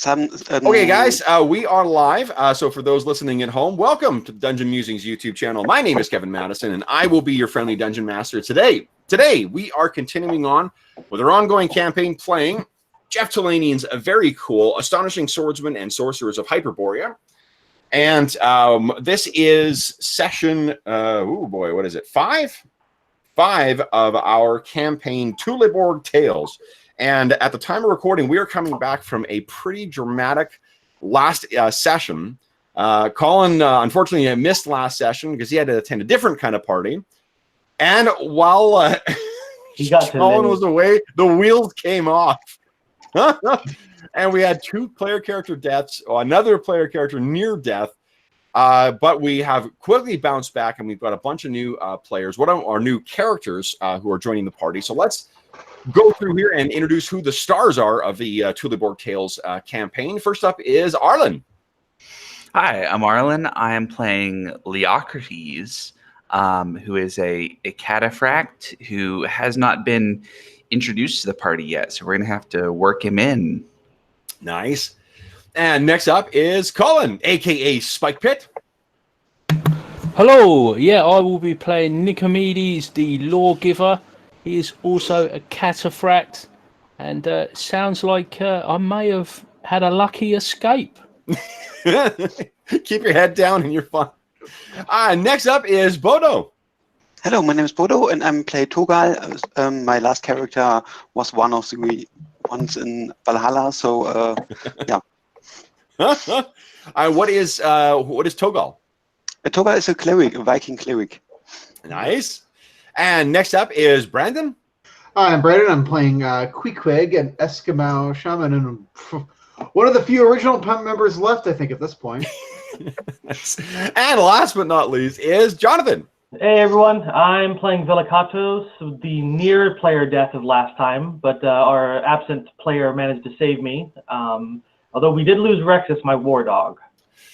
Okay, guys, we are live. So for those listening at home, welcome to the Dungeon Musings YouTube channel. My name is Kevin Madison, and I will be your friendly dungeon master today. Today, we are continuing on with our ongoing campaign playing Jeff Talanian's a very cool Astonishing Swordsmen and Sorcerers of Hyperborea. And this is session, oh boy, what is it? Five of our campaign Thuleborg Tales. And at the time of recording, we are coming back from a pretty dramatic last session. Colin, unfortunately, missed last session because he had to attend a different kind of party. And while Colin was away, the wheels came off. And we had two player character deaths, another player character near death. But we have quickly bounced back, and we've got a bunch of new players. What are our new characters who are joining the party? So let's go through here and introduce who the stars are of the Thuleborg Tales campaign. First up is Arlen. Hi, I'm Arlen. I am playing Leocrates, who is a cataphract who has not been introduced to the party yet, so we're going to have to work him in. Nice. And next up is Colin, a.k.a. Spike Pit. Hello. Yeah, I will be playing Nicomedes, the lawgiver. He is also a cataphract, and sounds like I may have had a lucky escape. Keep your head down and you're fine. Next up is Bodo. Hello, my name is Bodo, and I'm playing Togal. My last character was one of the ones in Valhalla, so yeah. What is Togal? Togal is a cleric, a Viking cleric. Nice. And next up is Brandon. Hi, I'm Brandon. I'm playing Queequeg, an Eskimo shaman, and one of the few original members left, I think, at this point. And last but not least is Jonathan. Hey everyone, I'm playing Velikatos, the near player death of last time, but our absent player managed to save me. Although we did lose Rexus, my war dog.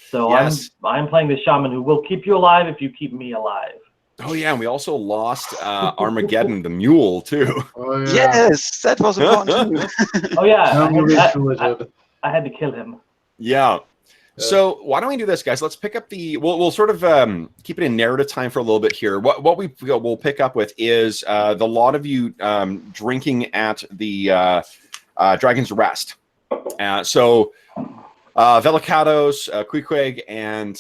So yes. I'm playing the shaman who will keep you alive if you keep me alive. Oh yeah, and we also lost Armageddon, the mule, too. Oh, yeah. Yes, that was important too. Oh yeah, I had to kill him. Yeah. So why don't we do this, guys? Let's pick up the. We'll sort of keep it in narrative time for a little bit here. What we'll pick up with is the lot of you drinking at the Dragon's Rest. So Velikatos, Queequeg, and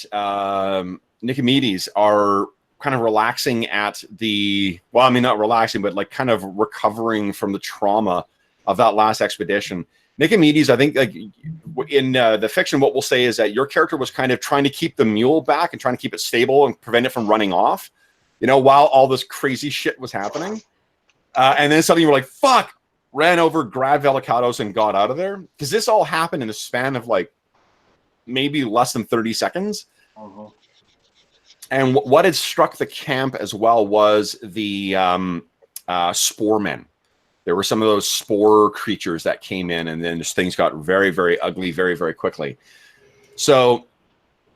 Nicomedes are kind of relaxing at the, well, I mean, not relaxing, but like kind of recovering from the trauma of that last expedition. Nicomedes, I think, like in the fiction, what we'll say is that your character was kind of trying to keep the mule back and trying to keep it stable and prevent it from running off, while all this crazy shit was happening. And then suddenly you were like, fuck, ran over, grabbed Velikatos, and got out of there. Because this all happened in a span of like maybe less than 30 seconds. Uh-huh. And what had struck the camp as well was the spore men. There were some of those spore creatures that came in, and then just things got very, very ugly very, very quickly. So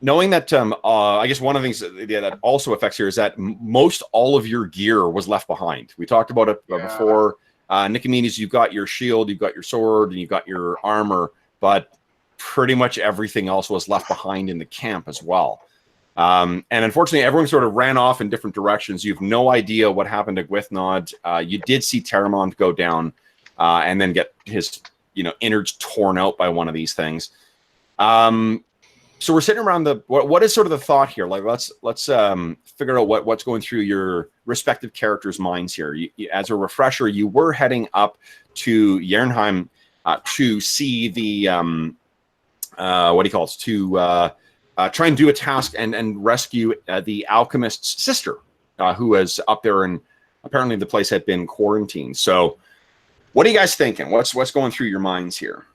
knowing that, I guess one of the things that also affects here is that most all of your gear was left behind. We talked about it before. Nicomedes, you've got your shield, you've got your sword, and you've got your armor, but pretty much everything else was left behind in the camp as well. And unfortunately, everyone sort of ran off in different directions. You have no idea what happened to Gwithnod. You did see Terramond go down and then get his innards torn out by one of these things. So we're sitting around the what is sort of the thought here? Like let's figure out what's going through your respective characters' minds here. As a refresher, you were heading up to Jernheim to see the what do you call it? To try and do a task and rescue the alchemist's sister, who was up there, and apparently the place had been quarantined. So what are you guys thinking? What's going through your minds here?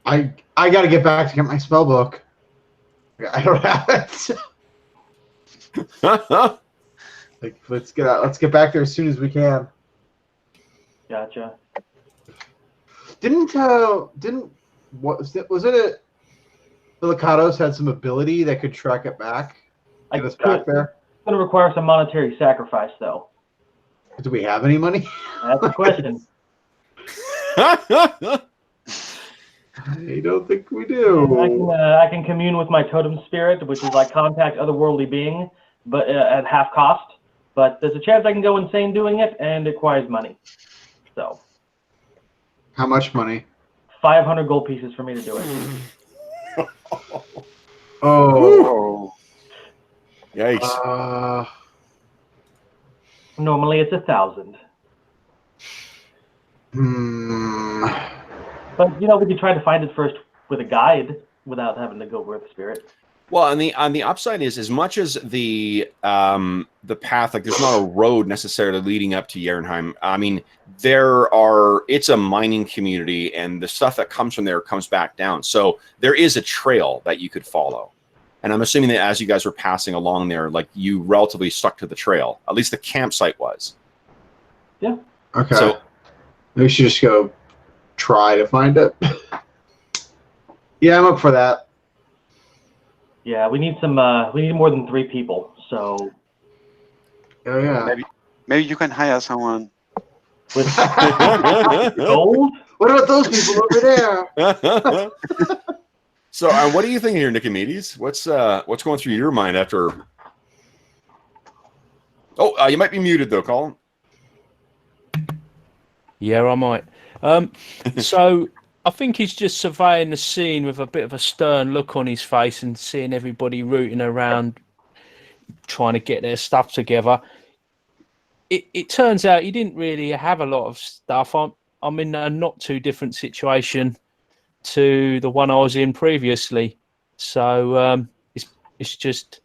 I got to get back to get my spell book. I don't have it. Let's get back there as soon as we can. Gotcha. Was it a Velikatos had some ability that could track it back? Get us back there? It's going to require some monetary sacrifice, though. Do we have any money? That's the question. I don't think we do. I can commune with my totem spirit, which is like contact otherworldly being, but at half cost. But there's a chance I can go insane doing it, and it requires money. So. How much money? 500 gold pieces for me to do it. Oh. Yikes. Normally it's 1,000. But we could try to find it first with a guide without having to go with spirit. Well, on the upside is, as much as the path, like there's not a road necessarily leading up to Jernheim. I mean, it's a mining community, and the stuff that comes from there comes back down. So there is a trail that you could follow. And I'm assuming that as you guys were passing along there, like you relatively stuck to the trail. At least the campsite was. Yeah. Okay. So we should just go try to find it. Yeah, I'm up for that. Yeah, we need more than 3 people. So. Oh yeah. Maybe you can hire someone. With gold? What about those people over there? So, what do you think here, Nicomedes? What's going through your mind after? Oh, you might be muted though, Colin. Yeah, I might. So I think he's just surveying the scene with a bit of a stern look on his face and seeing everybody rooting around, trying to get their stuff together. It turns out he didn't really have a lot of stuff. I'm in a not too different situation to the one I was in previously. So it's just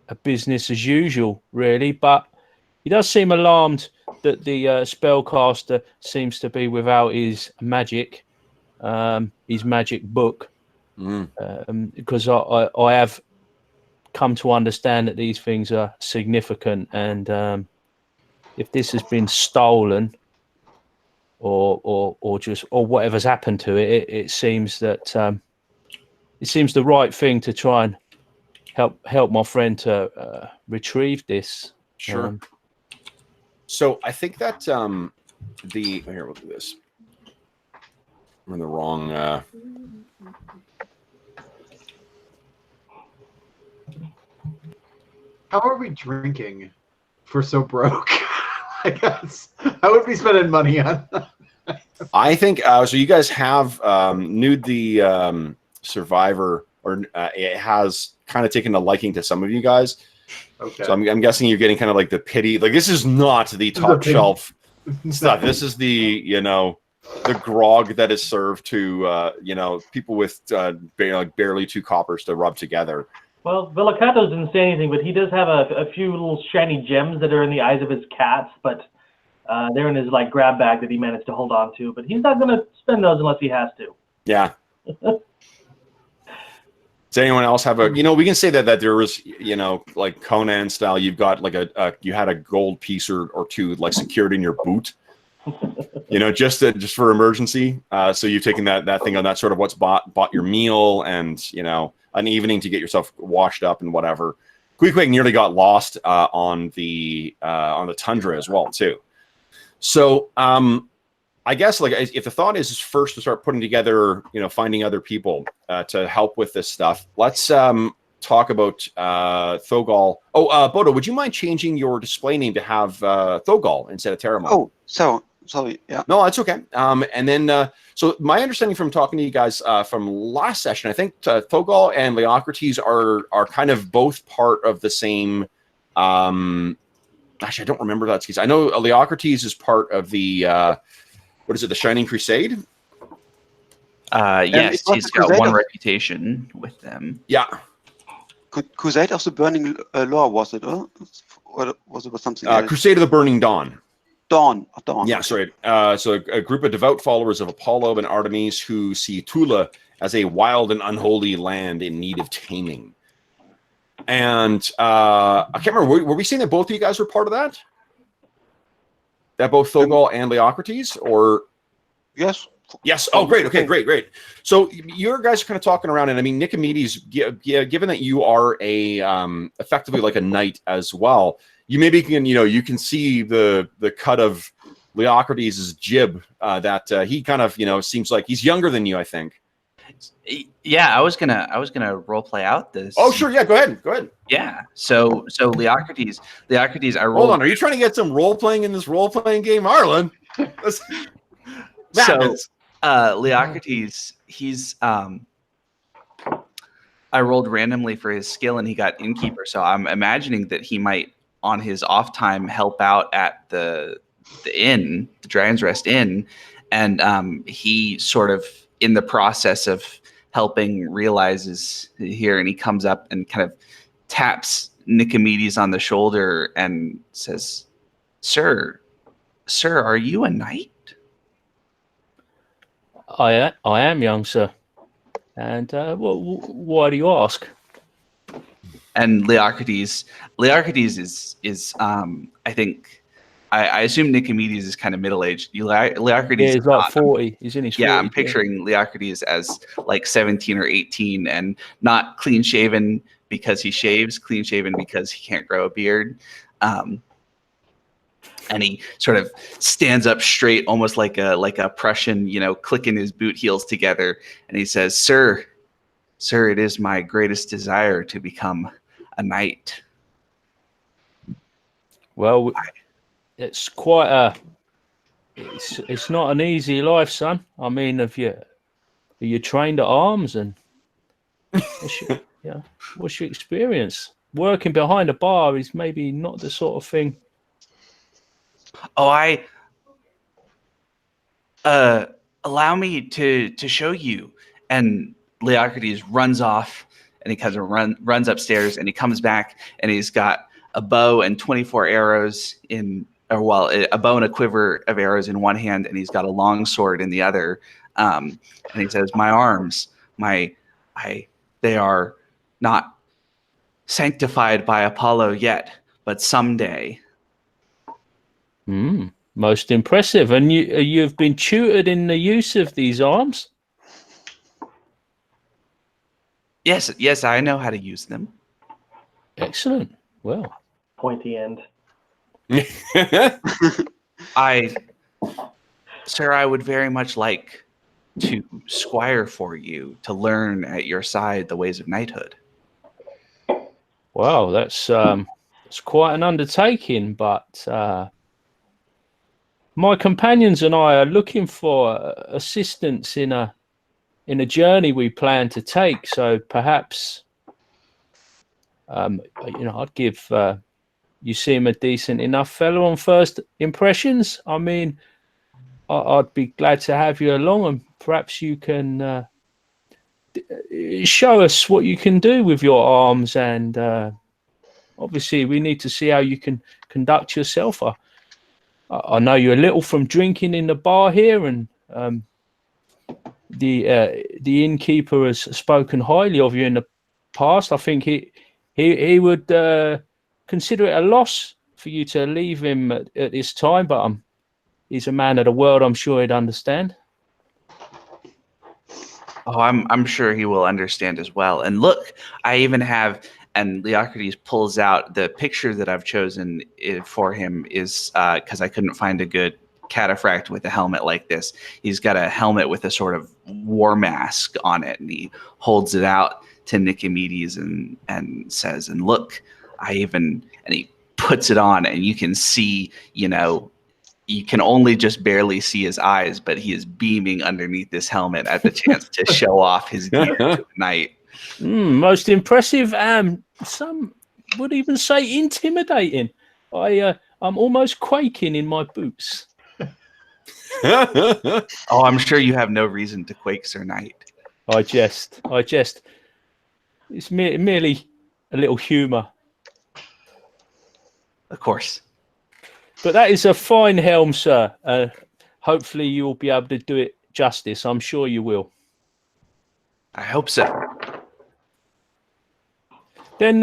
a business as usual, really. But he does seem alarmed that the spellcaster seems to be without his magic book, because I have come to understand that these things are significant, and if this has been stolen or whatever's happened to it, it seems that it seems the right thing to try and help my friend to retrieve this. Sure. So I think that here, we'll do this. I'm in the wrong. How are we drinking for so broke? I guess I would be spending money on. I think so. You guys have Nude the Survivor, or it has kind of taken a liking to some of you guys. Okay. So I'm guessing you're getting kind of like the pity. Like, this is not the top shelf stuff. This is the the grog that is served to people with barely 2 coppers to rub together. Well, Velicatos didn't say anything, but he does have a few little shiny gems that are in the eyes of his cats, but they're in his grab bag that he managed to hold on to. But he's not going to spend those unless he has to. Yeah. Does anyone else have a? We can say that there was, like Conan style. You've got like you had a gold piece or 2 like secured in your boot. Just for emergency. So you've taken that thing on that sort of what's bought your meal and an evening to get yourself washed up and whatever. Queequeg nearly got lost on the tundra as well too. So I guess if the thought is first to start putting together, finding other people to help with this stuff. Let's talk about Thogal. Oh, Bodo, would you mind changing your display name to have Thogal instead of Terramon? Oh, sorry. Yeah. No, that's okay. And then, so my understanding from talking to you guys from last session, I think Thogal and Leocrates are kind of both part of the same. Actually, I don't remember that case. I know Leocrates is part of the. What is it? The Shining Crusade? Yes, he's got one reputation with them. Yeah. Crusade of the Burning Law, was it? Or was it something else? Crusade of the Burning Dawn. Dawn. Yeah, sorry. So a group of devout followers of Apollo and Artemis who see Tula as a wild and unholy land in need of taming. And I can't remember, were we saying that both of you guys were part of that? That both Thogal and Leocrates, or? Yes. Yes. Oh, great. Okay, great. So you guys are kind of talking around, and I mean, Nicomedes, given that you are a effectively like a knight as well, you maybe can you can see the cut of Leocrates' jib that he kind of seems like he's younger than you, I think. Yeah, I was gonna role play out this. Oh, sure. Yeah, go ahead. Yeah. So Leocrates, I rolled. Hold on. Are you trying to get some role playing in this role playing game, Arlen? Madness. Leocrates, he's I rolled randomly for his skill and he got innkeeper. So I'm imagining that he might, on his off time, help out at the inn, the Dragon's Rest Inn, and he sort of, in the process of helping, realizes here, and he comes up and kind of taps Nicomedes on the shoulder and says, Sir, are you a knight? I am, young sir. And why do you ask? And Leocrates is I think I assume Nicomedes is kind of middle aged. Leocrates, yeah, he's like 40. He's in his 40s. Yeah, I'm picturing Leocrates as like 17 or 18, and not clean shaven because he shaves, clean shaven because he can't grow a beard. And he sort of stands up straight, almost like a Prussian, clicking his boot heels together. And he says, Sir, it is my greatest desire to become a knight. Well, it's quite it's not an easy life, son. I mean, are you trained at arms, and what's your experience? Working behind a bar is maybe not the sort of thing. Oh, allow me to show you. And Leocrates runs off, and he kind of runs upstairs, and he comes back, and he's got a bow and 24 arrows a bow and a quiver of arrows in one hand, and he's got a long sword in the other. And he says, my arms, they are not sanctified by Apollo yet, but someday. Most impressive. And you've been tutored in the use of these arms? Yes, I know how to use them. Excellent. Well, pointy end. Sir, I would very much like to squire for you, to learn at your side the ways of knighthood. Wow, that's quite an undertaking, but my companions and I are looking for assistance in a journey we plan to take. So perhaps, I'd give. You seem a decent enough fellow on first impressions. I mean, I'd be glad to have you along, and perhaps you can show us what you can do with your arms. And obviously, we need to see how you can conduct yourself. I know you're a little from drinking in the bar here, and the innkeeper has spoken highly of you in the past. I think he would consider it a loss for you to leave him at this time, but he's a man of the world. I'm sure he'd understand. Oh, I'm sure he will understand as well. And look, I even have. And Leocrates pulls out the picture that I've chosen for him is because I couldn't find a good cataphract with a helmet like this. He's got a helmet with a sort of war mask on it, and he holds it out to Nicomedes and says, and look, and he puts it on, and you can see, you can only just barely see his eyes, but he is beaming underneath this helmet at the chance to show off his gear tonight. Most impressive. Some would even say intimidating. I'm almost quaking in my boots. Oh, I'm sure you have no reason to quake, Sir Knight. I jest. It's merely a little humour. Of course. But that is a fine helm, sir. Hopefully you'll be able to do it justice. I'm sure you will. I hope so. Then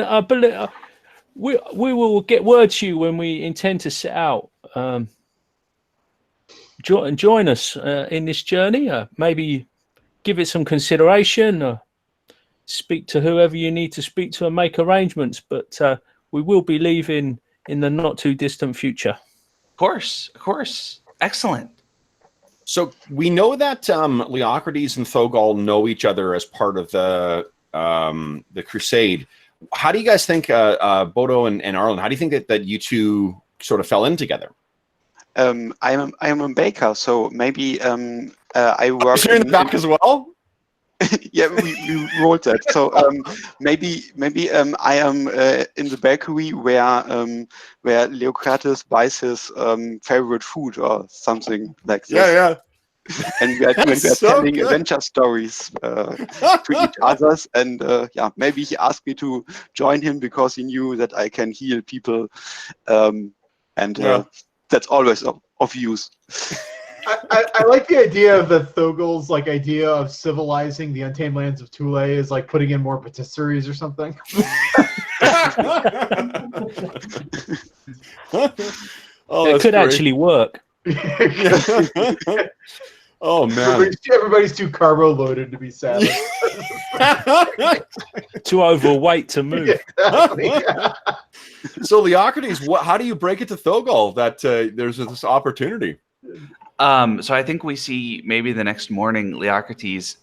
we will get word to you when we intend to set out. Join us in this journey. Maybe give it some consideration. Speak to whoever you need to speak to and make arrangements. But we will be leaving in the not too distant future. Of course. Excellent. So we know that Leocrates and Thogal know each other as part of the crusade. How do you guys think, Bodo and Arlen, how do you think that you two sort of fell in together? I am a baker, so maybe I work You're in the back as well? yeah, we rolled that. So maybe I am in the bakery where Leocrates buys his favorite food or something like this. Yeah. And we are So telling good. adventure stories to each others. And yeah, maybe he asked me to join him because he knew that I can heal people, and that's always of use. I like the idea of the Thogal's like idea of civilizing the untamed lands of Thule is like putting in more patisseries or something. It could actually work. Oh man! Everybody's too carbo loaded to be savage. Too overweight to move. Exactly. Yeah. So Leocrates, how do you break it to Thogal that there's this opportunity? So I think we see maybe the next morning Leocrates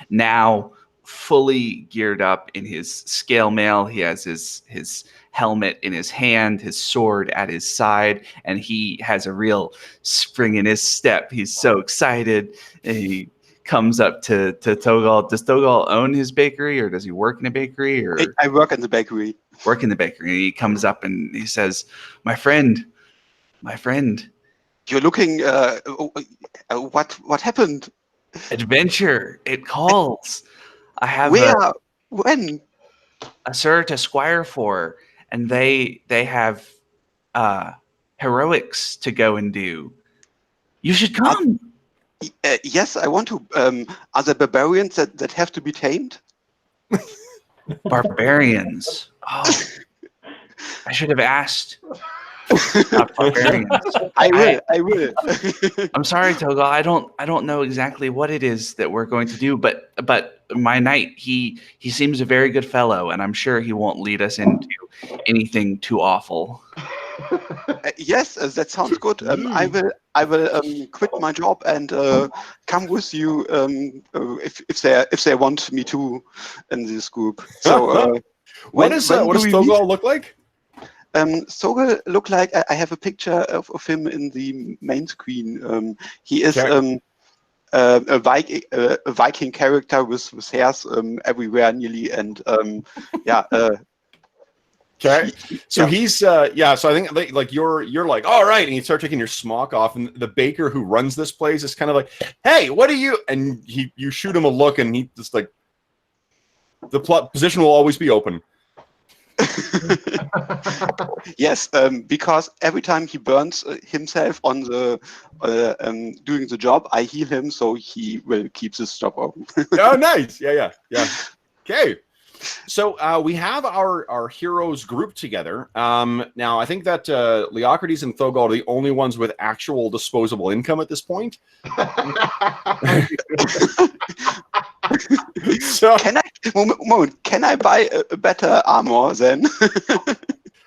now fully geared up in his scale mail. He has his helmet in his hand, his sword at his side, and he has a real spring in his step. He's so excited. And he comes up to Thogal. Does Thogal own his bakery, or does he work in a bakery? Or I work in the bakery. Work in the bakery. He comes up and he says, my friend. You're looking. What happened? Adventure. It calls. I have Where? When? a sir to squire for, and they have heroics to go and do. You should come. Yes, I want to. Are there barbarians that have to be tamed? Barbarians. Oh, I should have asked. Not barbarians. I will. I'm sorry, Togal. I don't know exactly what it is that we're going to do, but my knight, he seems a very good fellow, and I'm sure he won't lead us into anything too awful. Yes, that sounds good. I will quit my job and come with you if they want me to in this group. So what does Thogal look like? Thogal look like I have a picture of him in the main screen. He is a Viking character with hairs everywhere nearly, and Okay, so he's So I think like you're like, all right, and you start taking your smock off, and the baker who runs this place is kind of like, hey, what are you? And you shoot him a look, and he just like, the position will always be open. Yes, because every time he burns himself on the doing the job, I heal him, so he will keep this job open. Oh, nice. Yeah. Okay. So we have our heroes grouped together. Now, I think that Leocrates and Thogal are the only ones with actual disposable income at this point. So, can I buy a better armor then?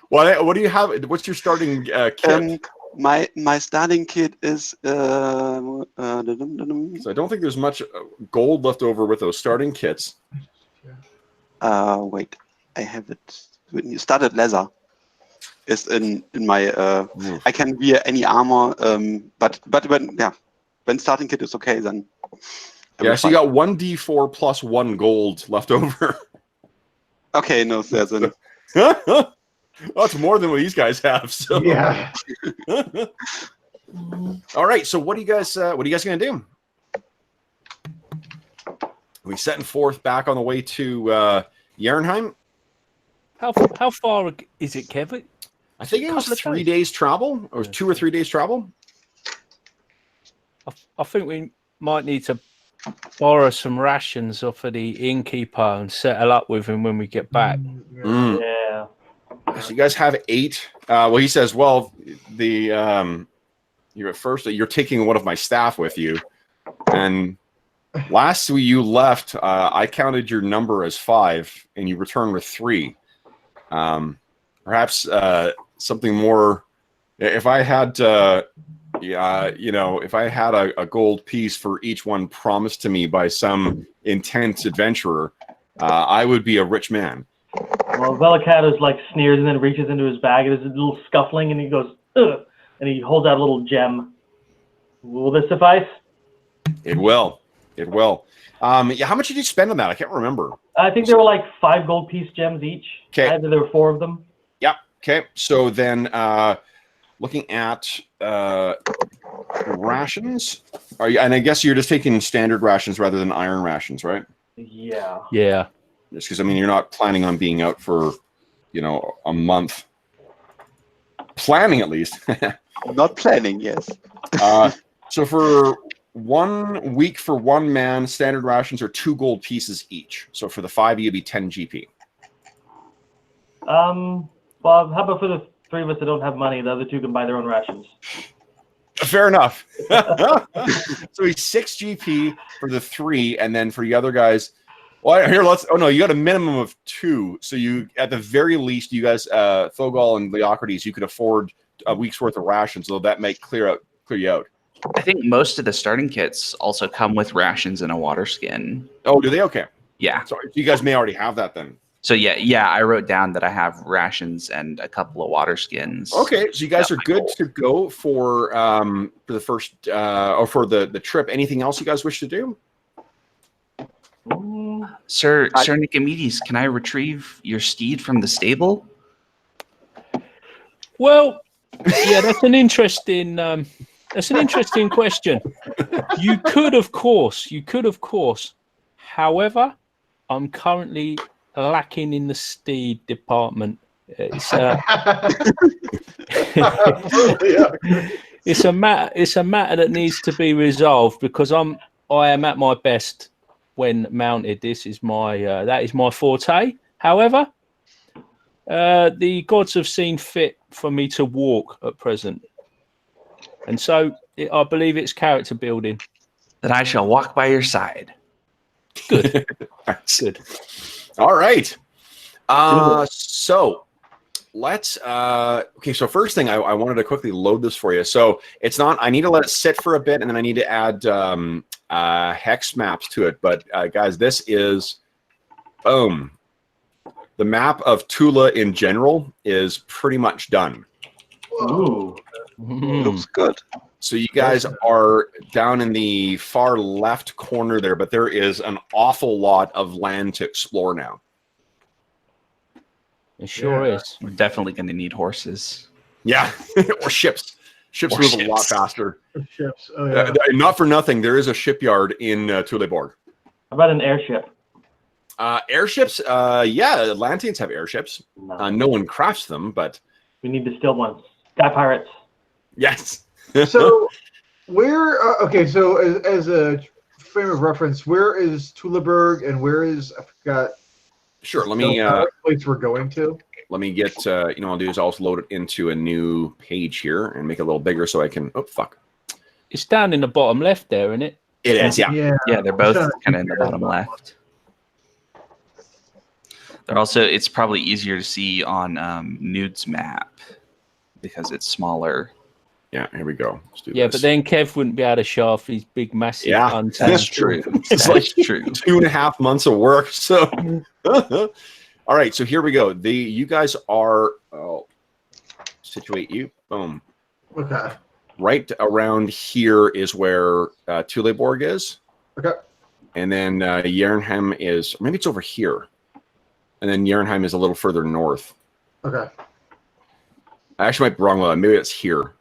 what do you have? What's your starting kit? My starting kit is. So I don't think there's much gold left over with those starting kits. Wait, I have it. Studded leather is in my. I can wear any armor, but when starting kit is okay, then. Yeah, so you got 1d4 plus 1 gold left over. Okay, no, there's an. Well, it's more than what these guys have. So Yeah. All right. So what are you guys gonna do? We setting forth back on the way to Jernheim. How far is it, Kevin? I think it was 3 days travel, or 2 or 3 days travel. I think we might need to borrow some rations off of the innkeeper and settle up with him when we get back. Yeah. So you guys have 8. Well, he says, well, you're at first you're taking one of my staff with you, and last you left, I counted your number as 5, and you returned with 3. Perhaps something more. If I had Yeah, if I had a gold piece for each one promised to me by some intense adventurer, I would be a rich man. Well, Velicato's like sneers and then reaches into his bag and there's a little scuffling and he goes, ugh, and he holds out a little gem. Will this suffice? It will. It will. Yeah, how much did you spend on that? I can't remember. I think there were like 5 gold piece gems each. Okay. Either there were 4 of them. Yeah. Okay. So then, looking at rations, and I guess you're just taking standard rations rather than iron rations, right? Yeah. Yeah. Just because you're not planning on being out for, a month. Planning at least. Not planning, yes. So for 1 week for one man, standard rations are 2 gold pieces each. So for the 5, you'd be 10 GP. Well, how about for the 3 of us that don't have money, the other 2 can buy their own rations. Fair enough. So he's 6 GP for the 3, and then for the other guys, well, here you got a minimum of 2. So you, at the very least, you guys, Thogol and Leocrates, you could afford a week's worth of rations, so that might clear you out. I think most of the starting kits also come with rations and a water skin. Oh, do they? Okay. Yeah. Sorry, you guys may already have that then. So yeah, I wrote down that I have rations and a couple of water skins. Okay, so you guys are good to go for the first or for the trip. Anything else you guys wish to do? Sir Nicomedes, can I retrieve your steed from the stable? Well, yeah, that's an interesting question. You could, of course. However, I'm currently lacking in the steed department. It's it's a matter that needs to be resolved because I am at my best when mounted. This is that is my forte. However, the gods have seen fit for me to walk at present, and so I believe it's character building. Then I shall walk by your side. Good. Good. All right. So let's okay, so first thing I wanted to quickly load this for you. So it's not, I need to let it sit for a bit and then I need to add hex maps to it. But guys, this is boom. The map of Tula in general is pretty much done. Ooh. Looks good. So you guys are down in the far left corner there, but there is an awful lot of land to explore now. It sure is. We're definitely going to need horses. Yeah, or ships. Ships move a lot faster. Ships. Oh, yeah. Not for nothing, there is a shipyard in Thuleborg. How about an airship? Airships, yeah, Atlanteans have airships. No one crafts them, but... We need distilled ones. Sky pirates. Yes. So, where... okay, so as a frame of reference, where is Thuleborg and where is... I forgot... Sure, let me... place we're going to? Let me get... what I'll do is I'll just load it into a new page here and make it a little bigger so I can... Oh, fuck. It's down in the bottom left there, isn't it? It is, yeah. Yeah, they're both kind of in the bottom left. They're also, it's probably easier to see on Nude's map because it's smaller. Yeah, here we go. Let's do Yeah, this. but then Kev wouldn't be able to show off his big, massive... Yeah, That's true. It's like true. 2.5 months of work. So, all right. So here we go. You guys are situate you. Boom. Okay. Right around here is where Thuleborg is. Okay. And then Jernheim is, maybe it's over here. And then Jernheim is a little further north. Okay. I actually might be wrong with that. Maybe it's here.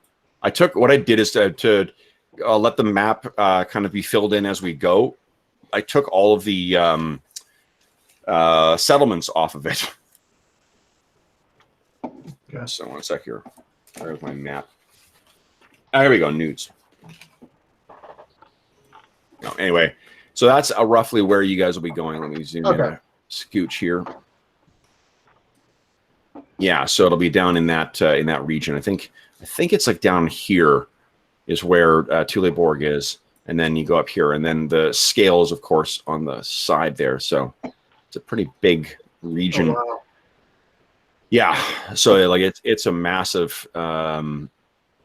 What I did is to let the map kind of be filled in as we go. I took all of the settlements off of it. Okay. So one sec here. There's my map. There we go, nudes. No, anyway, so that's roughly where you guys will be going. Let me zoom in, scooch here. Yeah, so it'll be down in that region. I think it's like down here is where Thuleborg is, and then you go up here, and then the scale is of course on the side there. So it's a pretty big region. Oh, wow. Yeah, so like it's a massive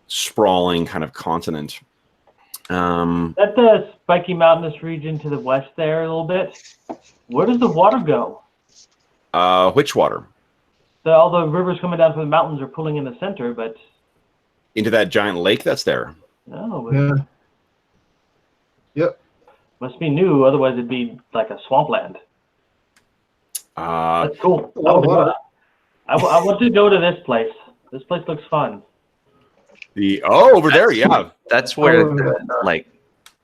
sprawling kind of continent. That's the spiky mountainous region to the west there a little bit. Where does the water go? Which water? All the rivers coming down from the mountains are pulling in the center, but Into that giant lake that's there. no, Yeah. Yep. must be new. Otherwise, it'd be like a swampland. That's cool. I want to go to this place. This place looks fun. Over there, yeah. That's where the, like,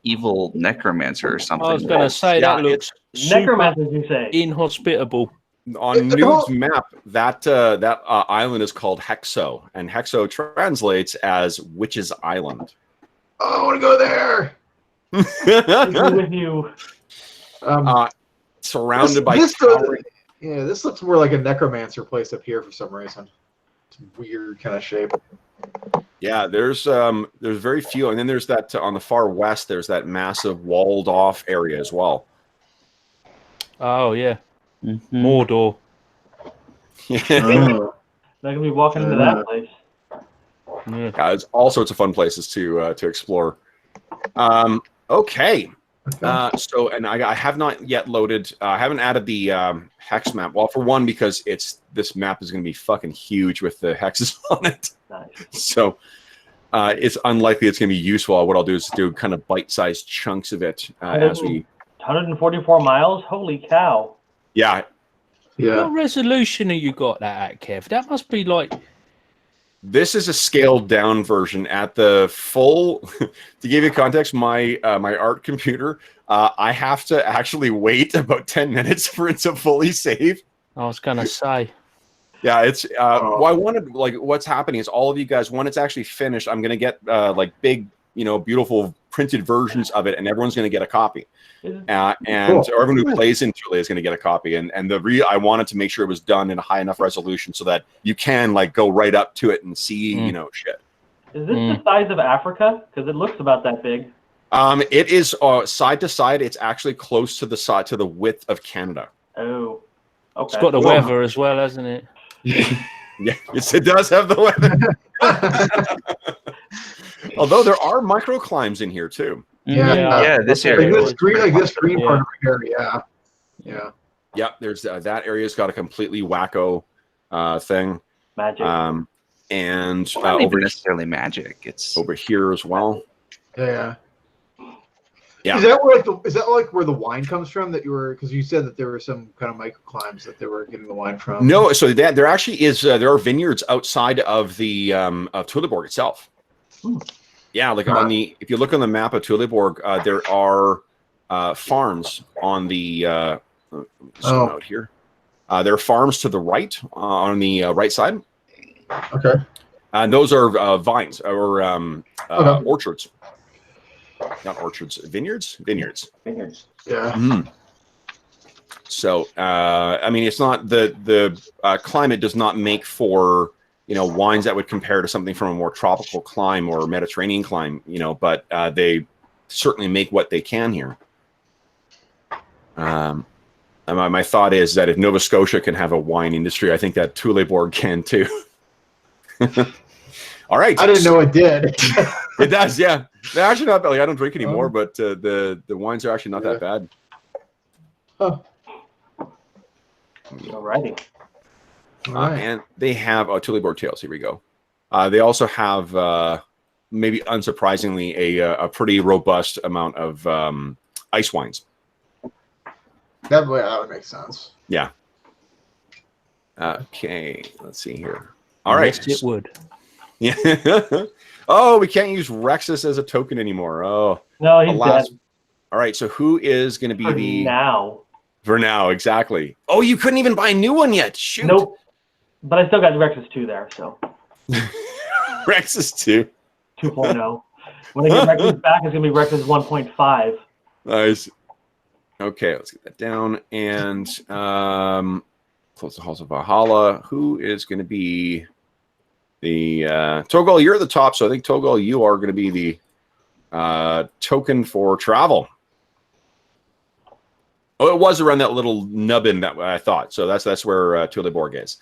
evil necromancer or something. I was going to say that looks super Necromancers, you say? inhospitable. On Nude's map, that island is called Hexo, and Hexo translates as Witch's Island. Oh, I want to go there. With you. Surrounded by towering. Yeah, this looks more like a necromancer place up here for some reason. It's a weird kind of shape. Yeah, there's very few, and then there's that on the far west. There's that massive walled off area as well. Oh yeah, Mordor. Yeah, Not gonna be walking into that place. Yeah. there's all sorts of fun places to explore. Okay. So, and I have not yet loaded. I haven't added the hex map. Well, for one, because this map is going to be fucking huge with the hexes on it. Nice. So, it's unlikely it's going to be useful. What I'll do is do kind of bite-sized chunks of it as we. 144 miles. Holy cow! Yeah. What resolution have you got that at, Kev? That must be like. This is a scaled down version. At the full, to give you context, my my art computer, I have to actually wait about 10 minutes for it to fully save. I was gonna say. Yeah, it's well, I wanted, like, what's happening is all of you guys, when it's actually finished, I'm gonna get like big, beautiful printed versions of it, and everyone's gonna get a copy. And so everyone who plays in Thule is going to get a copy. And I wanted to make sure it was done in a high enough resolution so that you can like go right up to it and see, shit. Is this the size of Africa? Because it looks about that big. It is side to side. It's actually close to the width of Canada. Oh, okay. It's got the weather as well, hasn't it? Yeah, yes, it does have the weather. Although there are microclimes in here too. Yeah, this area. Like this green part over here, yeah. Yeah, there's that area's got a completely wacko thing. Magic. And Not even necessarily magic. It's over here as well. Yeah. Yeah. Is that like where the wine comes from? That you were, because you said that there were some kind of microclimes that they were getting the wine from. No, so there actually is there are vineyards outside of the of Thuleborg itself. Yeah, like if you look on the map of Thuleborg, there are farms on the out here. There are farms to the right on the right side. Okay. And those are vines or orchards. Not orchards, vineyards. Vineyards. Yeah. Mm-hmm. So, I mean, it's not the climate does not make for wines that would compare to something from a more tropical clime or Mediterranean clime, but they certainly make what they can here. And my thought is that if Nova Scotia can have a wine industry, I think that Thuleborg can too. All right. I didn't know it did. It does, yeah. They're actually not bad. Like, I don't drink anymore, but the wines are actually not that bad. Oh. Alrighty. And they have Thuleborg Tales. Here we go. They also have, maybe unsurprisingly, a pretty robust amount of ice wines. That would make sense. Yeah. Okay, let's see here. All right. Yes, it would. Yeah. Oh, we can't use Rexus as a token anymore. Oh, no, he's dead. All right, so who is going to be For now, exactly. Oh, you couldn't even buy a new one yet. Shoot. Nope. But I still got Rexus 2 there, so. Rexus 2. 2.0. When I get Rexus back, it's going to be Rexus 1.5. Nice. Okay, let's get that down. And close the Halls of Valhalla. Who is going to be the Togol? You're at the top, so I think Togol, you are going to be the token for travel. Oh, it was around that little nubbin that I thought. So that's where Thuleborg is.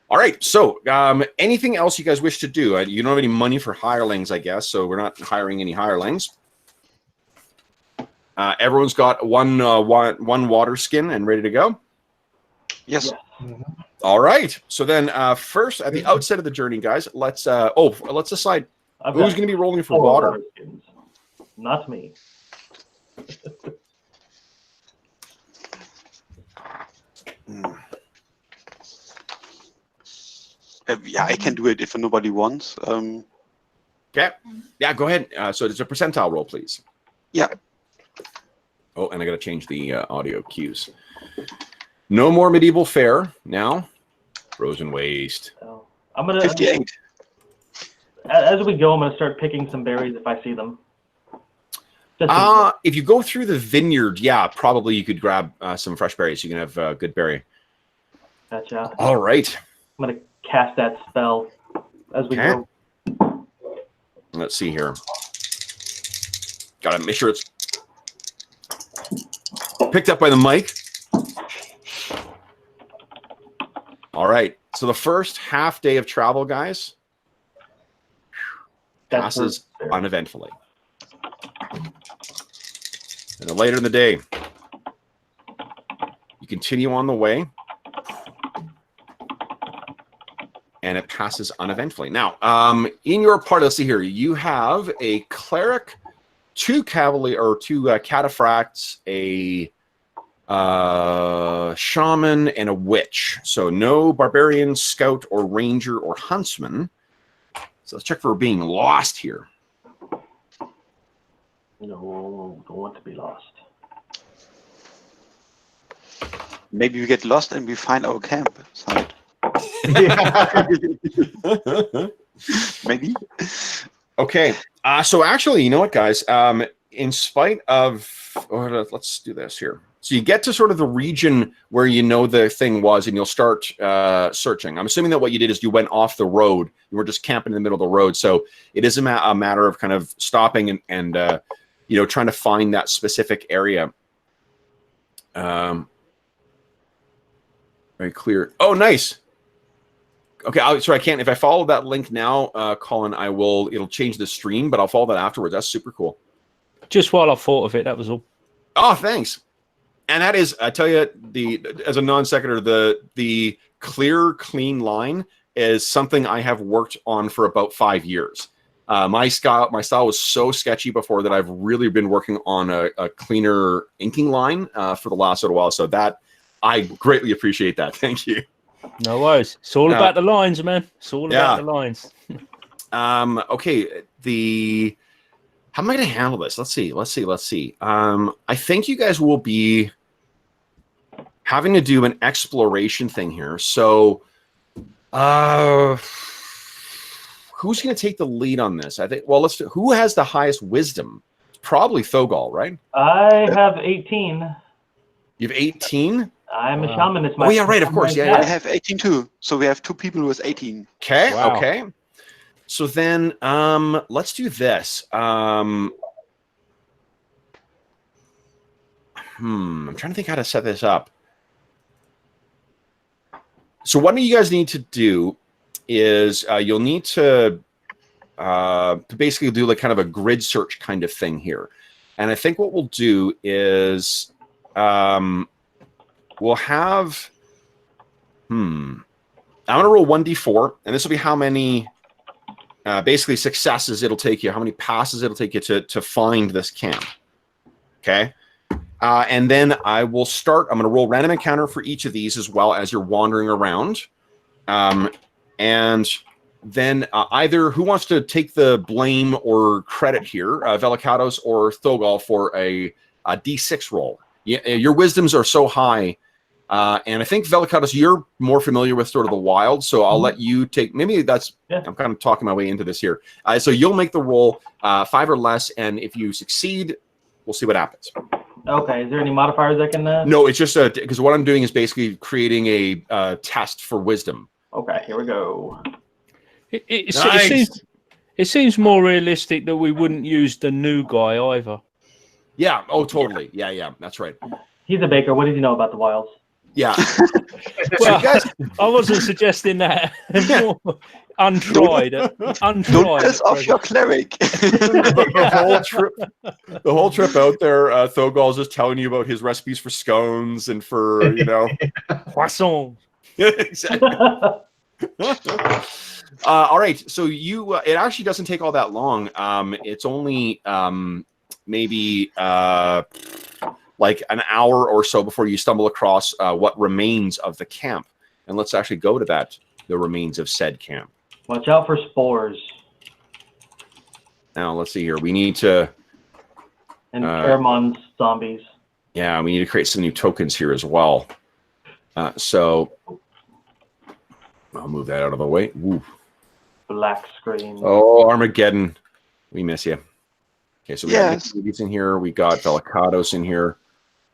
All right. So, anything else you guys wish to do? You don't have any money for hirelings, I guess, so we're not hiring any hirelings. Everyone's got one water skin and ready to go. Yes. All right. So then, first at the outset of the journey, guys, let's decide who's going to be rolling for water. Skins. Not me. Yeah, I can do it if nobody wants. Okay. Yeah, go ahead. So it's a percentile roll, please. Yeah. Oh, and I got to change the audio cues. No more medieval fare now. Frozen waste. So I'm gonna 58. As we go, I'm gonna start picking some berries if I see them. If you go through the vineyard, yeah, probably you could grab some fresh berries. You can have good berry. Gotcha. All right. I'm gonna cast that spell as we go. Let's see here. Gotta make sure it's picked up by the mic. All right. So the first half day of travel, guys, passes uneventfully. And then later in the day, you continue on the way, and it passes uneventfully. Now, in your party, let's see here, you have a cleric, 2 cavalier or 2 cataphracts, a shaman, and a witch. So no barbarian, scout, or ranger, or huntsman. So let's check for being lost here. No, don't want to be lost. Maybe we get lost and we find our campsite. Maybe. Okay. So actually, you know what, guys? In spite of, let's do this here. So you get to sort of the region where you know the thing was, and you'll start searching. I'm assuming that what you did is you went off the road. You were just camping in the middle of the road. So it is a matter of kind of stopping and trying to find that specific area. Very clear. Oh, nice. Okay, so I can't. If I follow that link now, Colin, it'll change the stream, but I'll follow that afterwards. That's super cool. Just while I thought of it, that was all. Oh, thanks. And that is, I tell you, as a non sequitur, the clear, clean line is something I have worked on for about 5 years. My style was so sketchy before that I've really been working on a cleaner inking line for the last little while. So that I greatly appreciate that. Thank you. No worries. It's all about the lines, man. It's all about the lines. Okay. How am I going to handle this? Let's see. I think you guys will be having to do an exploration thing here. So, who's going to take the lead on this? I think. Well, who has the highest wisdom? Probably Thogol, right? I have 18. You have 18? I'm a shaman. It's my. Oh yeah, right. Of course, yeah. I have 18 too. So we have 2 people with 18. Okay. Wow. Okay. So then, let's do this. I'm trying to think how to set this up. So what you guys need to do is you'll need to basically do like kind of a grid search kind of thing here. And I think what we'll do is we'll have I'm going to roll 1d4, and this will be how many basically successes it'll take you, how many passes it'll take you to find this camp. Okay. And then I will start. I'm going to roll random encounter for each of these as well as you're wandering around. And then either who wants to take the blame or credit here, Velikatos or Thogol, for a D6 roll. Your wisdoms are so high. And I think, Velikatos, you're more familiar with sort of the wild, so I'll let you take. Maybe that's. Yeah. I'm kind of talking my way into this here. So you'll make the roll 5 or less, and if you succeed, we'll see what happens. Okay. Is there any modifiers I can? No, it's just because what I'm doing is basically creating a test for wisdom. Okay. Here we go. It seems more realistic that we wouldn't use the new guy either. Yeah. Oh, totally. Yeah. That's right. He's a baker. What does he know about the wilds? Yeah. Well, you guys, I wasn't suggesting that. More untried. Don't Untried. piss off your cleric. the whole trip out there, Thogol's just telling you about his recipes for scones and for Poisson. exactly. All right, so you it actually doesn't take all that long. It's only maybe like an hour or so before you stumble across what remains of the camp. And let's actually go to the remains of said camp. Watch out for spores. Now, let's see here. We need to... And Pheromone's zombies. Yeah, we need to create some new tokens here as well. So, I'll move that out of the way. Woo. Black screen. Oh, Armageddon. We miss you. Okay, so we got Nick in here. We got Velicatos in here.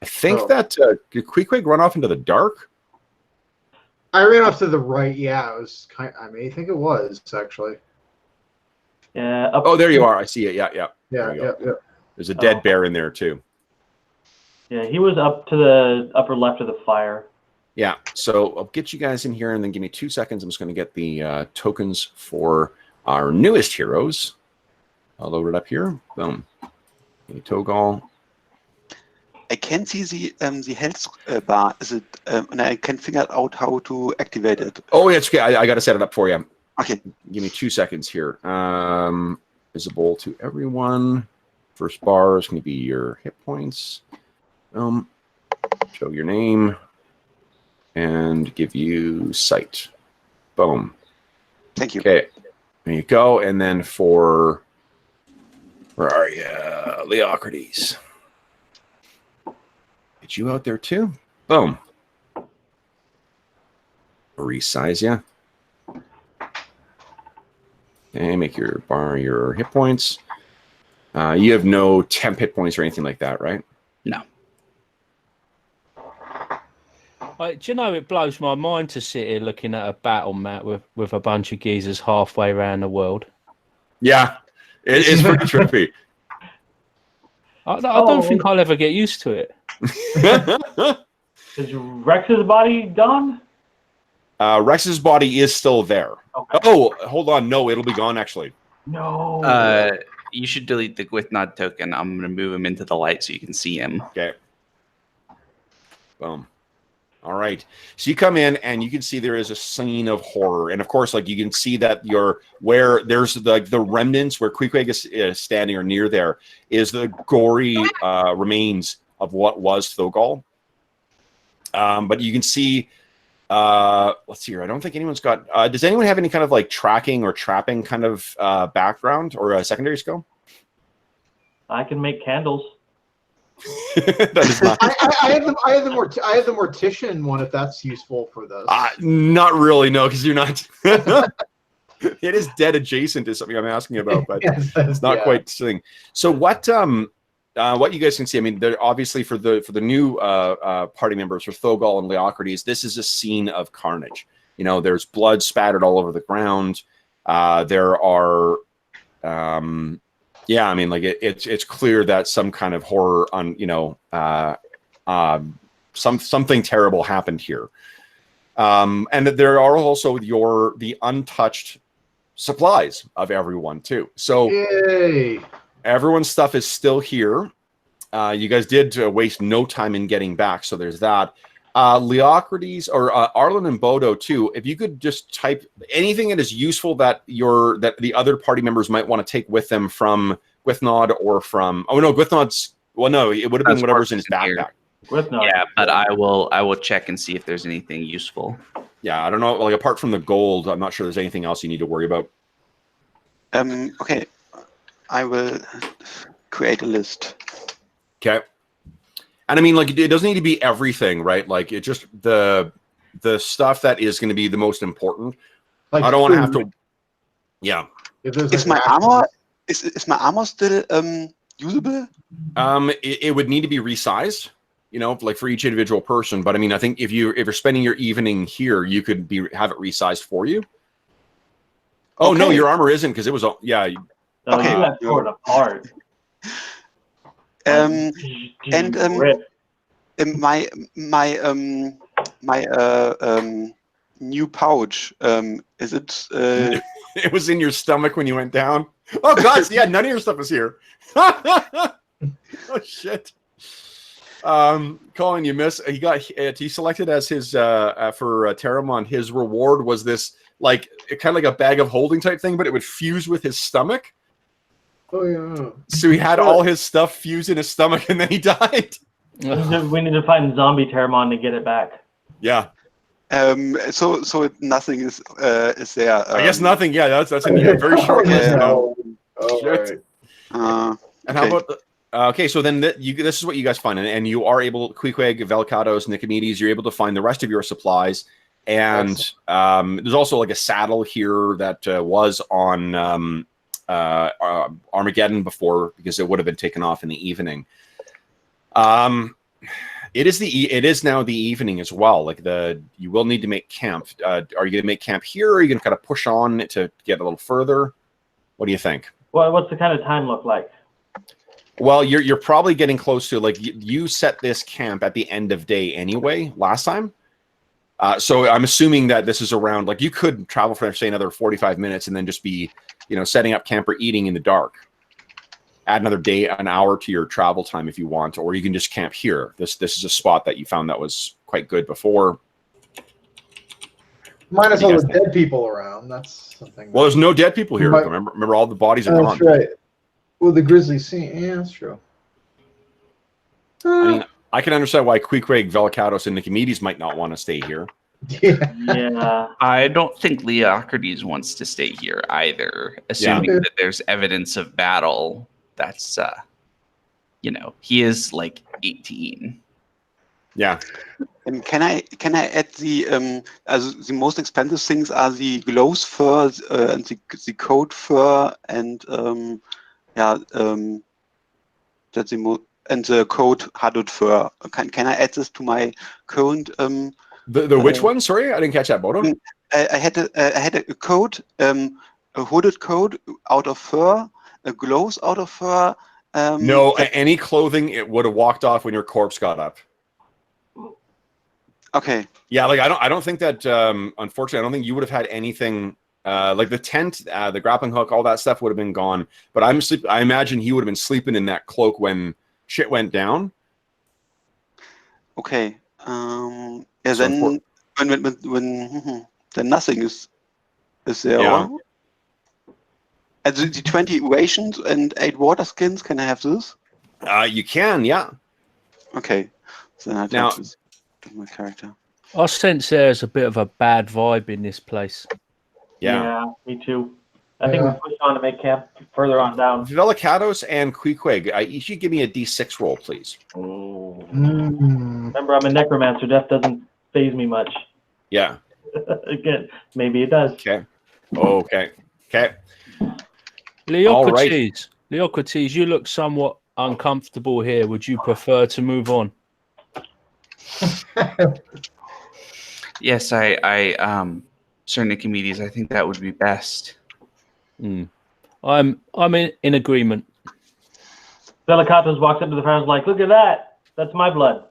I think that did Queequeg run off into the dark? I ran off to the right. Yeah, it was kind. I think it was actually. Yeah. Oh, there you are. I see it. Yeah. Yeah. There's a dead bear in there too. Yeah, he was up to the upper left of the fire. Yeah. So I'll get you guys in here, and then give me 2 seconds. I'm just going to get the tokens for our newest heroes. I'll load it up here. Boom. Togol. I can see the health bar. Is it? And I can figure out how to activate it. Oh, yeah, it's okay. I got to set it up for you. Okay. Give me 2 seconds here. Visible to everyone. First bar is going to be your hit points. Show your name. And give you sight. Boom. Thank you. Okay. There you go. And then for... Where are you? Leocrates. Get you out there too. Boom. Resize ya. Okay, make your bar your hit points. You have no temp hit points or anything like that, right? No. Do you know, it blows my mind to sit here looking at a battle map with a bunch of geezers halfway around the world. Yeah, it's pretty trippy. I don't think I'll ever get used to it. Is Rex's body gone? Rex's body is still there. Okay. Oh, hold on. No, it'll be gone, actually. No. You should delete the Gwithnod token. I'm going to move him into the light so you can see him. Okay. Boom. All right. So you come in and you can see there is a scene of horror. And of course, like you can see that where there's the remnants where Queequeg is standing or near there is the gory remains of what was Thogol. But you can see, let's see here. I don't think anyone's got, does anyone have any kind of like tracking or trapping kind of background or a secondary skill? I can make candles. That is not. I have the mortician one if that's useful for this. Not really, no, because you're not. It is dead adjacent to something I'm asking about, but it's not quite the thing. So what you guys can see, I mean, they're obviously for the new party members, for Thogol and Leocrates, this is a scene of carnage. You know, there's blood spattered all over the ground. There are. Yeah, I mean, like it's clear that some kind of horror something terrible happened here, and that there are also the untouched supplies of everyone too. So everyone's stuff is still here. You guys did waste no time in getting back, so there's that. Leocrates or Arlen and Bodo too. If you could just type anything that is useful that the other party members might want to take with them from Gwithnod or from Gwithnod's. Well, no, it would have been whatever's in his backpack. Gwithnod. Yeah, but I will check and see if there's anything useful. Yeah, I don't know. Like apart from the gold, I'm not sure there's anything else you need to worry about. Okay, I will create a list. Okay. And I mean, like, it doesn't need to be everything, right? Like, it just the stuff that is going to be the most important. Like I don't want to have to. Yeah. Is my armor is my armor still usable? It would need to be resized, you know, like for each individual person. But I mean, I think if you're spending your evening here, you could have it resized for you. Oh no, your armor isn't because it was all okay. You got torn apart. My new pouch. Is it? It was in your stomach when you went down. Oh God! Yeah, none of your stuff is here. Oh shit. Colin, you miss. He selected as his for Terramon. His reward was this like kind of like a bag of holding type thing, but it would fuse with his stomach. Oh yeah. So he had all his stuff fused in his stomach, and then he died. We need to find zombie Terramon to get it back. Yeah. So nothing is there. I guess nothing. Yeah, that's a very short list. No. Oh, Shit. right. And how about okay? So then this is what you guys find, and you are able Queequeg, Velcatos, Nicomedes. You're able to find the rest of your supplies, and there's also like a saddle here that was on Armageddon before because it would have been taken off in the evening. It is now the evening as well. Like you will need to make camp. Are you going to make camp here, or are you going to kind of push on to get a little further? What do you think? Well, what's the kind of time look like? Well, you're probably getting close to like you set this camp at the end of day anyway last time. So I'm assuming that this is around like you could travel for say another 45 minutes and then just be setting up camp or eating in the dark. Add another day, an hour to your travel time if you want, or you can just camp here. This is a spot that you found that was quite good before. Minus all the dead people around. That's something. Well, there's no dead people here. Remember all the bodies are gone. That's right. Well, the grizzly scene. Yeah, that's true. I mean, I can understand why Queequeg, Velcatos, and Nicomedes might not want to stay here. Yeah. I don't think Leocrates wants to stay here either, assuming that there's evidence of battle. That's, he is like 18. Yeah. Can I add the the most expensive things are the gloves fur and the coat fur and that's and the coat hooded fur. Can I add this to my current the which one? Sorry, I didn't catch that, Bodo. I had a coat, a hooded coat out of fur, gloves out of fur. No, any clothing it would have walked off when your corpse got up. Okay. Yeah, like I don't think that unfortunately I don't think you would have had anything like the tent, the grappling hook, all that stuff would have been gone. But I imagine he would have been sleeping in that cloak when shit went down. Okay. Yeah. So then when then nothing is there. Yeah. And the 20 rations and 8 water skins. Can I have this? You can, yeah. Okay. So then I don't use my character. I sense there's a bit of a bad vibe in this place. Yeah, me too. I think we push on to make camp further on down. Velcatos and Queequeg, you should give me a D6 roll, please. Oh. Remember, I'm a necromancer. Death doesn't faze me much. Yeah. Again, maybe it does. Okay. Leocrates, you look somewhat uncomfortable here. Would you prefer to move on? Yes, Sir Nicomedes, I think that would be best. I'm in agreement. Velcatos walks up to the fire and is like, "Look at that! That's my blood."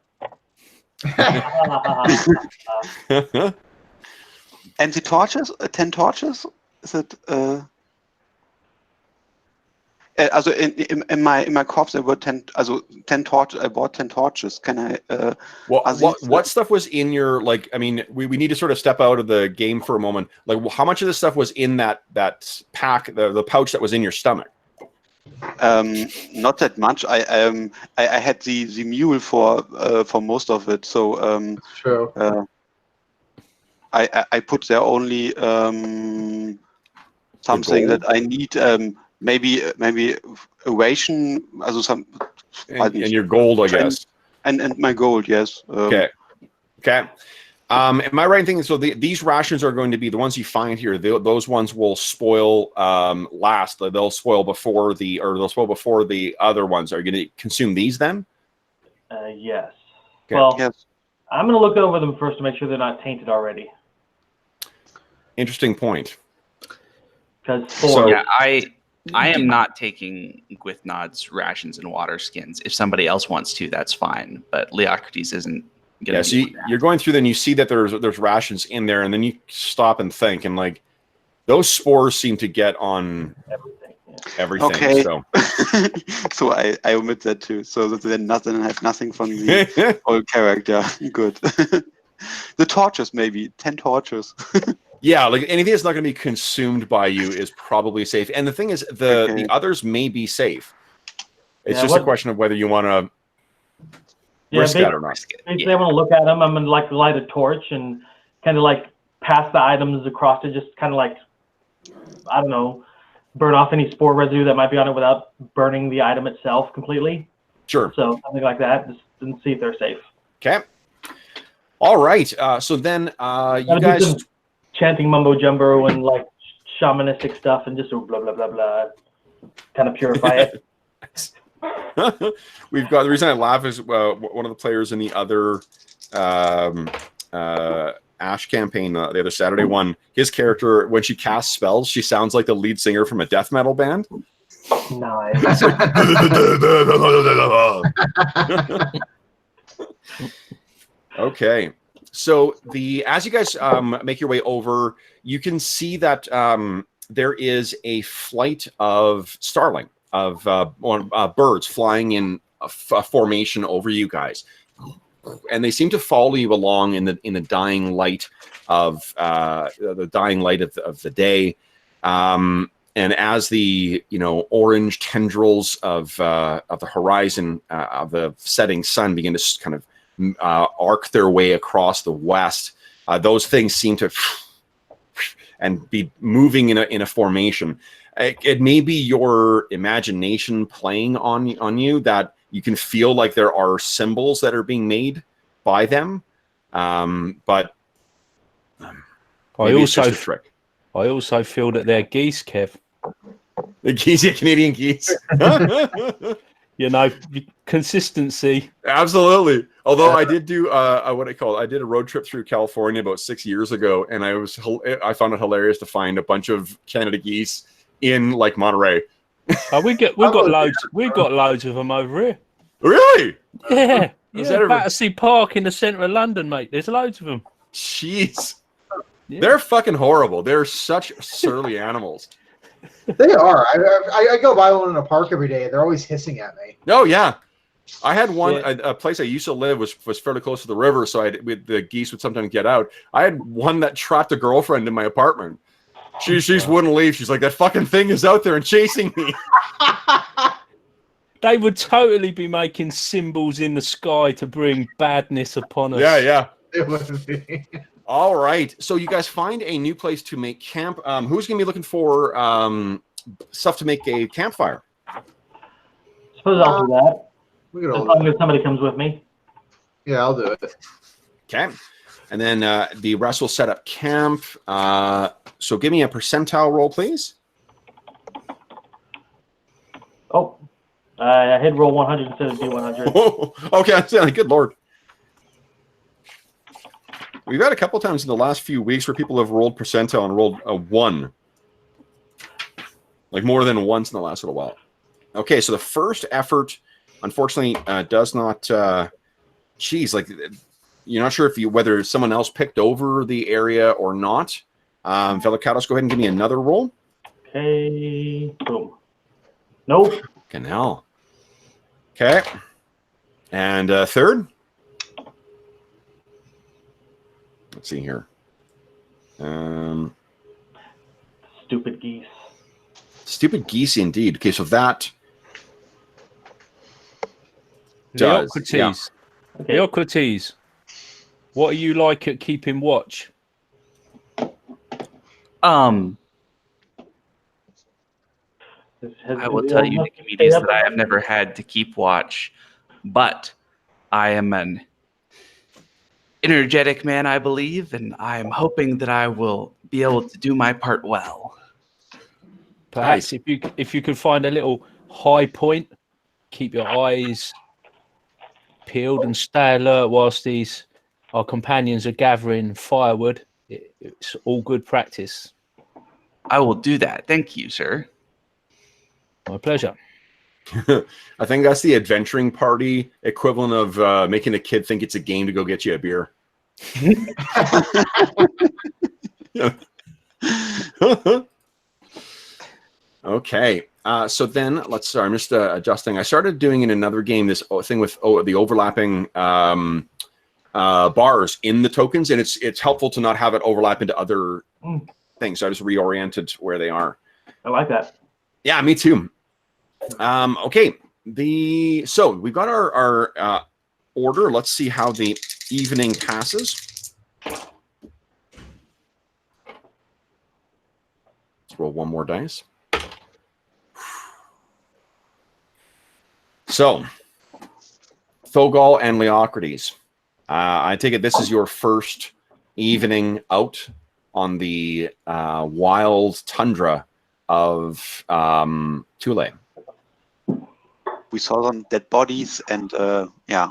And the torches, 10 torches. Is it? Also in my corpse there were 10. Also 10 torches. I bought 10 torches. Can I? What stuff was in your like? I mean, we need to sort of step out of the game for a moment. Like, how much of this stuff was in that pack, the pouch that was in your stomach? Not that much. I had the mule for most of it. So true. I put there only something that I need. Maybe a ration, also some. And your gold, I guess. And my gold, yes. Okay. Am I right in thinking so? These rations are going to be the ones you find here. Those ones will spoil last. They'll spoil before the other ones. Are you going to consume these then? Yes. Okay. Well, yes. I'm going to look over them first to make sure they're not tainted already. Interesting point. Because I am not taking Gwithnod's rations and water skins. If somebody else wants to, that's fine. But Leocrates isn't gonna So you're going through, then you see that there's rations in there, and then you stop and think, and like those spores seem to get on everything. Okay. So, so I omit that too. So that then nothing have nothing from the old character. Good. The torches, maybe 10 torches. yeah, like anything that's not going to be consumed by you is probably safe. And the thing is, the others may be safe. It's just a question of whether you want to risk that or not. Basically, I want to look at them. I'm gonna like light a torch and kind of like pass the items across to just kind of like, I don't know, burn off any spore residue that might be on it without burning the item itself completely. Sure. So something like that, just and see if they're safe. Okay. All right. So then you guys chanting mumbo jumbo and like shamanistic stuff and just blah blah blah blah, kind of purify it. We've got, the reason I laugh is one of the players in the other Ash campaign, the other Saturday one, his character, when she casts spells, she sounds like the lead singer from a death metal band. Nice. Okay. So as you guys make your way over, you can see that there is a flight of starling, of birds flying in a formation over you guys, and they seem to follow you along in the dying light of the day. And as the orange tendrils of the horizon of the setting sun begin to kind of arc their way across the west, those things seem to and be moving in a formation. It may be your imagination playing on you, that you can feel like there are symbols that are being made by them, but it's just a trick. I also feel that they're geese, Kev. The geese, Canadian geese. Consistency. Absolutely. Although I did do I did a road trip through California about 6 years ago, and I found it hilarious to find a bunch of Canada geese in like Monterey. Oh, we've got loads of them over here. Really? Yeah. Battersea Park in the centre of London, mate. There's loads of them. Jeez. Yeah. They're fucking horrible. They're such surly animals. They are. I go by one in a park every day, and they're always hissing at me. Oh yeah, I had one. A place I used to live was fairly close to the river, so the geese would sometimes get out. I had one that trapped a girlfriend in my apartment. She wouldn't leave. She's like, that fucking thing is out there and chasing me. They would totally be making symbols in the sky to bring badness upon us. Yeah. It would be. All right, so you guys find a new place to make camp. Who's going to be looking for stuff to make a campfire? Suppose I'll do that. As long as somebody comes with me. Yeah, I'll do it. Okay, and then the rest will set up camp. So give me a percentile roll, please. Oh, I hit roll 100 instead of D100. Oh, okay, good lord. We've had a couple times in the last few weeks where people have rolled percentile and rolled a 1. Like more than once in the last little while. Okay, so the first effort, unfortunately, does not... like, you're not sure whether someone else picked over the area or not. Velicatos, go ahead and give me another roll. Okay, boom. Nope. Canal. Okay. And third? Let's see here. Stupid geese. Stupid geese, indeed. Okay, so that does. Leocrates. Yeah. Okay. Leocrates. What are you like at keeping watch? I will tell you, Nicomedes, that I have never had to keep watch, but I am an energetic man, I believe, and I am hoping that I will be able to do my part well. Perhaps if you could find a little high point, keep your eyes peeled and stay alert whilst our companions are gathering firewood. It's all good practice. I will do that. Thank you, sir. My pleasure. I think that's the adventuring party equivalent of making a kid think it's a game to go get you a beer. Okay. So then let's start. I'm just adjusting. I started doing in another game this thing with the overlapping bars in the tokens, and it's helpful to not have it overlap into other things. So I just reoriented where they are. I like that. Yeah, me too. Okay. So we've got our order. Let's see how the evening passes. Let's roll one more dice. So, Thogol and Leocrates. I take it this is your first evening out on the wild tundra of Thule. We saw some dead bodies, and yeah.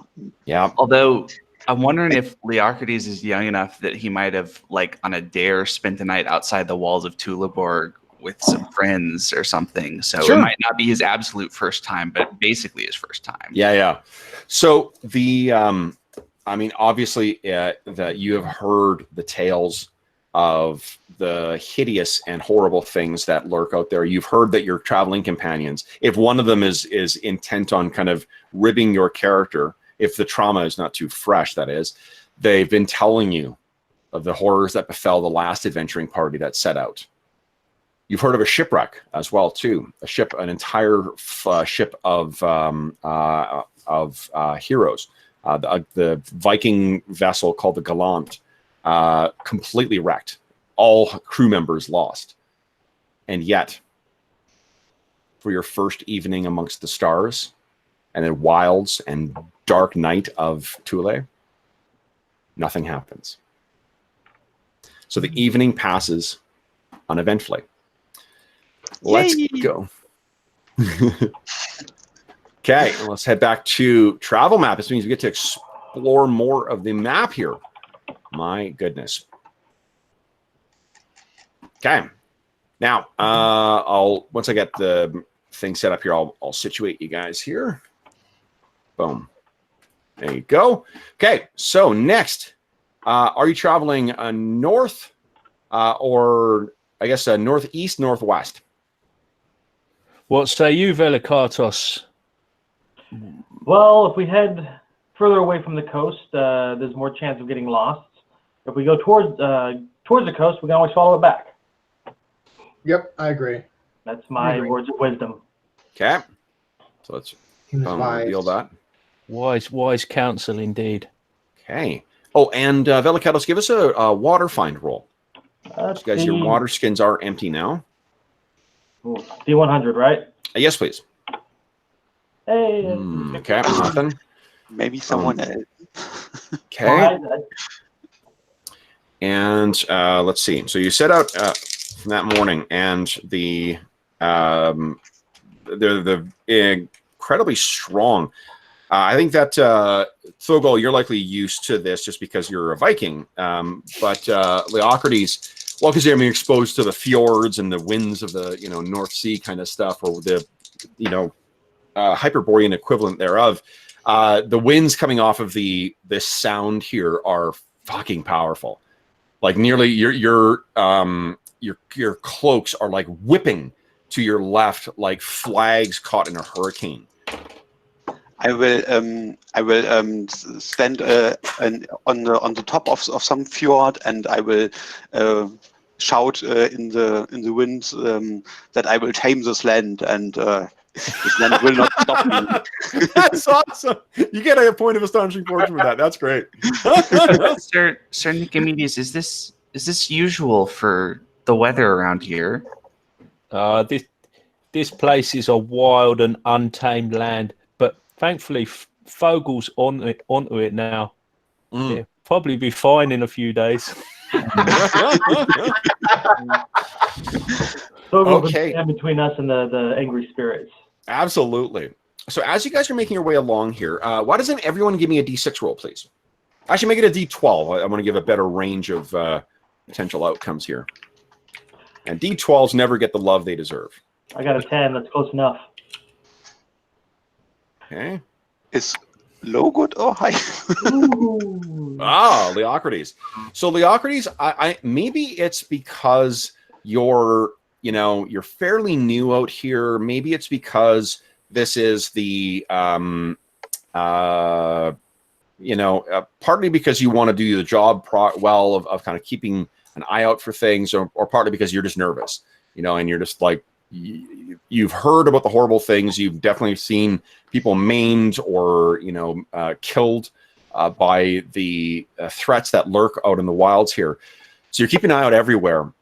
Although I'm wondering if Leocrates is young enough that he might have, like, on a dare, spent the night outside the walls of Thuleborg with some friends or something. So It might not be his absolute first time, but basically his first time. Yeah. So the, I mean, obviously that you have heard the tales of the hideous and horrible things that lurk out there. You've heard that your traveling companions, if one of them is intent on kind of ribbing your character, if the trauma is not too fresh, that is, they've been telling you of the horrors that befell the last adventuring party that set out. You've heard of a shipwreck as well, too. An entire ship of heroes. The Viking vessel called the Gallant, completely wrecked. All crew members lost. And yet, for your first evening amongst the stars, and the wilds and dark night of Thule, nothing happens. So the evening passes uneventfully. Let's go. Okay, let's head back to travel map. This means we get to explore more of the map here. My goodness. Okay. Now, once I get the thing set up here, I'll situate you guys here. Boom. There you go. Okay, so next, are you traveling north or I guess northeast, northwest? What say you, Velikatos? Well, if we head further away from the coast, there's more chance of getting lost. If we go towards the coast, we can always follow it back. Yep, I agree. That's my words of wisdom. Okay. So let's reveal that. Wise counsel indeed. Okay. Oh, and Velikatos, give us a water find roll. Guys, your water skins are empty now. Ooh, D100, right? Yes, please. Hey. Okay, nothing. Maybe someone else. Okay. And let's see. So you set out from that morning, and they're incredibly strong. I think that Thogol, you're likely used to this just because you're a Viking. But Leocrates, well, because they're exposed to the fjords and the winds of the North Sea kind of stuff, or the Hyperborean equivalent thereof. The winds coming off of this sound here are fucking powerful. Like nearly your cloaks are like whipping to your left like flags caught in a hurricane. I will stand on the top of some fjord, and I will shout in the wind that I will tame this land, and this land will not stop me. That's awesome. You get a point of astonishing fortune for that. That's great. Sir Nicomedes, is this usual for the weather around here? This place is a wild and untamed land, but thankfully Fogel's onto it now. Yeah, probably be fine in a few days. Okay. Stand between us and the angry spirits. Absolutely. So as you guys are making your way along here, why doesn't everyone give me a D6 roll, please? Actually, make it a D12. I want to give a better range of potential outcomes here. And D12s never get the love they deserve. I got a 10. That's close enough. Okay. Is low good or high? Leocrides. So Leocrides, I maybe it's because you're fairly new out here. Maybe it's because this is the partly because you want to do the job well of kind of keeping an eye out for things, or partly because you're just nervous, and you're just like, you've heard about the horrible things. You've definitely seen people maimed or killed by the threats that lurk out in the wilds here. So you're keeping an eye out everywhere.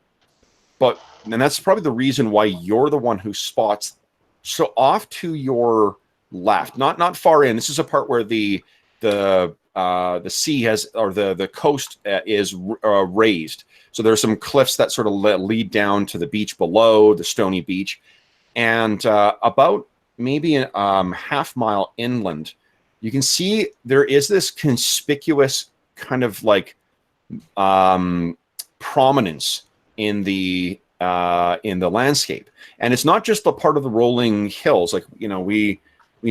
And that's probably the reason why you're the one who spots. So off to your left, not far in. This is a part where the sea has, or the coast is raised. So there's some cliffs that sort of lead down to the beach below, the stony beach, and about maybe a half mile inland, you can see there is this conspicuous kind of like prominence in the landscape, and it's not just the part of the rolling hills. Like we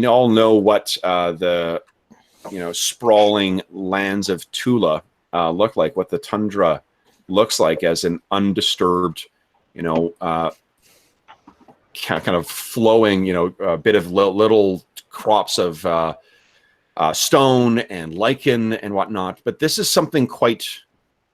all know what the sprawling lands of Tula look like, what the tundra looks like as an undisturbed, kind of flowing, a bit of little crops of stone and lichen and whatnot. But this is something quite,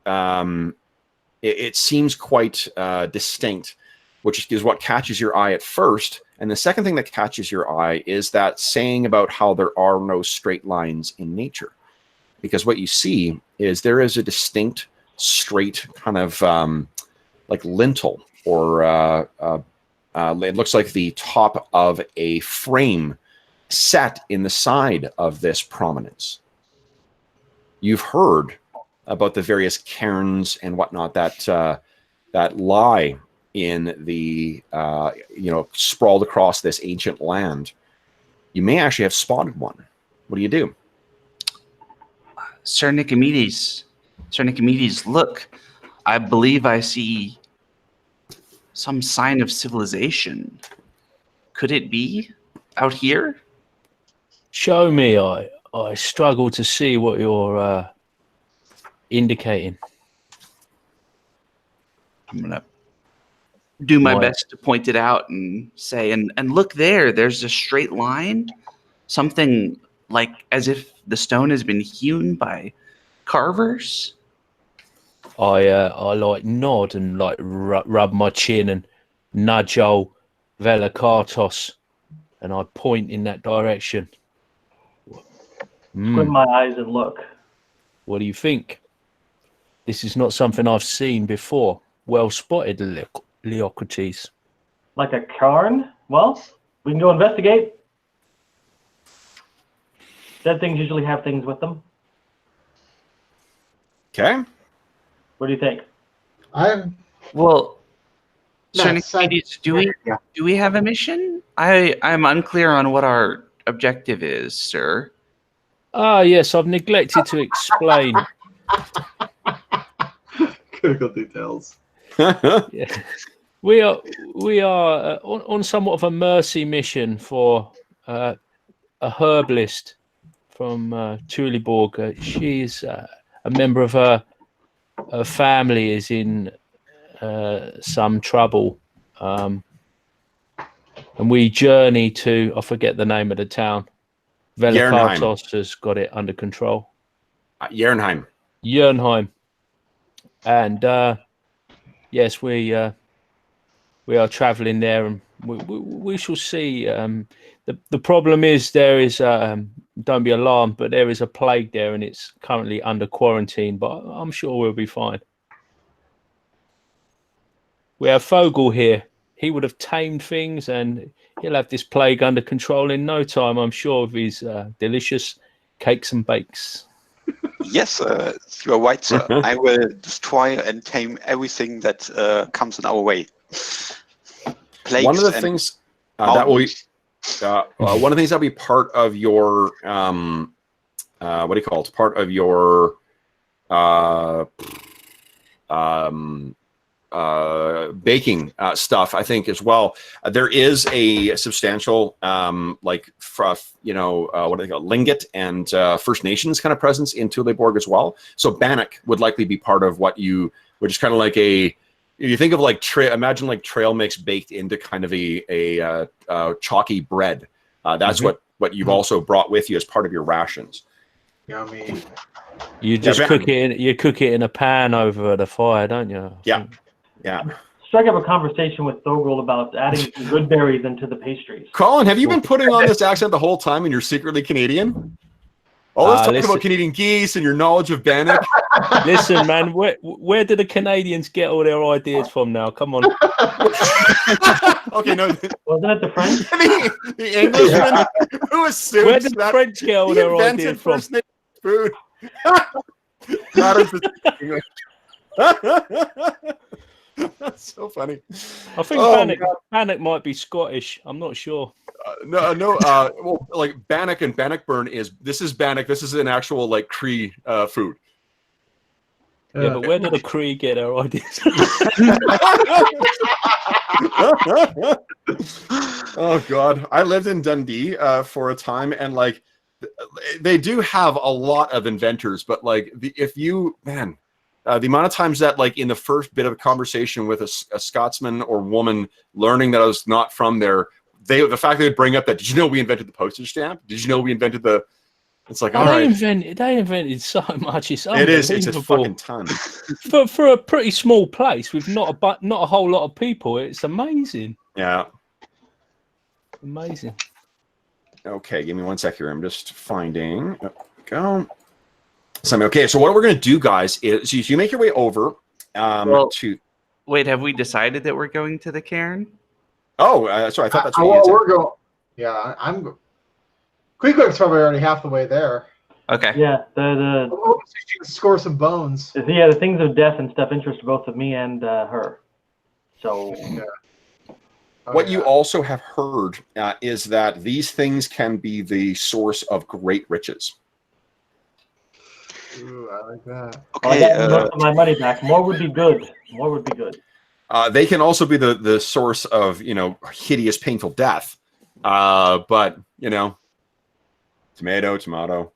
it seems quite distinct, which is what catches your eye at first. And the second thing that catches your eye is that saying about how there are no straight lines in nature. Because what you see is there is a distinct straight kind of like lintel, or it looks like the top of a frame set in the side of this prominence. You've heard about the various cairns and whatnot that lie in the sprawled across this ancient land. You may actually have spotted one. What do you do? Sir Nicomedes, look, I believe I see some sign of civilization. Could it be out here? Show me. I struggle to see what you're indicating. I'm gonna do my best to point it out and say, and look there, there's a straight line, something like as if the stone has been hewn by carvers. I like nod and like rub my chin and nudge old Velikatos, and I point in that direction. Squint my eyes and look. What do you think? This is not something I've seen before. Well spotted, Leocrides. Like a cairn? Well, we can go investigate. Dead things usually have things with them. Okay. What do you think? Well, Sir Nice. Nicomedes, do we have a mission? I'm unclear on what our objective is, sir. Ah, yes, I've neglected to explain. Critical details. Yeah. We are on somewhat of a mercy mission for a herbalist from Thuleborg. She's a member of her family is in some trouble, and we journey to, I forget the name of the town. Velikatos has got it under control. Jernheim. And yes, we are traveling there, and we shall see. The problem is there is don't be alarmed, but there is a plague there, and it's currently under quarantine. But I'm sure we'll be fine. We have Fogel here. He would have tamed things, and he'll have this plague under control in no time, I'm sure, with his delicious cakes and bakes. Yes, you are right, sir. I will destroy and tame everything that comes in our way. Plagues. One of the things that will be, one of the things that'll be part of your what do you call it? Part of your baking stuff, I think, as well. There is a substantial, what do they call lingot and First Nations kind of presence in Thuleborg as well. So bannock would likely be part of what you, which is kind of like you think of like imagine like trail mix baked into kind of a chalky bread. That's what you've also brought with you as part of your rations. Yummy. You just cook it. You cook it in a pan over the fire, don't you? Yeah. Strike up a conversation with Thogel about adding some good berries into the pastries. Colin, have you been putting on this accent the whole time and you're secretly Canadian? All this talk about Canadian geese and your knowledge of bannock. Listen, man, where do the Canadians get all their ideas from now? Come on. Okay, no. Wasn't it the French? the Englishman who assumes where did the French get all their ideas from? Food. Not as English. That's so funny. I think bannock might be Scottish. I'm not sure. No. Well, like bannock and bannockburn this is bannock. This is an actual like Cree food. Yeah, but where did the Cree get their ideas? Oh God, I lived in Dundee for a time, and like they do have a lot of inventors, but like the amount of times that like in the first bit of a conversation with a Scotsman or woman learning that I was not from there, the fact they would bring up that, did you know we invented the postage stamp? Did you know we invented the? It's like, they invented so much. It's a fucking ton for a pretty small place with not a whole lot of people. It's amazing. Yeah, amazing. Okay, give me 1 sec here. I'm just finding. Go. Okay, so what we're going to do, guys, is you make your way over to... Wait, have we decided that we're going to the cairn? Oh, sorry, I thought that's what we're going. Yeah, I'm... Quick's probably already half the way there. Okay. Yeah, you can score some bones. Yeah, the things of death and stuff interest both of me and her. So... Yeah. What you also have heard is that these things can be the source of great riches. Ooh, I like that. Okay, I got my money back. More would be good. More would be good. They can also be the source of hideous, painful death. But tomato.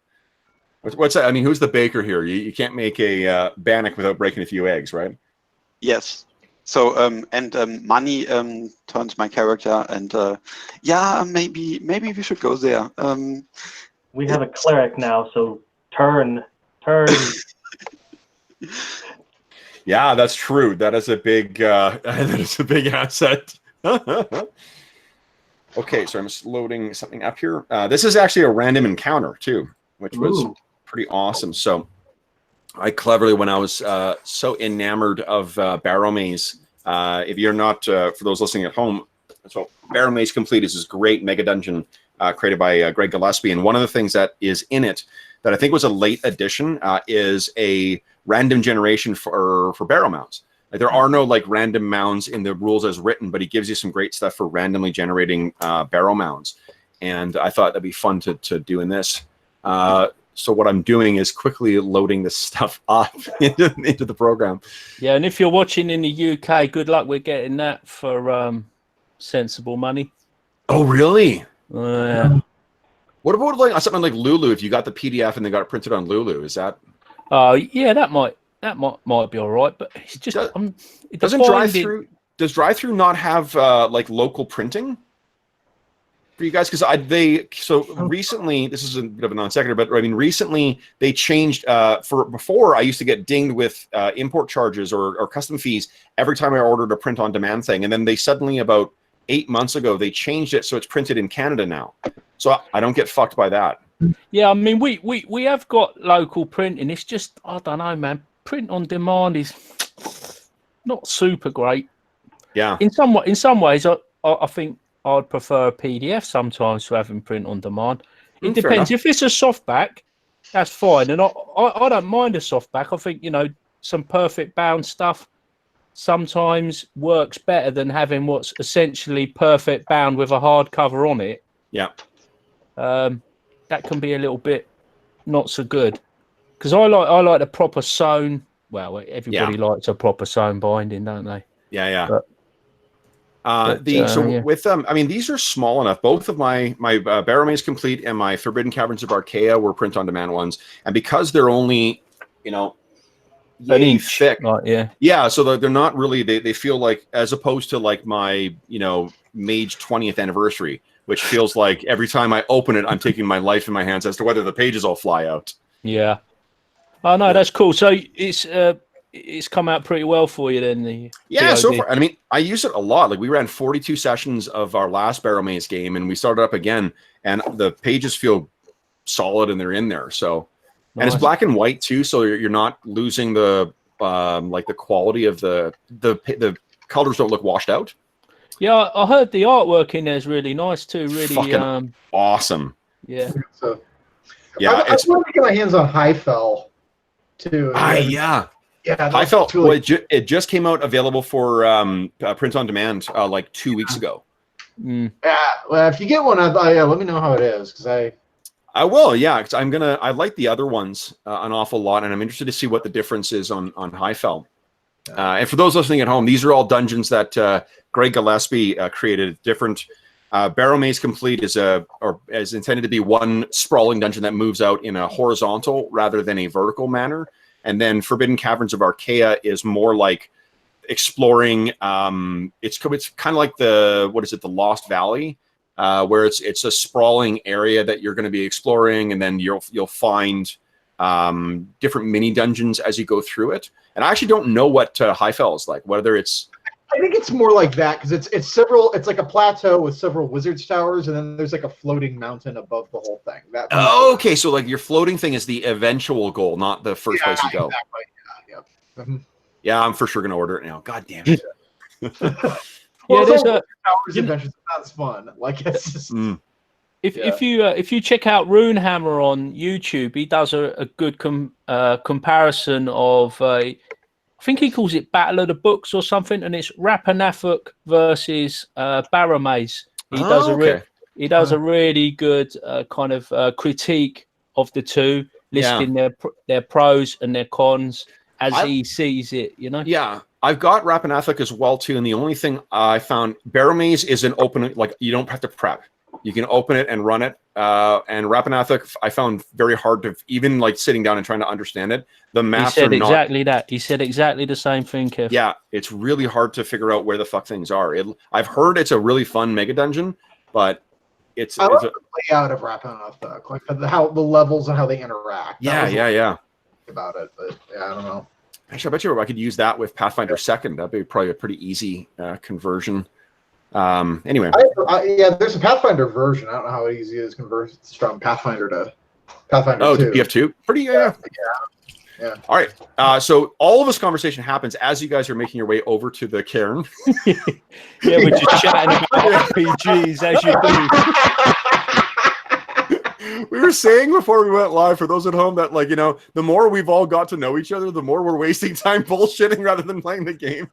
What's that? I mean, who's the baker here? You can't make a bannock without breaking a few eggs, right? Yes. So money turns my character, and maybe we should go there. We have a cleric now, so turn. Yeah, that's true. That is a big asset. Okay, so I'm just loading something up here. This is actually a random encounter too, which was pretty awesome. So I cleverly, when I was so enamored of Barrow Maze, if you're not, for those listening at home, so Barrow Maze Complete is this great mega dungeon created by Greg Gillespie, and one of the things that is in it that I think was a late addition is a random generation for barrow mounds. Like, there are no like random mounds in the rules as written, but he gives you some great stuff for randomly generating barrow mounds, and I thought that'd be fun to do in this. So what I'm doing is quickly loading this stuff up into the program. Yeah, and if you're watching in the UK, good luck with getting that for sensible money. Oh, really? Yeah. What about like something like Lulu? If you got the PDF and they got it printed on Lulu, is that? Yeah, that might be all right, but it's just doesn't DriveThru does DriveThru not have like local printing for you guys? Because recently, this is a bit of a non sequitur, but I mean recently they changed. Before I used to get dinged with import charges or custom fees every time I ordered a print on demand thing, and then they suddenly about 8 months ago they changed it so it's printed in Canada now, so I don't get fucked by that. Yeah, I mean we have got local printing. It's just, I don't know, man. Print on demand is not super great. Yeah. In some ways, I think I'd prefer a PDF sometimes to having print on demand. It depends. If it's a softback, that's fine, and I don't mind a softback. I think some perfect bound stuff sometimes works better than having what's essentially perfect bound with a hardcover on it. Yeah. That can be a little bit not so good, because I like the proper sewn well, everybody likes a proper sewn binding, don't they? Yeah. But, with them, I mean, these are small enough. Both of my Barrowmaze Complete and my Forbidden Caverns of Archaea were print on demand ones, and because they're only, an inch thick, so they're not really. They feel like, as opposed to like my Mage 20th anniversary, which feels like every time I open it, I'm taking my life in my hands as to whether the pages all fly out. Yeah. Oh no, that's cool. So it's come out pretty well for you then. So far. I mean, I use it a lot. Like, we ran 42 sessions of our last Barrowmaze game, and we started up again, and the pages feel solid and they're in there. So, and it's black and white too, so you're not losing the like the quality of the colors don't look washed out. Yeah, I heard the artwork in there is really nice too. Really fucking awesome. Yeah. So, yeah, I want to get my hands on Highfell too. Yeah, Highfell. Well, it just came out available for print on demand like 2 weeks ago. Mm. Yeah, well, if you get one, let me know how it is, because I will. Yeah, because I like the other ones an awful lot, and I'm interested to see what the difference is on Highfell. And for those listening at home, these are all dungeons that Greg Gillespie created. Different Barrowmaze Complete is intended to be one sprawling dungeon that moves out in a horizontal rather than a vertical manner. And then Forbidden Caverns of Archaea is more like exploring. It's kind of like the Lost Valley, where it's a sprawling area that you're going to be exploring, and then you'll find different mini dungeons as you go through it. And I actually don't know what Highfell is like. Whether it's, I think it's more like that, because it's like a plateau with several wizard's towers, and then there's like a floating mountain above the whole thing. Okay, so like your floating thing is the eventual goal, not the first place you go. Exactly. Yeah, I'm for sure gonna order it now. God damn it. There's a towers adventures. That's fun. Like, it's just. If you check out Runehammer on YouTube, he does a good comparison of I think he calls it Battle of the Books or something, and it's Rapanathuk versus Barrowmaze. He does a really good kind of critique of the two, listing their pros and their cons as he sees it. Yeah, I've got Rapanathuk as well too, and the only thing I found, Barrowmaze is an open, like, you don't have to prep. You can open it and run it. And Rapanathuk, I found very hard to, even like sitting down and trying to understand it. The maps He said exactly that. He said exactly the same thing, Kev. Yeah, it's really hard to figure out where the fuck things are. I've heard it's a really fun mega dungeon, but I love the layout of Rapanathuk, like the levels and how they interact. Yeah. About it, but I don't know. Actually, I bet you I could use that with Pathfinder 2nd. That'd be probably a pretty easy conversion. Anyway, there's a Pathfinder version. I don't know how easy it is to convert from Pathfinder to Pathfinder 2. To PF2? Pretty, yeah. All right. So all of this conversation happens as you guys are making your way over to the cairn. We're just chatting about RPGs as you do. We were saying before we went live, for those at home, that the more we've all got to know each other, the more we're wasting time bullshitting rather than playing the game.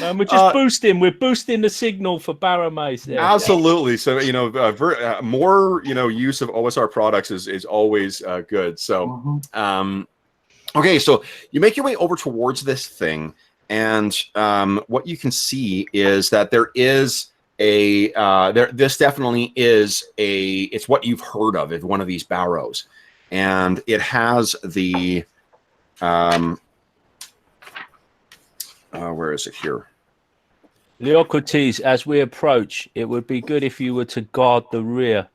And we're just boosting. We're boosting the signal for Barrowmaze there. Absolutely. So more use of OSR products is always good. So okay, so you make your way over towards this thing, and what you can see is that there is this definitely is it's what you've heard of. It's one of these barrows, and it has the where is it here? Leocrates, as we approach, it would be good if you were to guard the rear.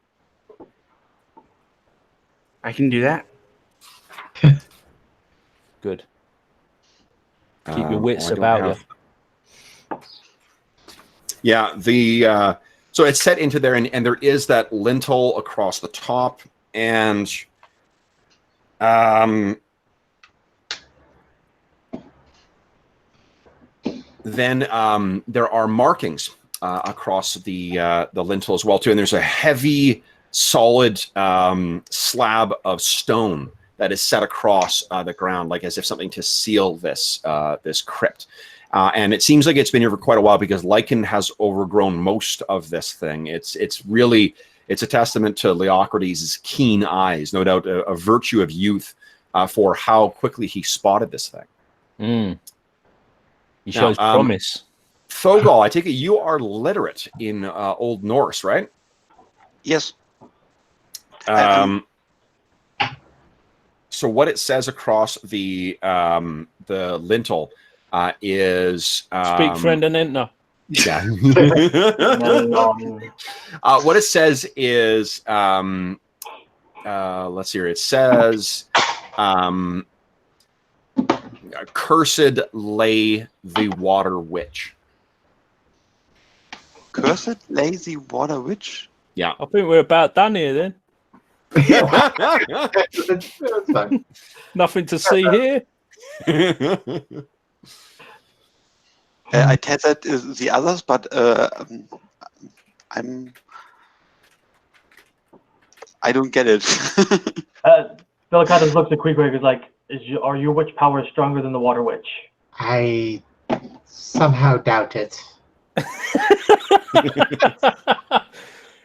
I can do that. Good. Keep your wits about you. Yeah, so it's set into there, and there is that lintel across the top, and then there are markings across the lintel as well too, and there's a heavy, solid slab of stone that is set across the ground, like as if something to seal this this crypt. And it seems like it's been here for quite a while, because lichen has overgrown most of this thing. It's a testament to Leocrates' keen eyes, no doubt a virtue of youth. for how quickly he spotted this thing. He shows promise. Thogol, I take it you are literate in Old Norse, right? Yes. So what it says across the lintel is Speak, friend, and enter. yeah. What it says is let's see here. It says cursed lay the water witch. Cursed lazy water witch. Yeah. I think we're about done here then. That's fine. Nothing to see here. I tested the others, but I don't get it. Velikatos looks at Queequeg and is like, are your witch powers stronger than the water witch? I somehow doubt it.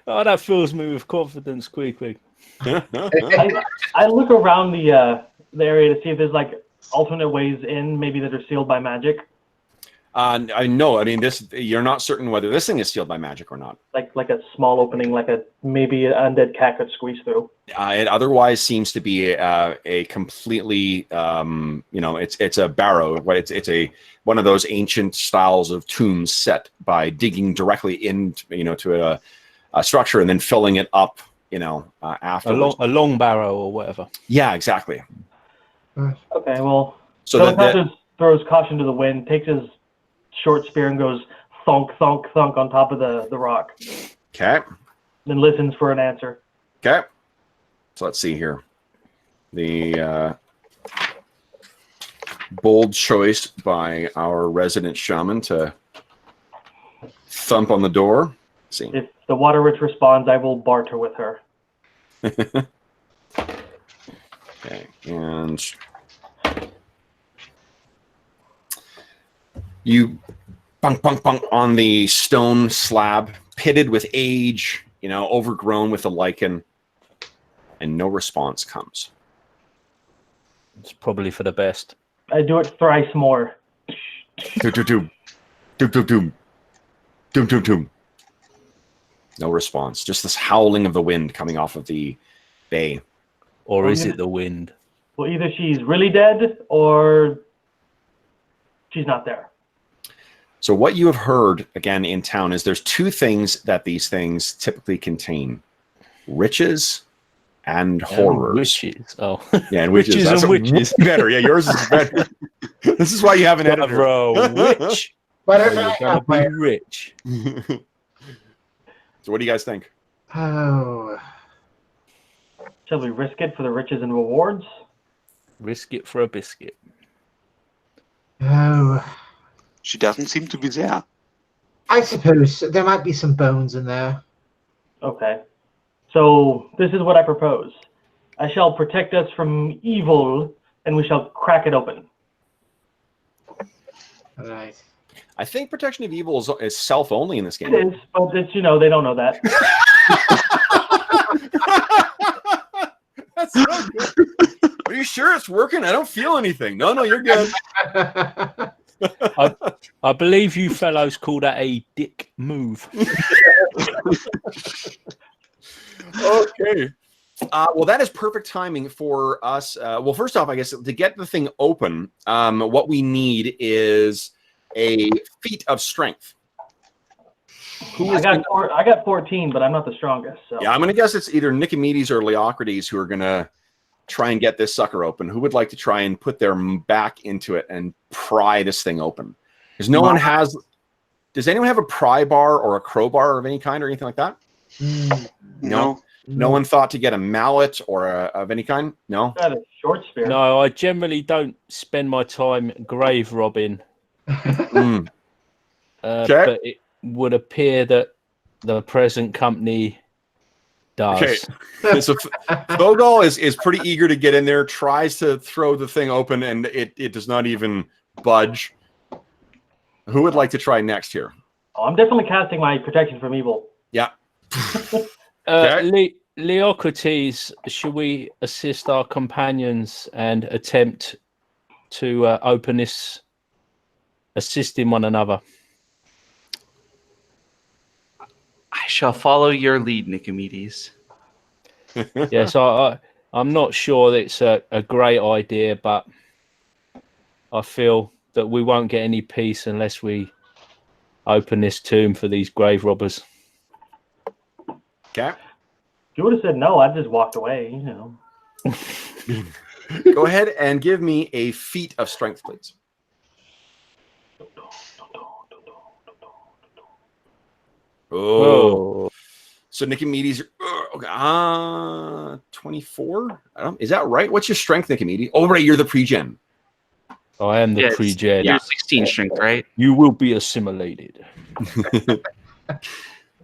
Oh, that fills me with confidence, Queequeg. I look around the area to see if there's like alternate ways in, maybe that are sealed by magic. I know. I mean, this you're not certain whether this thing is sealed by magic or not. Like a small opening, like maybe an undead cat could squeeze through. It otherwise seems to be a completely, it's a barrow, but it's one of those ancient styles of tombs set by digging directly in, to a structure and then filling it up, afterwards. A long barrow or whatever. Yeah, exactly. Okay, well, so Velikatos throws caution to the wind, takes his short spear and goes thunk, thunk, thunk on top of the rock. Okay. Then listens for an answer. Okay. So let's see here. The bold choice by our resident shaman to thump on the door. Let's see. If the water witch responds, I will barter with her. Okay, and you bunk, bunk, bunk on the stone slab, pitted with age, overgrown with the lichen, and no response comes. It's probably for the best. I do it thrice more. Doom, doom, doom. Doom, doom, doom. Doom, doom, doom. No response. Just this howling of the wind coming off of the bay. Or is it the wind? Well, either she's really dead or she's not there. So what you have heard, again, in town is there's two things that these things typically contain. Riches and horrors. Witches. Oh. Yeah, and witches. Riches and witches. Better. Yeah, yours is better. This is why you have an editor. Bro, witch. Whatever You're I gonna have be my... rich. So what do you guys think? Oh. Shall we risk it for the riches and rewards? Risk it for a biscuit. Oh. She doesn't seem to be there. I suppose there might be some bones in there. Okay. So this is what I propose. I shall protect us from evil, and we shall crack it open. All right. I think protection of evil is self-only in this game. It is, but it's, they don't know that. That's so good. Are you sure it's working? I don't feel anything. No, you're good. I believe you fellows call that a dick move. Okay. Well, that is perfect timing for us. Well, first off, I guess to get the thing open, what we need is a feat of strength. I got 14, but I'm not the strongest. So. Yeah, I'm going to guess it's either Nicomedes or Leocrates who are going to try and get this sucker open. Who would like to try and put their back into it and pry this thing open? Because no one has... Does anyone have a pry bar or a crowbar of any kind or anything like that? No. No one thought to get a mallet or of any kind? No? Got a short spear. No, I generally don't spend my time grave robbing. Okay. But it would appear that the present company does. Okay. So Thogol is pretty eager to get in there, tries to throw the thing open, and it does not even budge. Who would like to try next here? Oh, I'm definitely casting my protection from evil. Yeah. Leocrates, should we assist our companions and attempt to open this, assisting one another? I shall follow your lead, Nicomedes. Yes, I'm not sure that it's a great idea, but I feel that we won't get any peace unless we open this tomb for these grave robbers. Okay. If you would have said no, I'd just walked away. You know. Go ahead and give me a feat of strength, please. Oh. So Nicomedes, okay, 24? Is that right? What's your strength, Nicomedes? Oh, right, you're the pre-gen. I am the pre-gen. You're 16 strength, right? You will be assimilated.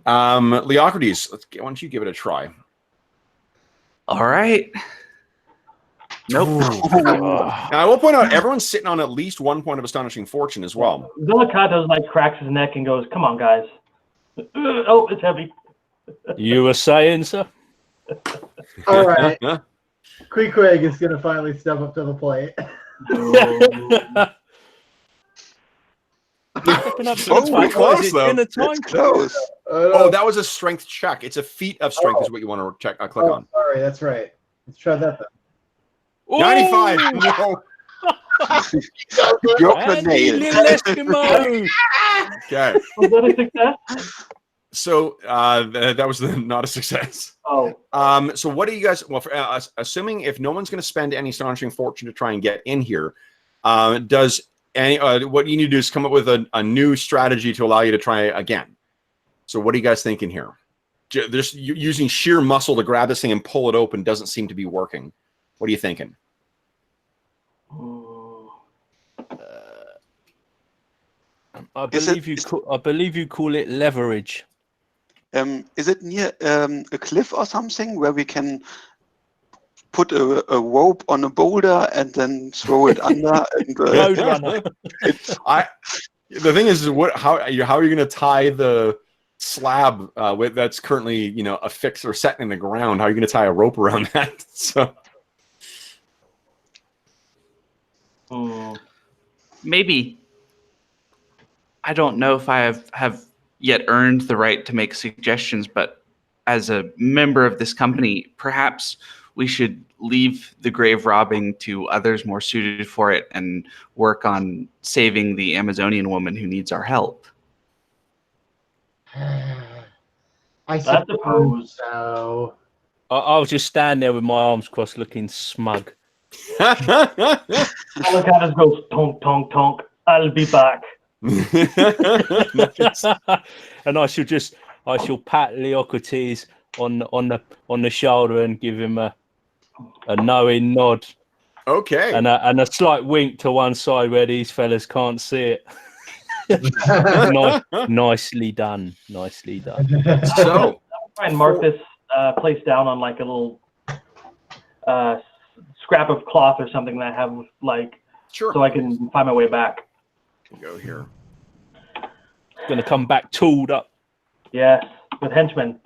Leocrates, why don't you give it a try? All right. Nope. Now, I will point out, everyone's sitting on at least 1 point of astonishing fortune as well. Vilicatos like cracks his neck and goes, "Come on, guys." Oh, it's heavy. You were saying, sir? All right. Queequeg is going to finally step up to the plate. Pretty close, though. It's close. Oh, that was a strength check. It's a feat of strength is what you want to check. Click on. Sorry, that's right. Let's try that then. 95. No. You're Andy, nailed. little Eskimo. Okay. Was that a success? So that was not a success. Oh. So what do you guys? Well, assuming if no one's going to spend any astonishing fortune to try and get in here, does any? What you need to do is come up with a new strategy to allow you to try again. So what are you guys thinking here? Just using sheer muscle to grab this thing and pull it open doesn't seem to be working. What are you thinking? I believe you call it leverage. Is it near a cliff or something where we can put a rope on a boulder and then throw it under? And, Roadrunner. The thing is, how are you going to tie the slab that's currently affixed or set in the ground? How are you going to tie a rope around that? So. Maybe. I don't know if I have yet earned the right to make suggestions, but as a member of this company, perhaps we should leave the grave robbing to others more suited for it and work on saving the Amazonian woman who needs our help. I suppose so. I'll just stand there with my arms crossed looking smug. Vilicatos goes, "Tonk, tonk, tonk. I'll be back." And I shall pat Leocrates on the shoulder and give him a knowing nod. Okay. And a slight wink to one side where these fellas can't see it. Nicely done. Nicely done. So Try and mark this place down on like a little scrap of cloth or something that I have, sure. so I can find my way back. Go here. Gonna come back tooled up. Yes, with henchmen.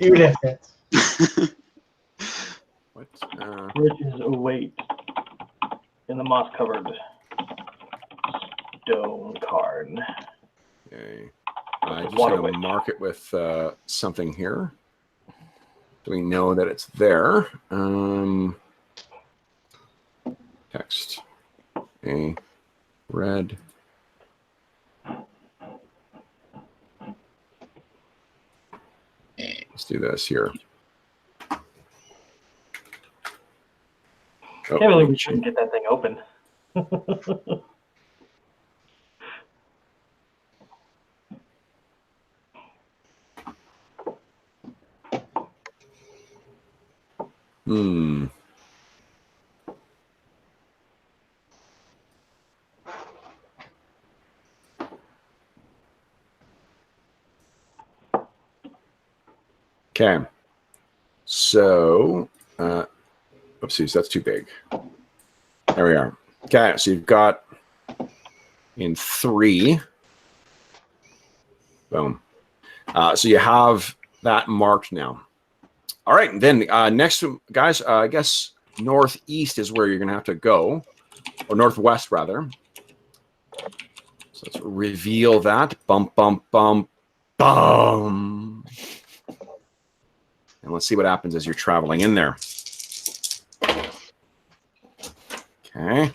Even if it's Which is await in the moss-covered stone card. Okay. I just want to mark it with something here. Do we know that it's there? Text. A red. Let's do this here. I can't believe we shouldn't get that thing open. Okay. So, oopsies, that's too big. There we are. Okay, so you've got in 3. Boom. So you have that marked now. All right, and then next, guys, I guess northeast is where you're going to have to go, or northwest, rather. So let's reveal that. Bump, bump, bump, bum. And let's see what happens as you're traveling in there. Okay.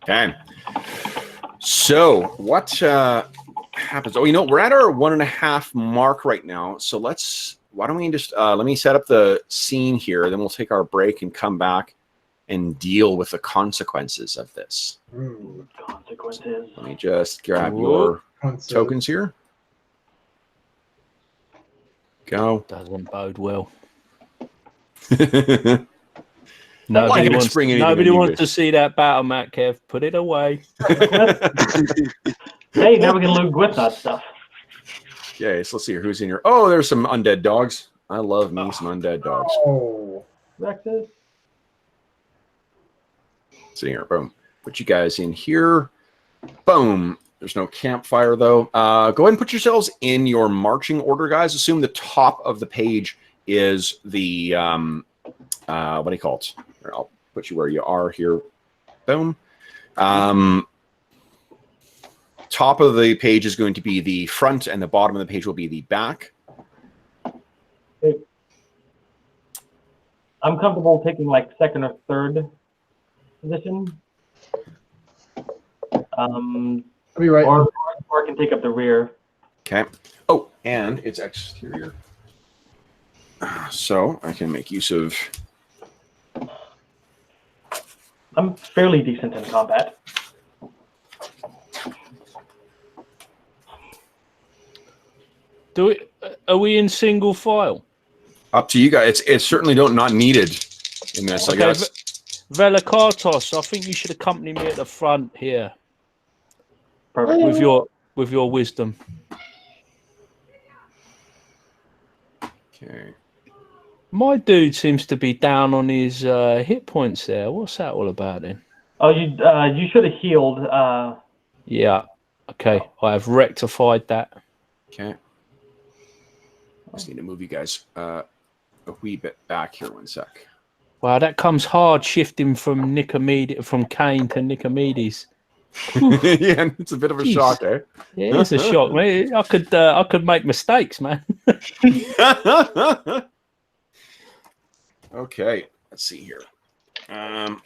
Okay. So what happens? Oh, you know, we're at our 1.5 mark right now. So why don't we just, let me set up the scene here. Then we'll take our break and come back and deal with the consequences of this. Consequences. Let me just grab your tokens here. Go. Doesn't bode well. Nobody wants to see that battle mat, Kev. Put it away. Hey, now we can loot with that stuff. Okay, so let's see here. Who's in here? Oh, there's some undead dogs. I love me some undead dogs. Oh. Rexus. See here, boom. Put you guys in here. Boom. There's no campfire, though. Go ahead and put yourselves in your marching order, guys. Assume the top of the page is the, what do you call it? Here, I'll put you where you are here. Boom. Top of the page is going to be the front, and the bottom of the page will be the back. Okay. I'm comfortable taking like second or third position. I'll be right. Or I can take up the rear. Okay. Oh, and it's exterior. So I can make use of... I'm fairly decent in combat. Are we in single file? Up to you guys. It's certainly not needed in this, I guess. Velikatos, I think you should accompany me at the front here. Perfect. With your wisdom. Okay. My dude seems to be down on his hit points there. What's that all about then? Oh, you should have healed. Yeah. Okay. I have rectified that. Okay. Just need to move you guys a wee bit back here. 1 sec. Wow, that comes hard shifting from Kane to Nicomedes. Yeah, it's a bit of a shock, eh? Yeah, it's a shock, man. I could make mistakes, man. Okay, let's see here. How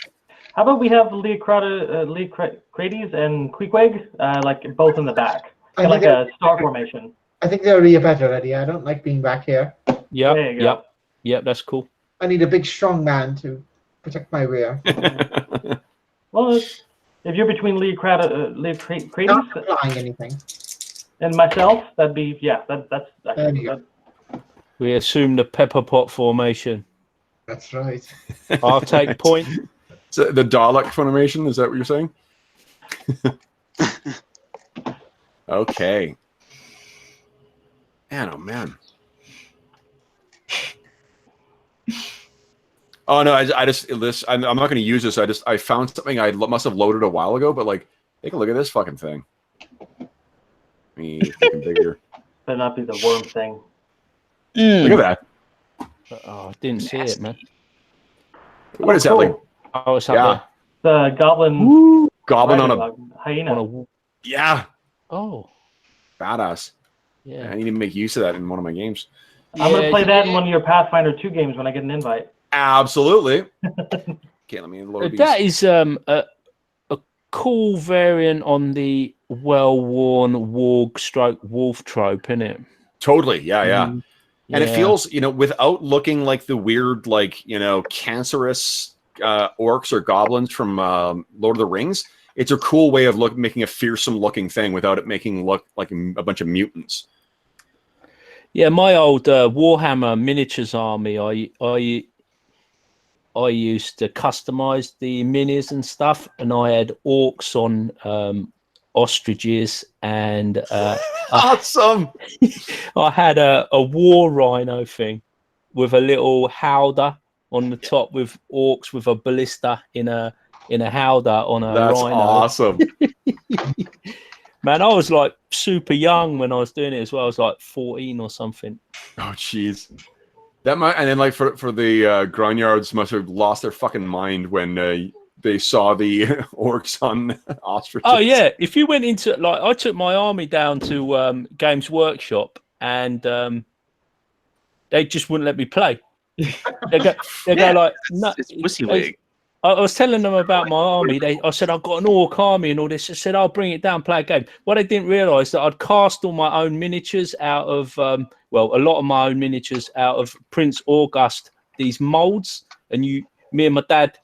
about we have Leocrates and Queequeg, like both in the back, like a star formation. I think they'll be better already. I don't like being back here. Yep, that's cool. I need a big, strong man to protect my rear. Well, if you're between Leocrates Not flying anything. and myself, that'd be that's. We assume the pepper pot formation. That's right. I'll take point. So the Dalek formation, is that what you're saying? Okay. Man, oh man. Oh no, I'm not going to use this. I found something I must have loaded a while ago, but like, take a look at this fucking thing. Me fucking bigger. Better not be the worm thing. Look at that. Oh, I didn't see it, man. What is that like? Oh, it's up The goblin. Woo! Goblin on a hyena. yeah. Oh, Badass. yeah. I need to make use of that in one of my games. I'm gonna play that in one of your Pathfinder 2 games when I get an invite. Absolutely. Okay, let me load these. That is a cool variant on the well-worn warg/wolf trope, isn't it? Totally. Yeah. And it Yeah. feels, without looking like the weird, cancerous orcs or goblins from Lord of the Rings, it's a cool way of making a fearsome looking thing without it making look like a bunch of mutants. Yeah, my old Warhammer miniatures army, I used to customize the minis and stuff, and I had orcs on ostriches, and Awesome. I had a war rhino thing with a little howdah on the top with orcs with a ballista in a howdah on a That's rhino. awesome. Man, I was like super young when I was doing it as well. I was like 14 or something. Oh, jeez. That might, and then like for the groundyards must have lost their fucking mind when they saw the orcs on ostriches. Oh yeah, if you went into like, I took my army down to Games Workshop, and they just wouldn't let me play. They go like, no. It's WYSIWYG. I was telling them about my army. I said, I've got an orc army and all this. I said, I'll bring it down, play a game. What they didn't realise that I'd cast all my own miniatures out of, a lot of my own miniatures out of Prince August, these moulds. And me and my dad,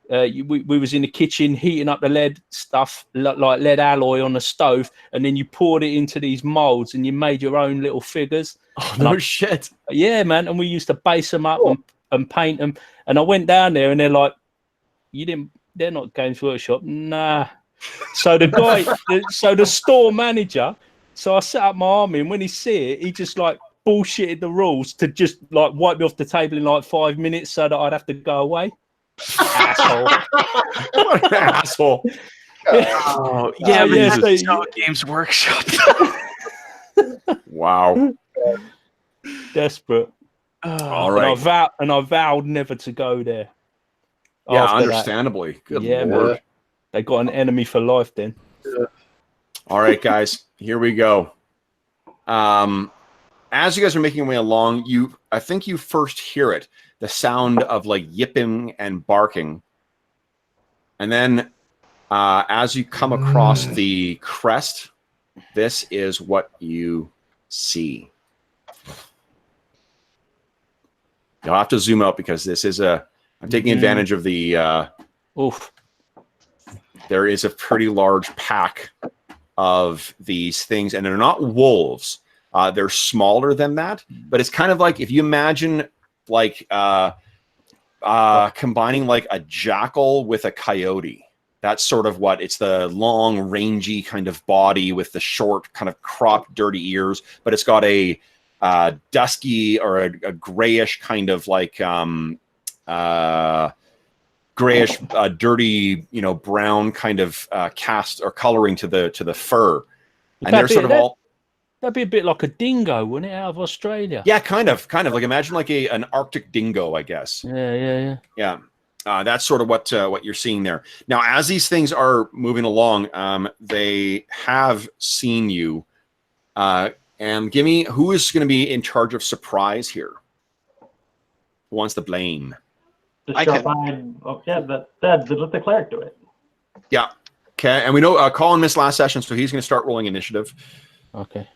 we was in the kitchen heating up the lead stuff, like lead alloy on the stove. And then you poured it into these moulds and you made your own little figures. Oh, no shit. Yeah, man. And we used to base them up and paint them. And I went down there and they're like, they're not Games Workshop. Nah. So the store manager, so I set up my army, and when he see it, he just like bullshitted the rules to just like wipe me off the table in like 5 minutes so that I'd have to go away. Asshole. What an asshole. Oh, yeah, so Games Workshop. Wow. Desperate. All right. And I vowed never to go there. Yeah, After understandably. That. Good yeah, Lord. man. They got an enemy for life then. All right, guys, here we go. As you guys are making your way along, I think you first hear it, the sound of like yipping and barking. And then as you come across the crest, this is what you see. You'll have to zoom out because this is I'm taking advantage of the there is a pretty large pack of these things, and they're not wolves. They're smaller than that, but it's kind of like if you imagine like combining like a jackal with a coyote. That's sort of what it's, the long, rangy kind of body with the short, kind of cropped, dirty ears, but it's got a dusky or a grayish kind of like grayish, dirty, brown kind of cast or coloring to the fur, and they're sort of all. That'd be a bit like a dingo, wouldn't it, out of Australia? Yeah, kind of like imagine like an Arctic dingo, I guess. Yeah. That's sort of what you're seeing there. Now, as these things are moving along, they have seen you. And give me, who is going to be in charge of surprise here? Who wants the blame? The sharp-eyed. Oh, yeah, let the cleric do it. Yeah. Okay. And we know Colin missed last session, so he's going to start rolling initiative. Okay.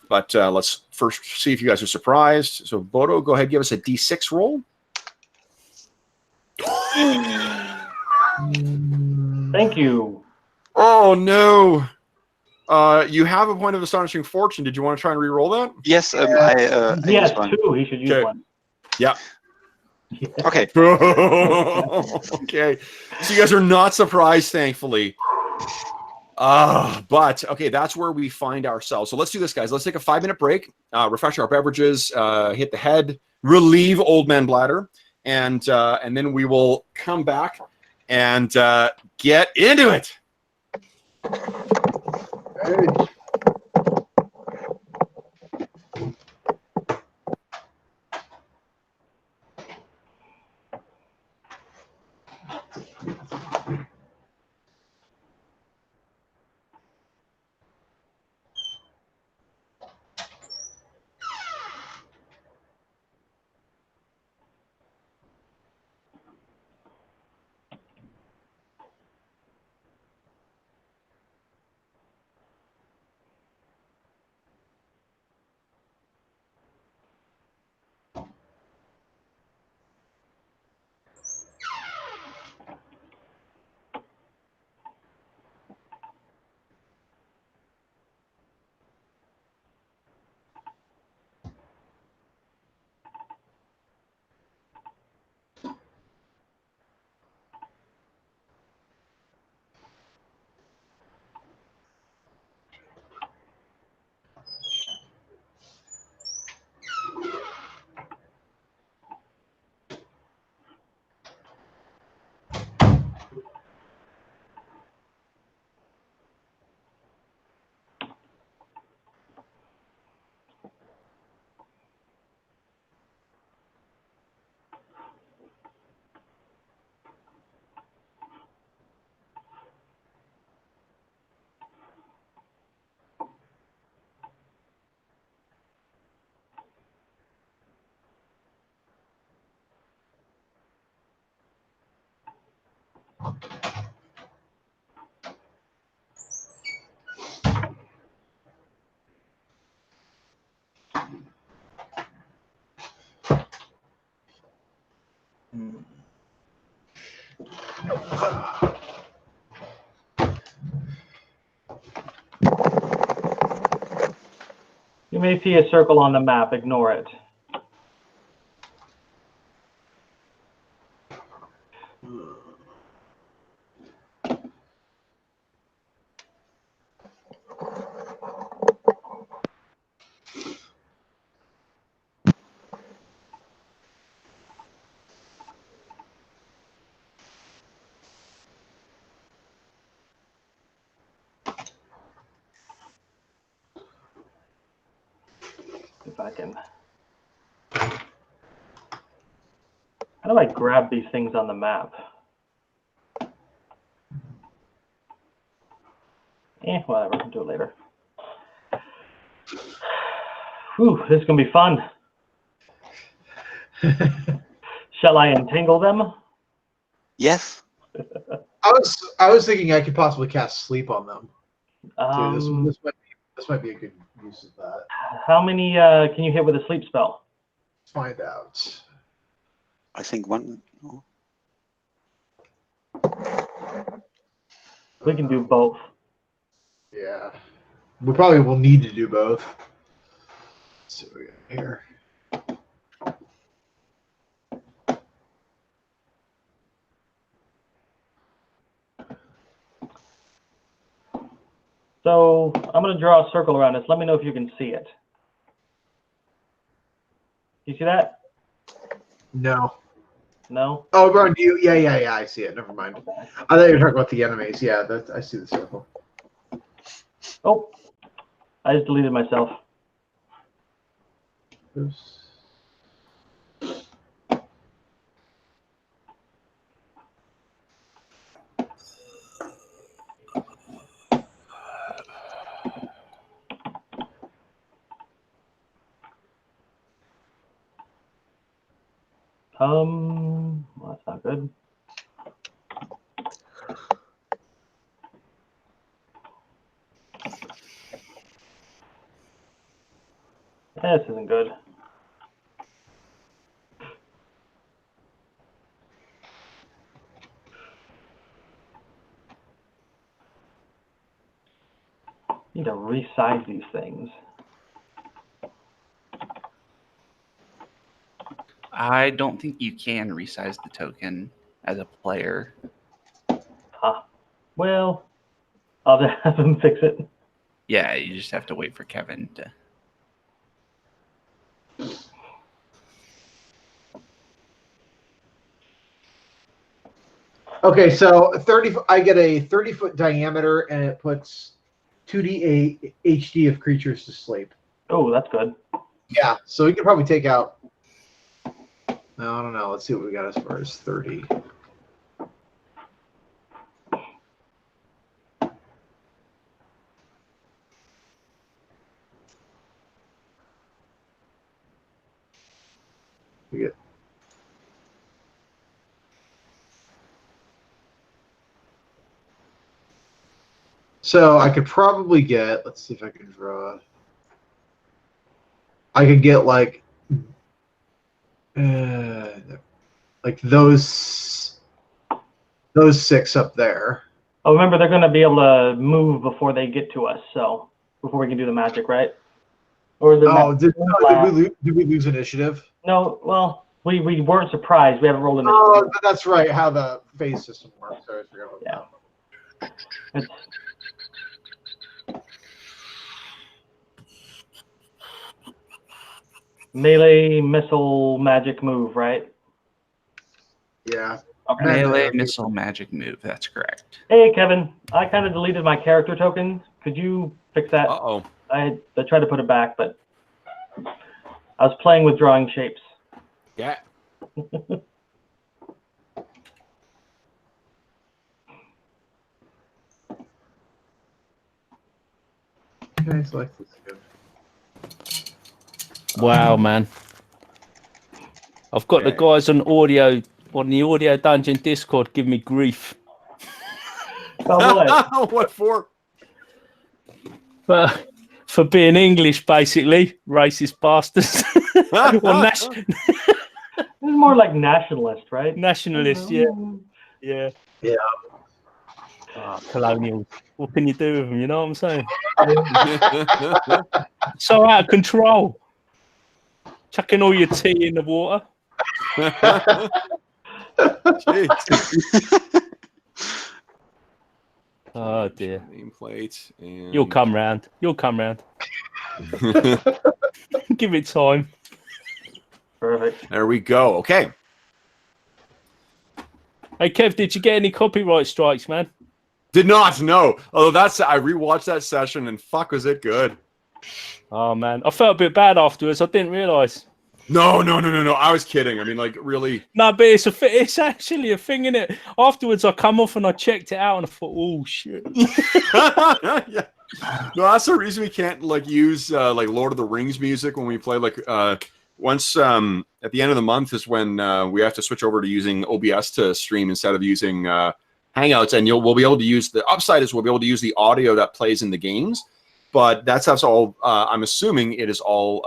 But let's first see if you guys are surprised. So, Bodo, go ahead, give us a D6 roll. Thank you. Oh, no. You have a point of astonishing fortune. Did you want to try and re-roll that? Yes, he has two. He should use one. Yeah. Yeah. Okay. Okay. So you guys are not surprised, thankfully. But okay, that's where we find ourselves. So let's do this, guys. Let's take a 5-minute break, refresh our beverages, hit the head, relieve Old Man Bladder, and then we will come back and get into it. Hey. You may see a circle on the map. Ignore it. If I can. How do I grab these things on the map? Whatever. I'll do it later. Whew, this is going to be fun. Shall I entangle them? Yes. I was thinking I could possibly cast sleep on them. Too. This might be a good use of that. How many can you hit with a sleep spell? Let's find out. I think one. No. We can do both. Yeah. We probably will need to do both. Let's see what we got here. So I'm going to draw a circle around this. Let me know if you can see it. You see that? No. No? Oh, bro, yeah, I see it. Never mind. I thought you were talking about the enemies. Yeah, I see the circle. Oh, I just deleted myself. Oops. Well, that's not good. This isn't good. Need to resize these things. I don't think you can resize the token as a player. Huh. Well, I'll just have them fix it. Yeah, you just have to wait for Kevin to. Okay, so 30. I get a 30-foot diameter, and it puts 2d8 HD of creatures to sleep. Oh, that's good. Yeah, so we can probably take out. No, I don't know. Let's see what we got as far as 30. We get. So I could probably get. Let's see if I can draw. I could get like those 6 up there. Oh, remember, they're going to be able to move before they get to us, so before we can do the magic, right? Or the did we lose initiative? No, well, we weren't surprised. We haven't rolled initiative. Oh, that's right. How the phase system works. Sorry, I forgot about that. It's... Melee missile magic move, right? Yeah. Okay. Melee missile magic move. That's correct. Hey, Kevin, I kind of deleted my character token. Could you fix that? Uh-oh. I tried to put it back, but I was playing with drawing shapes. Yeah. Okay, select this again. Wow, man. I've got the guys on the audio dungeon Discord give me grief. Oh, what? What for? For being English, basically. Racist bastards. It's more like nationalist, right? Nationalist, yeah. Yeah. Yeah. Colonial. What can you do with them? You know what I'm saying? So out of control. Chucking all your tea in the water. Oh dear. Nameplate. And... You'll come round. You'll come round. Give it time. Perfect. There we go. Okay. Hey Kev, did you get any copyright strikes, man? Did not, no. Although I rewatched that session and fuck was it good. Oh man, I felt a bit bad afterwards. I didn't realise. No. I was kidding. I mean, like, really. No, but it's actually a thing, isn't it? Afterwards, I come off and I checked it out and I thought, oh shit. Yeah. No, that's the reason we can't like use like Lord of the Rings music when we play. Like once at the end of the month is when we have to switch over to using OBS to stream instead of using Hangouts, and we'll be able to use the upside is we'll be able to use the audio that plays in the games. But that's all. I'm assuming it is all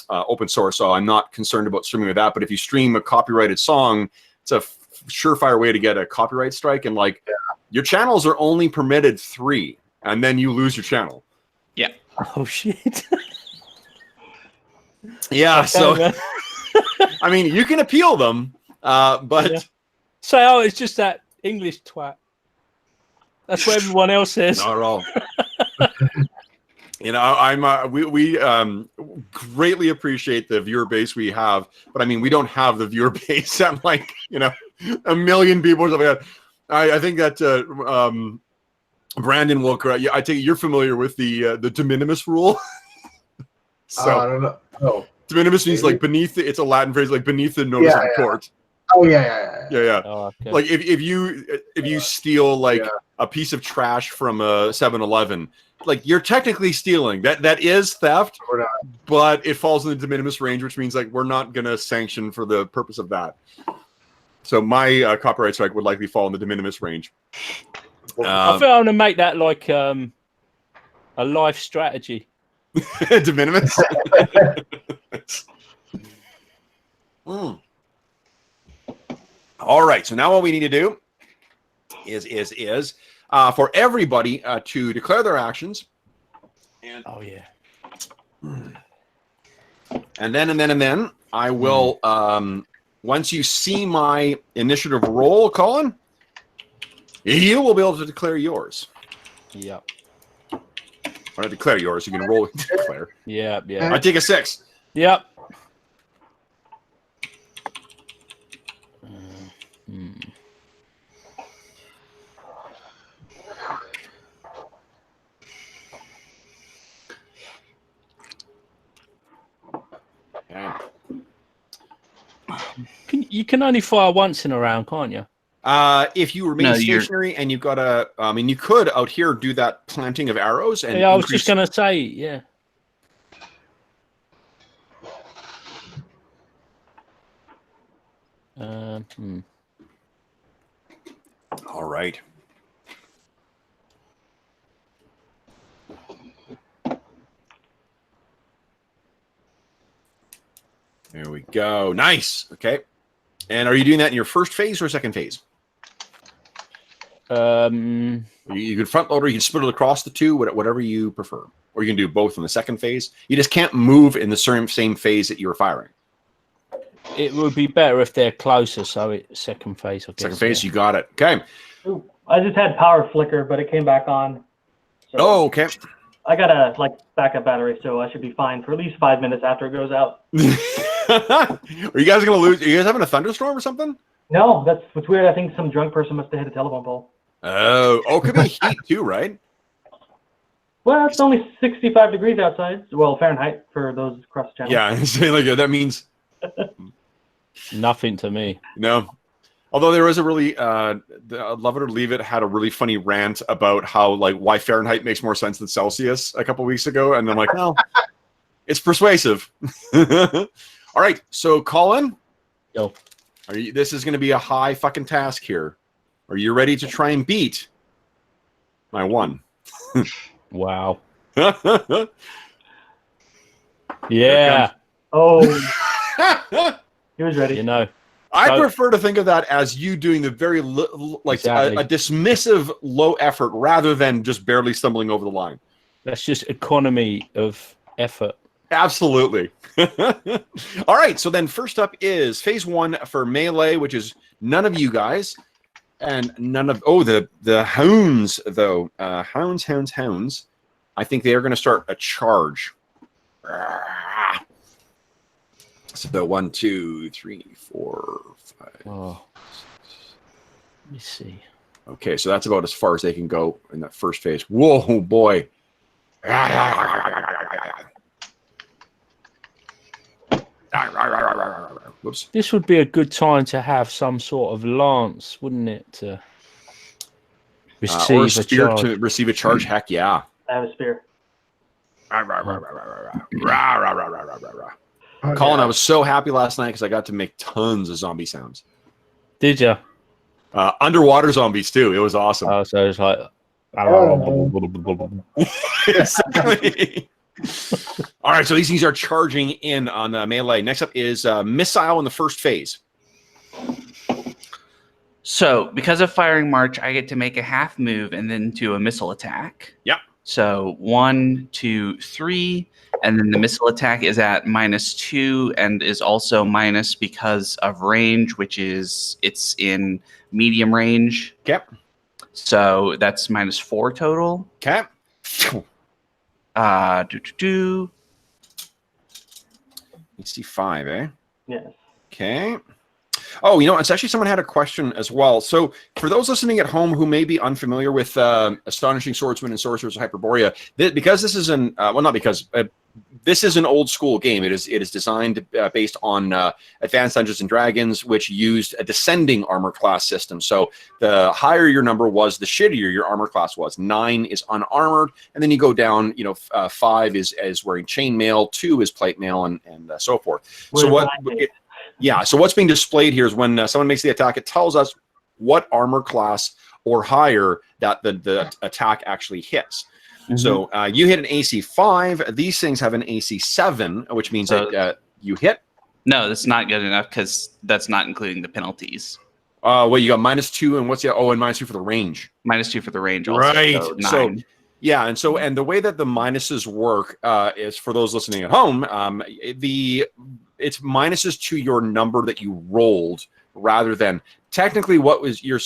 open source, so I'm not concerned about streaming with that. But if you stream a copyrighted song, it's a surefire way to get a copyright strike. And like, your channels are only permitted 3, and then you lose your channel. Yeah. Oh shit. Yeah. Okay, so, I mean, you can appeal them, but say, oh, it's just that English twat. That's what everyone else says. Not at all. You know, we greatly appreciate the viewer base we have, but I mean, we don't have the viewer base at like, you know, 1 million people or something like that. I think that Brandon will correct. Yeah, I take it you're familiar with the de minimis rule. So I don't know. Oh. De minimis means like beneath the, it's a Latin phrase, like beneath the notice of the court. Oh yeah. Oh, okay. Like if you steal like a piece of trash from a 7-Eleven, like you're technically stealing. That is theft, but it falls in the de minimis range, which means like we're not gonna sanction for the purpose of that. So my copyright strike would likely fall in the de minimis range. I think I'm gonna make that like a life strategy. De minimis. All right. So now what we need to do is for everybody to declare their actions. And, oh yeah. And then I will once you see my initiative roll, Colin, you will be able to declare yours. Yep. Or not declare yours, you can roll declare. Yeah. I take a 6. Yep. You can only fire once in a round, can't you? If you remain stationary and you've got a, I mean, you could out here do that planting of arrows. And yeah, I was just going to say, yeah. All right. There we go. Nice. Okay. And are you doing that in your first phase or second phase? You can front load or you can split it across the two, whatever you prefer. Or you can do both in the second phase. You just can't move in the same phase that you were firing. It would be better if they're closer, so it's second phase. I guess, second phase, you got it. Okay. Ooh, I just had power flicker, but it came back on. So okay. I got a backup battery, so I should be fine for at least 5 minutes after it goes out. Are you guys gonna lose? Are you guys having a thunderstorm or something? No, that's what's weird. I think some drunk person must have hit a telephone pole. Oh, it could be heat too, right? Well, it's only 65 degrees outside. Well, Fahrenheit for those across the channel. Yeah, like that means nothing to me. No. Although there was a really, Love It or Leave It had a really funny rant about how, like, why Fahrenheit makes more sense than Celsius a couple weeks ago. And I'm like, well, it's persuasive. All right. So, Colin, yo, this is going to be a high fucking task here. Are you ready to try and beat my 1? Wow. Yeah. Oh. He was ready. You know. I prefer to think of that as you doing the very, exactly. a dismissive low effort rather than just barely stumbling over the line. That's just economy of effort. Absolutely. All right. So then first up is phase 1 for melee, which is none of you guys and none of the hounds though. Hounds. I think they are going to start a charge. So 1, 2, 3, 4, 5. Oh. Let me see. Okay, so that's about as far as they can go in that first phase. Whoa, boy. Whoops. This would be a good time to have some sort of lance, wouldn't it? To receive Or a a spear charge. to receive a charge. Heck yeah. I have a spear. Colin, I was so happy last night because I got to make tons of zombie sounds. Did you? Underwater zombies too. It was awesome. Oh, so it's like. Exactly. All right, so these things are charging in on melee. Next up is missile in the first phase. So because of firing March, I get to make a half move and then do a missile attack. Yep. So 1, 2, 3, and then the missile attack is at -2 and is also minus because of range, which is it's in medium range. Okay. So that's -4 total. Okay. AC 5, eh? Yes. Okay. Oh, it's actually someone had a question as well. So for those listening at home who may be unfamiliar with Astonishing Swordsmen and Sorcerers of Hyperborea, because this is this is an old school game. It is designed based on Advanced Dungeons and Dragons, which used a descending armor class system. So the higher your number was, the shittier your armor class was. 9 is unarmored, and then you go down. 5 is wearing chainmail, 2 is plate mail, and so forth. So what? So what's being displayed here is when someone makes the attack, it tells us what armor class or higher that the attack actually hits. Mm-hmm. So you hit an AC 5. These things have an AC 7, which means that you hit. No, that's not good enough because that's not including the penalties. Well, you got -2, and what's the and -2 for the range. -2 for the range also. Right. So 9. And the way that the minuses work is for those listening at home, it's minuses to your number that you rolled rather than technically what was you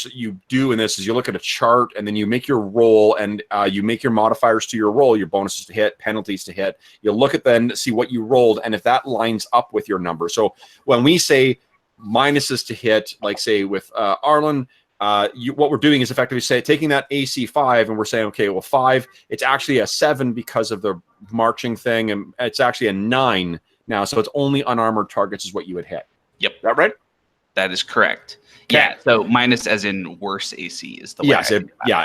do in this is you look at a chart and then you make your roll and you make your modifiers to your roll, your bonuses to hit, penalties to hit. You look at them to see what you rolled and if that lines up with your number. So when we say minuses to hit, like say with Arlen, what we're doing is effectively taking that AC 5 and we're saying, okay, well 5, it's actually a 7 because of the marching thing, and it's actually a 9 now, so it's only unarmored targets is what you would hit. Yep. Is that right? That is correct. Okay. Yeah, so minus as in worse AC is the way. Yes,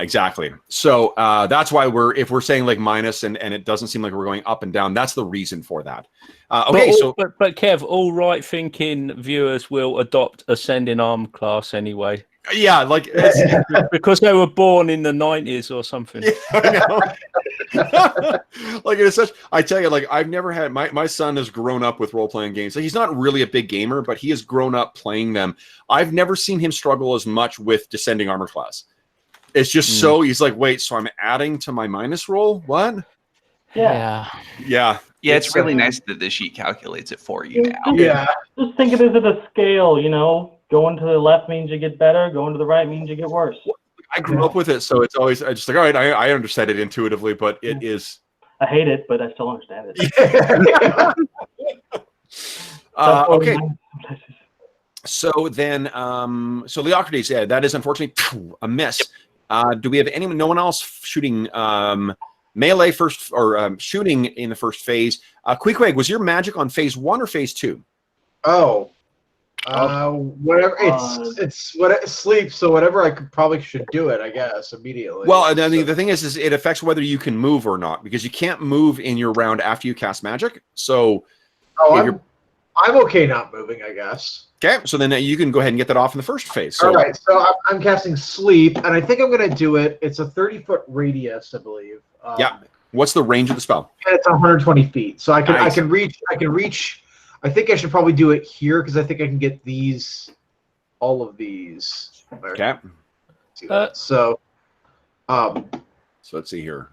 exactly. So that's why if we're saying like minus and it doesn't seem like we're going up and down, that's the reason for that. Okay, but Kev, all right thinking viewers will adopt ascending arm class anyway. Yeah, like because they were born in the 90s or something. Yeah, I know. Like it is such. I tell you, like I've never had my son has grown up with role playing games. So he's not really a big gamer, but he has grown up playing them. I've never seen him struggle as much with descending armor class. It's just so he's like, wait, so I'm adding to my minus roll? What? Yeah. It's really nice that the sheet calculates it for you now. Yeah. Just think of it as a scale, Going to the left means you get better. Going to the right means you get worse. I grew up with it, so it's always just like, all right, I understand it intuitively, but it is. I hate it, but I still understand it. Okay. So then, so Leocrates, that is unfortunately a miss. Yep. Do we have no one else shooting melee first or shooting in the first phase? Queequeg, was your magic on phase 1 or phase 2? Oh. Whatever it's what it sleeps, so whatever I probably should do it, I guess, immediately. Well, I mean, the thing is it affects whether you can move or not, because you can't move in your round after you cast magic. So, I'm okay not moving, I guess. Okay, so then you can go ahead and get that off in the first phase. So. All right, so I'm casting sleep, and I think I'm going to do it. It's a 30-foot radius, I believe. Yeah. What's the range of the spell? And it's 120 feet, so I can nice. I can reach. I think I should probably do it here because I think I can get all of these. Okay. So let's see here.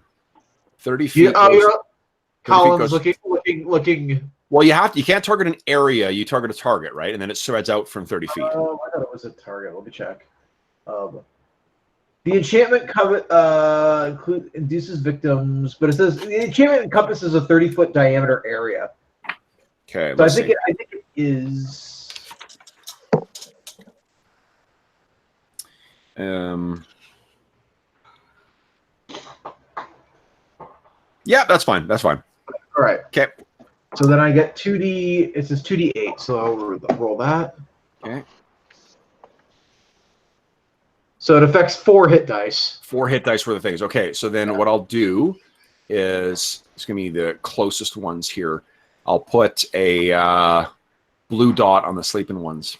30 feet. Columns looking. Well, you can't target an area. You target a target, right? And then it spreads out from 30 feet. I thought it was a target. Let me check. The enchantment induces victims, but it says the enchantment encompasses a 30-foot diameter area. Okay. So I think it is. Yeah, that's fine. That's fine. All right. Okay. So then I get 2d. It says 2d8. So I'll roll that. Okay. So it affects 4 hit dice. 4 hit dice for the things. Okay. So then what I'll do is it's gonna be the closest ones here. I'll put a blue dot on the sleeping ones.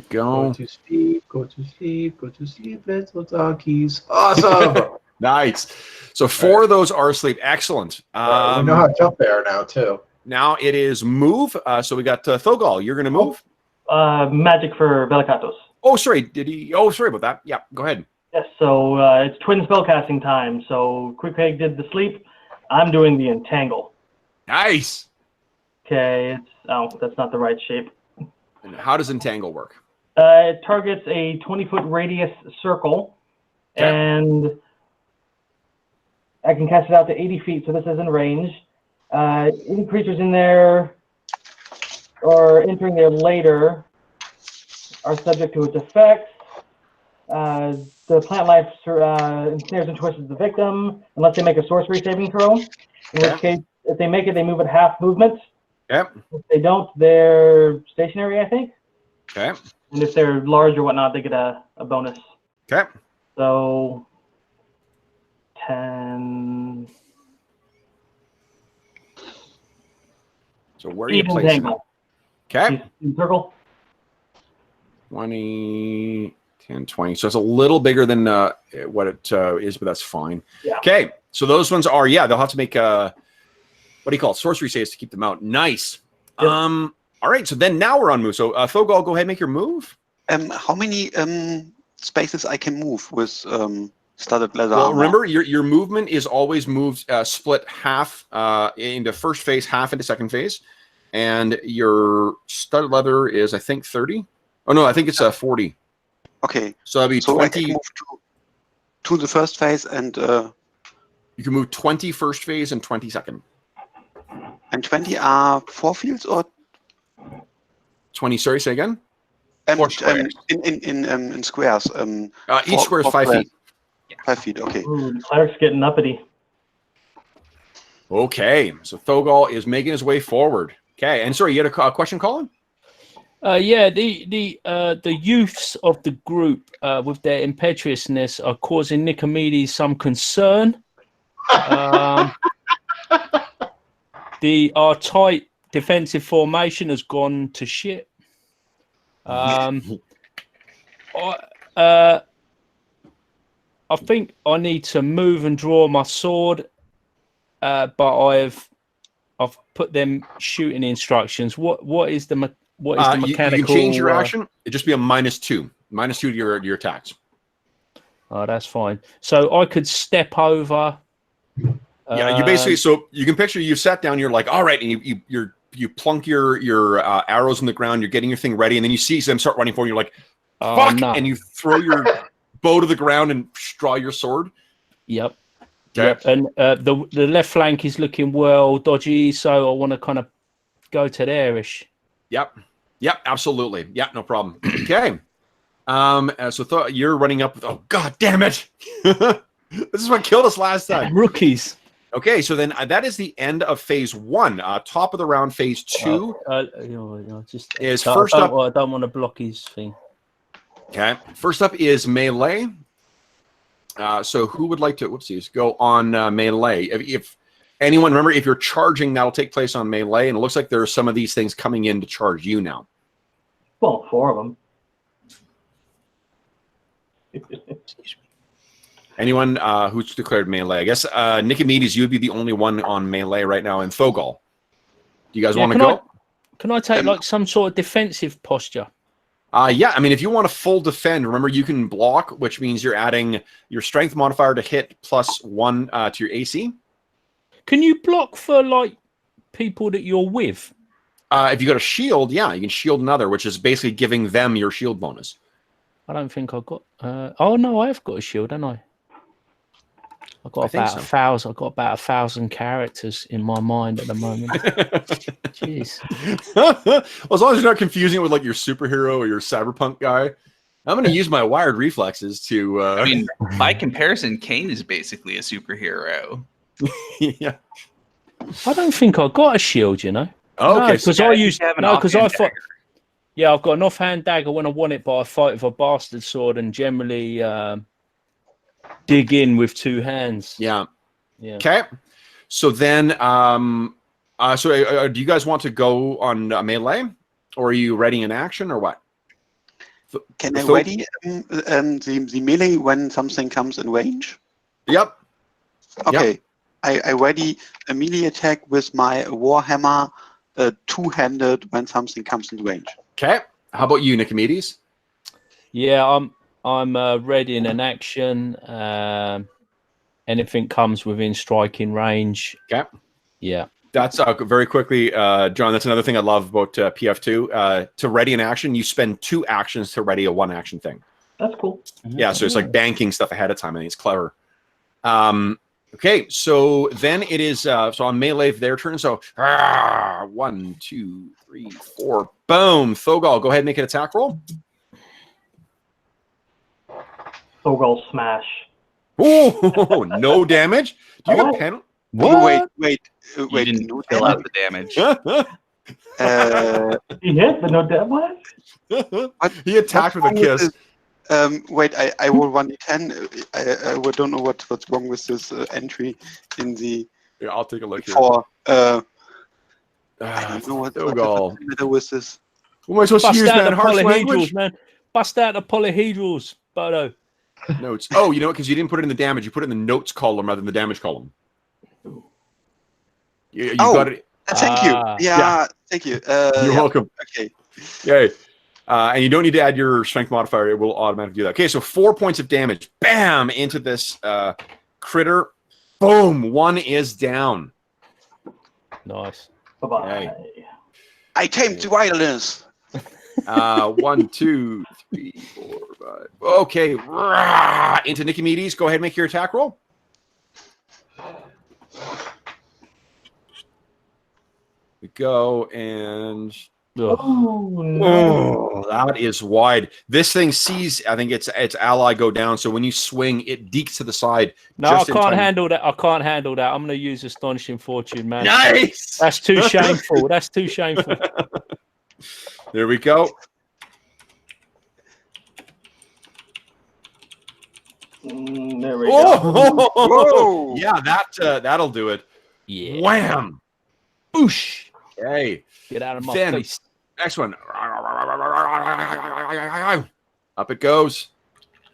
Go to sleep, go to sleep, go to sleep, little doggies. Awesome. Nice. So 4 of those are asleep. Excellent. We know how tough they are now, too. Now it is move. So we got Thogal. You're going to move? Magic for Velikatos. Oh, sorry. Did he? Oh, sorry about that. Yeah, go ahead. Yes, so it's twin spellcasting time. So Quick did the sleep. I'm doing the entangle. Nice. Okay, that's not the right shape. And how does entangle work? It targets a 20-foot radius circle, and I can cast it out to 80 feet, so this is in range. Any creatures in there or entering there later are subject to its effects. The plant life ensnares and twists the victim unless they make a sorcery saving throw, in which case, if they make it, they move at half movement. Yep. If they don't, they're stationary, I think. Okay. And if they're large or whatnot, they get a bonus. Okay. So 10. So where are you placing it? Okay. Circle. 20, 10, 20. So it's a little bigger than what it is, but that's fine. Yeah. Okay. So those ones are, they'll have to make what do you call it? Sorcery saves to keep them out. Nice. Yep. All right. So then now we're on move. So Thogal, go ahead and make your move. How many spaces I can move with studded leather Well, armor? remember, your movement is always moved split half into first phase, half into second phase. And your studded leather is, I think, 30. Oh, no, I think it's 40. Okay. So that'd be 20. I can move to the first phase and... you can move 20 first phase and 20 second. And 20 are 4 fields or 20? Sorry, say again. 4 squares. In squares. Each square is 5 feet. 5 feet. Okay. Ooh, the cleric's getting uppity. Okay, so Thogal is making his way forward. Okay, and sorry, you had a question, Colin? The youths of the group with their impetuousness are causing Nicomedes some concern. Our tight defensive formation has gone to shit. I think I need to move and draw my sword, but I've put them shooting instructions. What is the mechanical? You can change your action. It'd just be a -2 to your attacks. Oh, that's fine. So I could step over. Yeah, you basically, so you can picture you sat down, you're like, all right, and you plunk your arrows in the ground, you're getting your thing ready, and then you see them start running forward, you're like, fuck, no. and you throw your bow to the ground and draw your sword. Yep. Okay. Yep. And the left flank is looking well dodgy, so I want to kind of go to there-ish. Yep, absolutely. Yep, no problem. Okay. So you're running up with, oh, god damn it. This is what killed us last time. Rookies. Okay, so then that is the end of phase 1. Top of the round, phase 2 is first up. I don't want to block his thing. Okay, first up is melee. So who would like to, go on melee? If anyone, remember, if you're charging, that'll take place on melee, and it looks like there are some of these things coming in to charge you now. Well, 4 of them. Anyone who's declared melee? I guess Nicomedes, you would be the only one on melee right now, and Thogal. Do you guys want to go? Can I take like some sort of defensive posture? Yeah, I mean, if you want a full defend, remember you can block, which means you're adding your strength modifier to hit +1 to your AC. Can you block for like people that you're with? If you got a shield, yeah, you can shield another, which is basically giving them your shield bonus. I don't think I've got. Oh no, I have got a shield, haven't I? I've got about 1,000. I've got about 1,000 characters in my mind at the moment. Jeez. Well, as long as you're not confusing it with like your superhero or your cyberpunk guy, I'm going to use my wired reflexes to. I mean, by comparison, Kane is basically a superhero. Yeah. I don't think I got a shield. You know. Oh, okay. Because I used because I thought. Yeah, I've got an offhand dagger when I want it, but I fight with a bastard sword and generally dig in with 2 hands. Yeah. Okay. So then, do you guys want to go on melee, or are you ready in action, or what? Can I ready the melee when something comes in range? Yep. Okay. Yep. I ready a melee attack with my warhammer, 2-handed when something comes in range. Okay. How about you, Nicomedes? Yeah, I'm ready in an action. Anything comes within striking range. Okay. Yeah. That's very quickly, John. That's another thing I love about PF2. To ready an action, you spend 2 actions to ready a 1-action thing. That's cool. Yeah, so it's like banking stuff ahead of time. I think it's clever. Okay, so then it is so on melee their turn. So 1, 2, 3, 4, boom. Thogal, go ahead and make an attack roll. Thogal smash. Oh, no damage. Do you get penalty? Wait. You didn't fill out the damage. He hit, but no damage. What? He attacked with a kiss. Wait, I roll 1d10. I don't know what's wrong with this entry in the. Yeah, I'll take a look here. I don't know what's the matter with this. What am I supposed to use, man? Harsh language? Man. Bust out the polyhedrals, Bodo. Notes. Oh, you know what? Because you didn't put it in the damage. You put it in the notes column rather than the damage column. You got it. Thank you. Yeah, thank you. You're welcome. Okay. Yay. And you don't need to add your strength modifier. It will automatically do that. Okay, so 4 points of damage. Bam! Into this critter. Boom! 1 is down. Nice. Bye-bye. I tamed the violence. 1, 2, 3, 4, 5. Okay. Into Nicomedes. Go ahead and make your attack roll. We go and... Oh, no. That is wide. This thing sees, I think its ally go down. So when you swing, it deeks to the side. No, I can't handle that. I can't handle that. I'm going to use Astonishing Fortune, man. Nice. That's too shameful. That's too shameful. There we go. There we go. Whoa. Yeah, that'll do it. Yeah. Wham. Boosh. Okay. Get out of my face. Next one. Up it goes.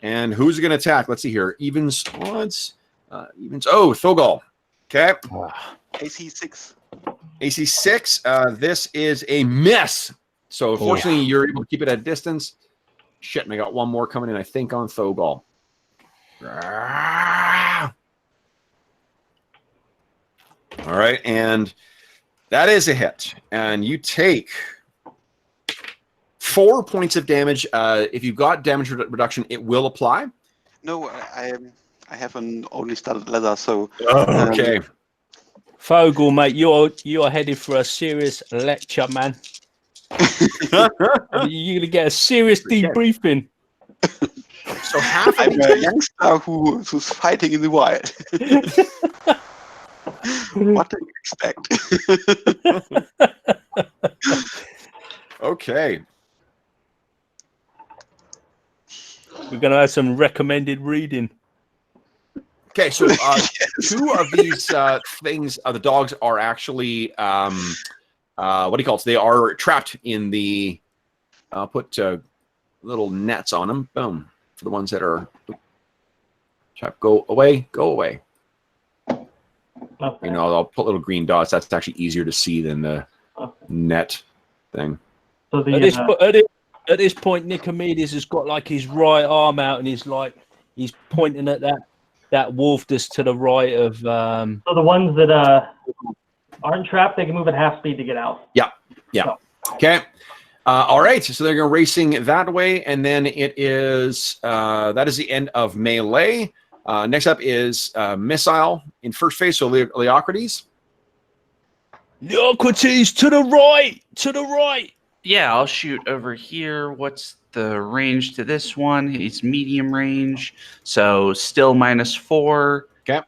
And who's it going to attack? Let's see here. Evens, odds. Evens. Oh, Thogal. Okay. AC 6. AC 6. This is a miss. So unfortunately, you're able to keep it at a distance. Shit, and I got one more coming in, I think, on Thogal. All right, and that is a hit. And you take 4 points of damage. If you've got damage reduction, it will apply. No, I haven't only started leather, so... Okay. Fogel, mate, you're headed for a serious lecture, man. You're going to get a serious debriefing. So half I'm a youngster who's fighting in the wild. What do you expect? Okay. We're going to have some recommended reading. Okay, so 2 of these things, the dogs are actually, what do you call it? They are trapped in the, I'll put little nets on them. Boom. For the ones that are, go away, go away. Okay. You know, I'll put little green dots. That's actually easier to see than the net thing. So At this point, Nicomedes has got like his right arm out and he's pointing at that wolf that's to the right of. So the ones that aren't trapped, they can move at half speed to get out. Yeah. So. Okay. All right. So they're going racing that way, and then it is that is the end of melee. Next up is missile in first phase. So Leocrates. Leocrates to the right. To the right. Yeah, I'll shoot over here. What's the range to this one? It's medium range. So still -4. Okay.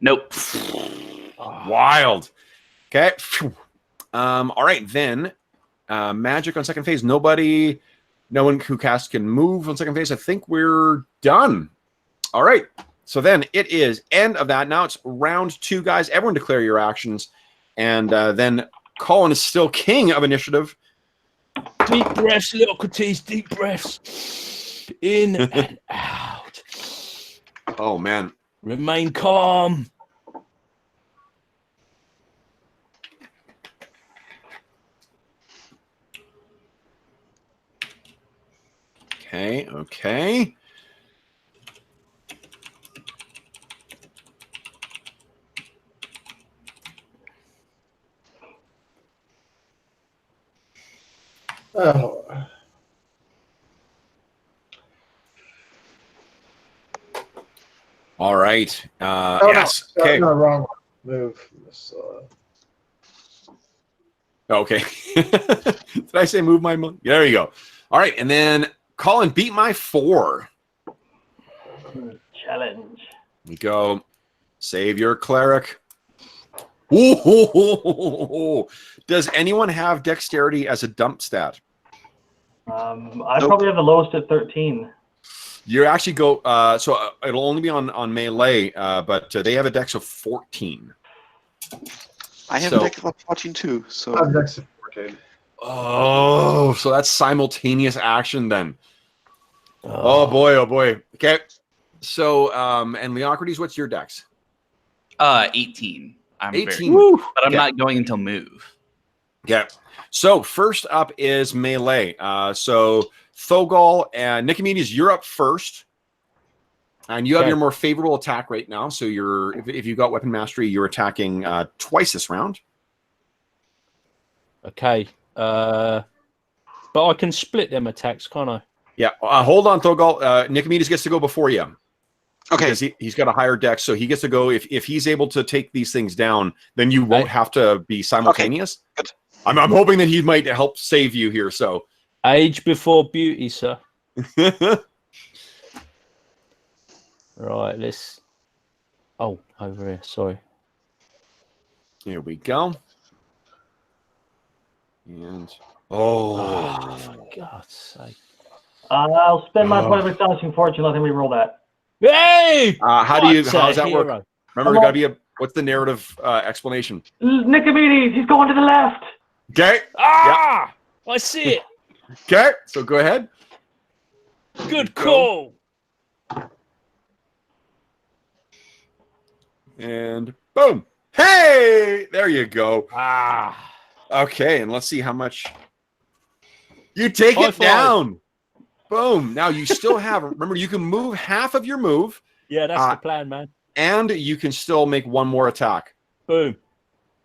Nope. Wild. Okay. All right, then magic on second phase. No one who casts can move on second phase. I think we're done. All right. So then it is end of that. Now it's round 2, guys. Everyone declare your actions. And then Colin is still king of initiative. Deep breaths, Leocrates. Deep breaths. In and out. Oh, man. Remain calm. Okay. Oh. All right. No, yes. no, Okay. no, wrong move. This, Okay. Did I say move my money? There you go. All right. And then Colin, beat my 4. Challenge. We go. Save your cleric. Ooh. Does anyone have dexterity as a dump stat? I probably have the lowest at 13. You actually go. So it'll only be on melee, but they have a dex of 14. I have So- a dex of 14 too. So I'm next to 14. Oh, so that's simultaneous action then. Oh boy. Okay. So and Leocrates, what's your dex? 18. I'm 18. Very, but I'm Okay. not going until move. Yeah. So first up is melee. So Thogol and Nicomedes, you're up first. And you have Okay. your more favorable attack right now. So if you've got weapon mastery, you're attacking twice this round. Okay. But I can split them attacks, can't I? Yeah. Hold on, Thogol. Nicomedes gets to go before you. okay. Because he's got a higher dex, so he gets to go. If he's able to take these things down, then you won't have to be simultaneous. Good. I'm hoping that he might help save you here. So Age before beauty, sir. Right, let's. Oh, over here. Sorry. here we go. And Oh, for God's sake. I'll spend my point of astonishing fortune. Let him re-roll that. Hey! how What does a that work? hero. Remember, got to be what's the narrative explanation? Nicomedes, he's going to the left. Okay. Ah! I see it. Okay. So go ahead. Good call. And boom. Hey, there you go. Ah. Okay, and let's see how much you take High it five. down. Boom. Now you still have. Remember, you can move half of your move, Yeah, that's the plan, man. and you can still make one more attack. Boom.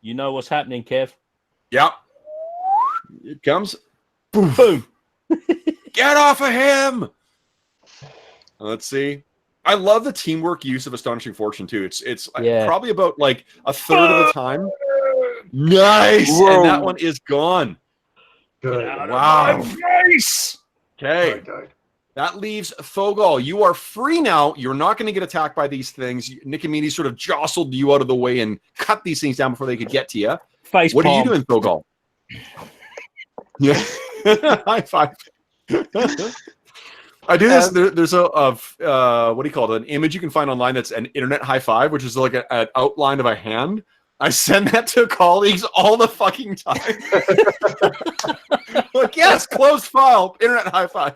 You know what's happening, Kev. Yep. It comes. Boom. Get off of him. Let's see. I love the teamwork use of Astonishing Fortune too. It's Yeah. probably about like a third of the time. Nice. Whoa. And that one is gone. Good. Wow. Nice. Okay. Good. That leaves Thogol. You are free now. You're not going to get attacked by these things. Nicomedes sort of jostled you out of the way and cut these things down before they could get to you. Face What palm. are you doing, Thogol? Yeah. High five. I do this. There's a what do you call it? An image you can find online that's an internet high five, which is like an outline of a hand. I send that to colleagues all the fucking time. Like, yes, closed file, internet high five.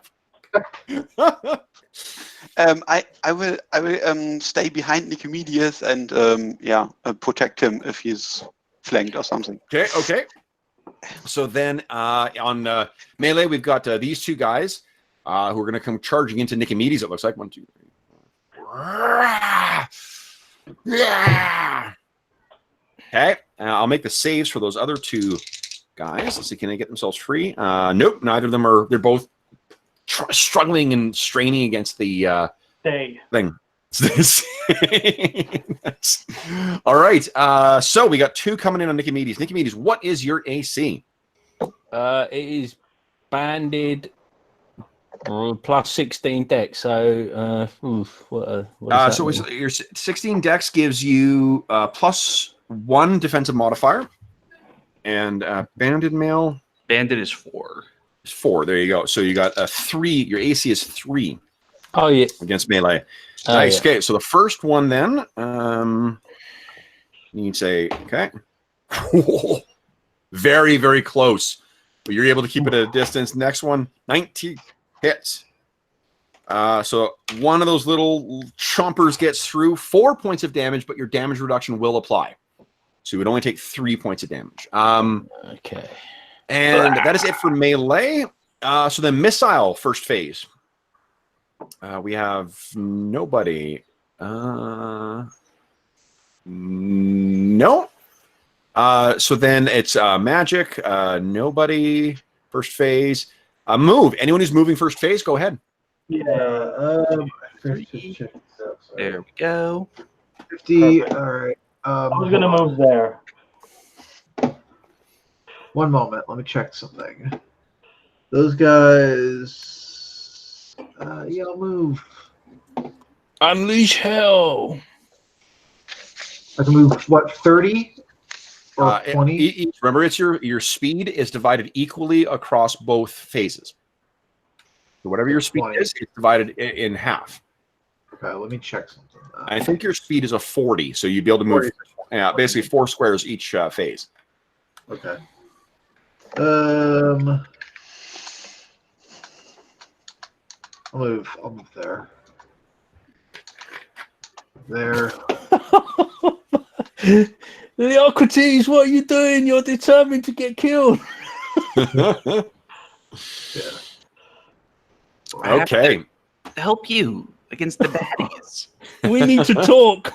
I will stay behind Nicomedes and protect him if he's flanked or something. Okay. So then on melee, we've got these two guys who are going to come charging into Nicomedes, it looks like. 1, 2, 3. Okay, I'll make the saves for those other two guys. Let's see, can they get themselves free? Nope, neither of them are. They're both struggling and straining against the thing. All right, so we got 2 coming in on Nicomedes. Nicomedes, what is your AC? It is banded plus 16 dex. So, what is so your 16 dex gives you +1 defensive modifier, and banded mail. Banded is 4. Is 4. There you go. So you got a 3. Your AC is 3. Oh yeah, against melee. Nice. Yeah. Okay, so the first one then needs a very, very close, but you're able to keep it at a distance. Next one, 19 hits. So one of those little chompers gets through. 4 points of damage, but your damage reduction will apply, so you would only take 3 points of damage. Okay, and that is it for melee. So then missile first phase. We have nobody. No. So then it's magic. Nobody. First phase. Move. Anyone who's moving first phase, go ahead. Yeah. There we go. 50. All right. I was going to move there. One moment. Let me check something. Those guys. Yeah, I'll move. unleash hell. I can move what, 30 or 20? Remember, it's your speed is divided equally across both phases. So whatever your speed 20. is, it's divided in half. Okay, let me check something. I think your speed is a 40, so you'd be able to move basically 4 squares each phase. Okay. I'll move there. There. Leocrates, what are you doing? You're determined to get killed. Yeah. Okay. Help you against the baddies. We need to talk.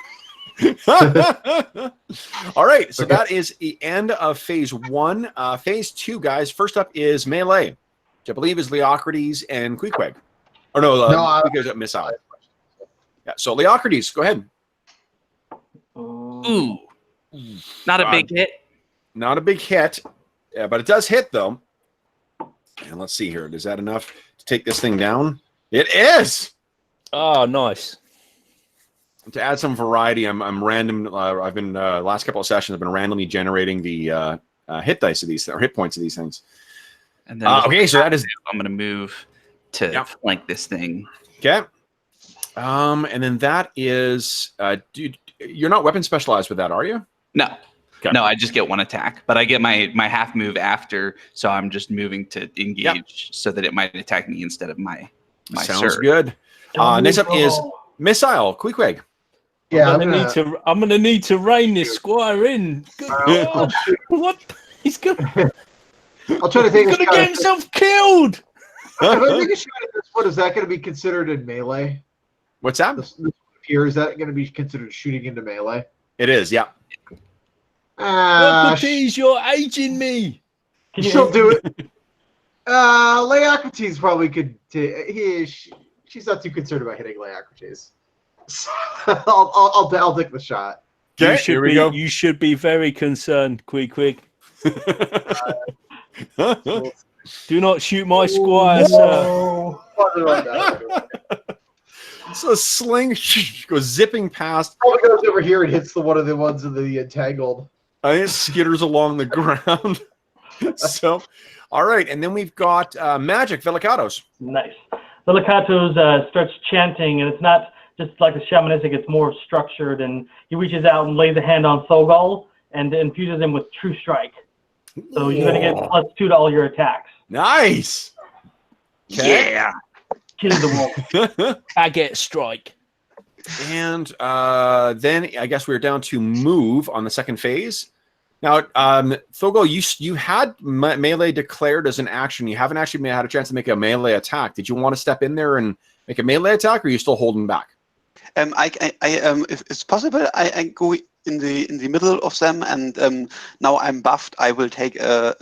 All right, so that is the end of phase 1. Phase 2, guys. First up is melee, which I believe is Leocrates and Queequeg. Or no, Queequeg's at missile. Yeah, so Leocrates, go ahead. Ooh. Not a big hit. Not a big hit, but it does hit, though. And let's see here. Is that enough to take this thing down? It is! Oh, nice. To add some variety, I'm random. I've been last couple of sessions. I've been randomly generating the hit dice of these or hit points of these things. And then okay, so that is. I'm going to move to flank this thing. Okay. And then that is. Dude, you're not weapon specialized with that, are you? No. Okay. No, I just get 1 attack, but I get my half move after, so I'm just moving to engage so that it might attack me instead of my Sounds serve. good. Next up is missile Queequeg. Yeah, I'm gonna need to rein this squire in. Good God. What? He's gonna. I'll try to take. He's gonna get himself killed. If I take a shot at this one, is that going to be considered in melee? What's that? This here, is that going to be considered shooting into melee? It is. Yeah. Leocrates, you're aging me. She'll do it. Leocrates probably could. She's not too concerned about hitting Leocrates. So I'll take the shot. Okay, here we go. You should be very concerned, Queequeg. Do not shoot my squire, sir. So a sling goes zipping past. Probably goes over here and hits one of the ones in the entangled. It skitters along the ground. So, all right, and then we've got magic Velicatos. Nice. Velicatos starts chanting, and it's not just like the shamanistic, it's more structured, and he reaches out and lays a hand on Thogol and infuses him with True Strike. So you're going to get +2 to all your attacks. Nice. Okay. Yeah. Killing the wolf. I get strike. And then I guess we're down to move on the second phase. Now, Thogol, you had melee declared as an action. You haven't actually had a chance to make a melee attack. Did you want to step in there and make a melee attack, or are you still holding back? If it's possible, I go in the middle of them, and now I'm buffed. I will take a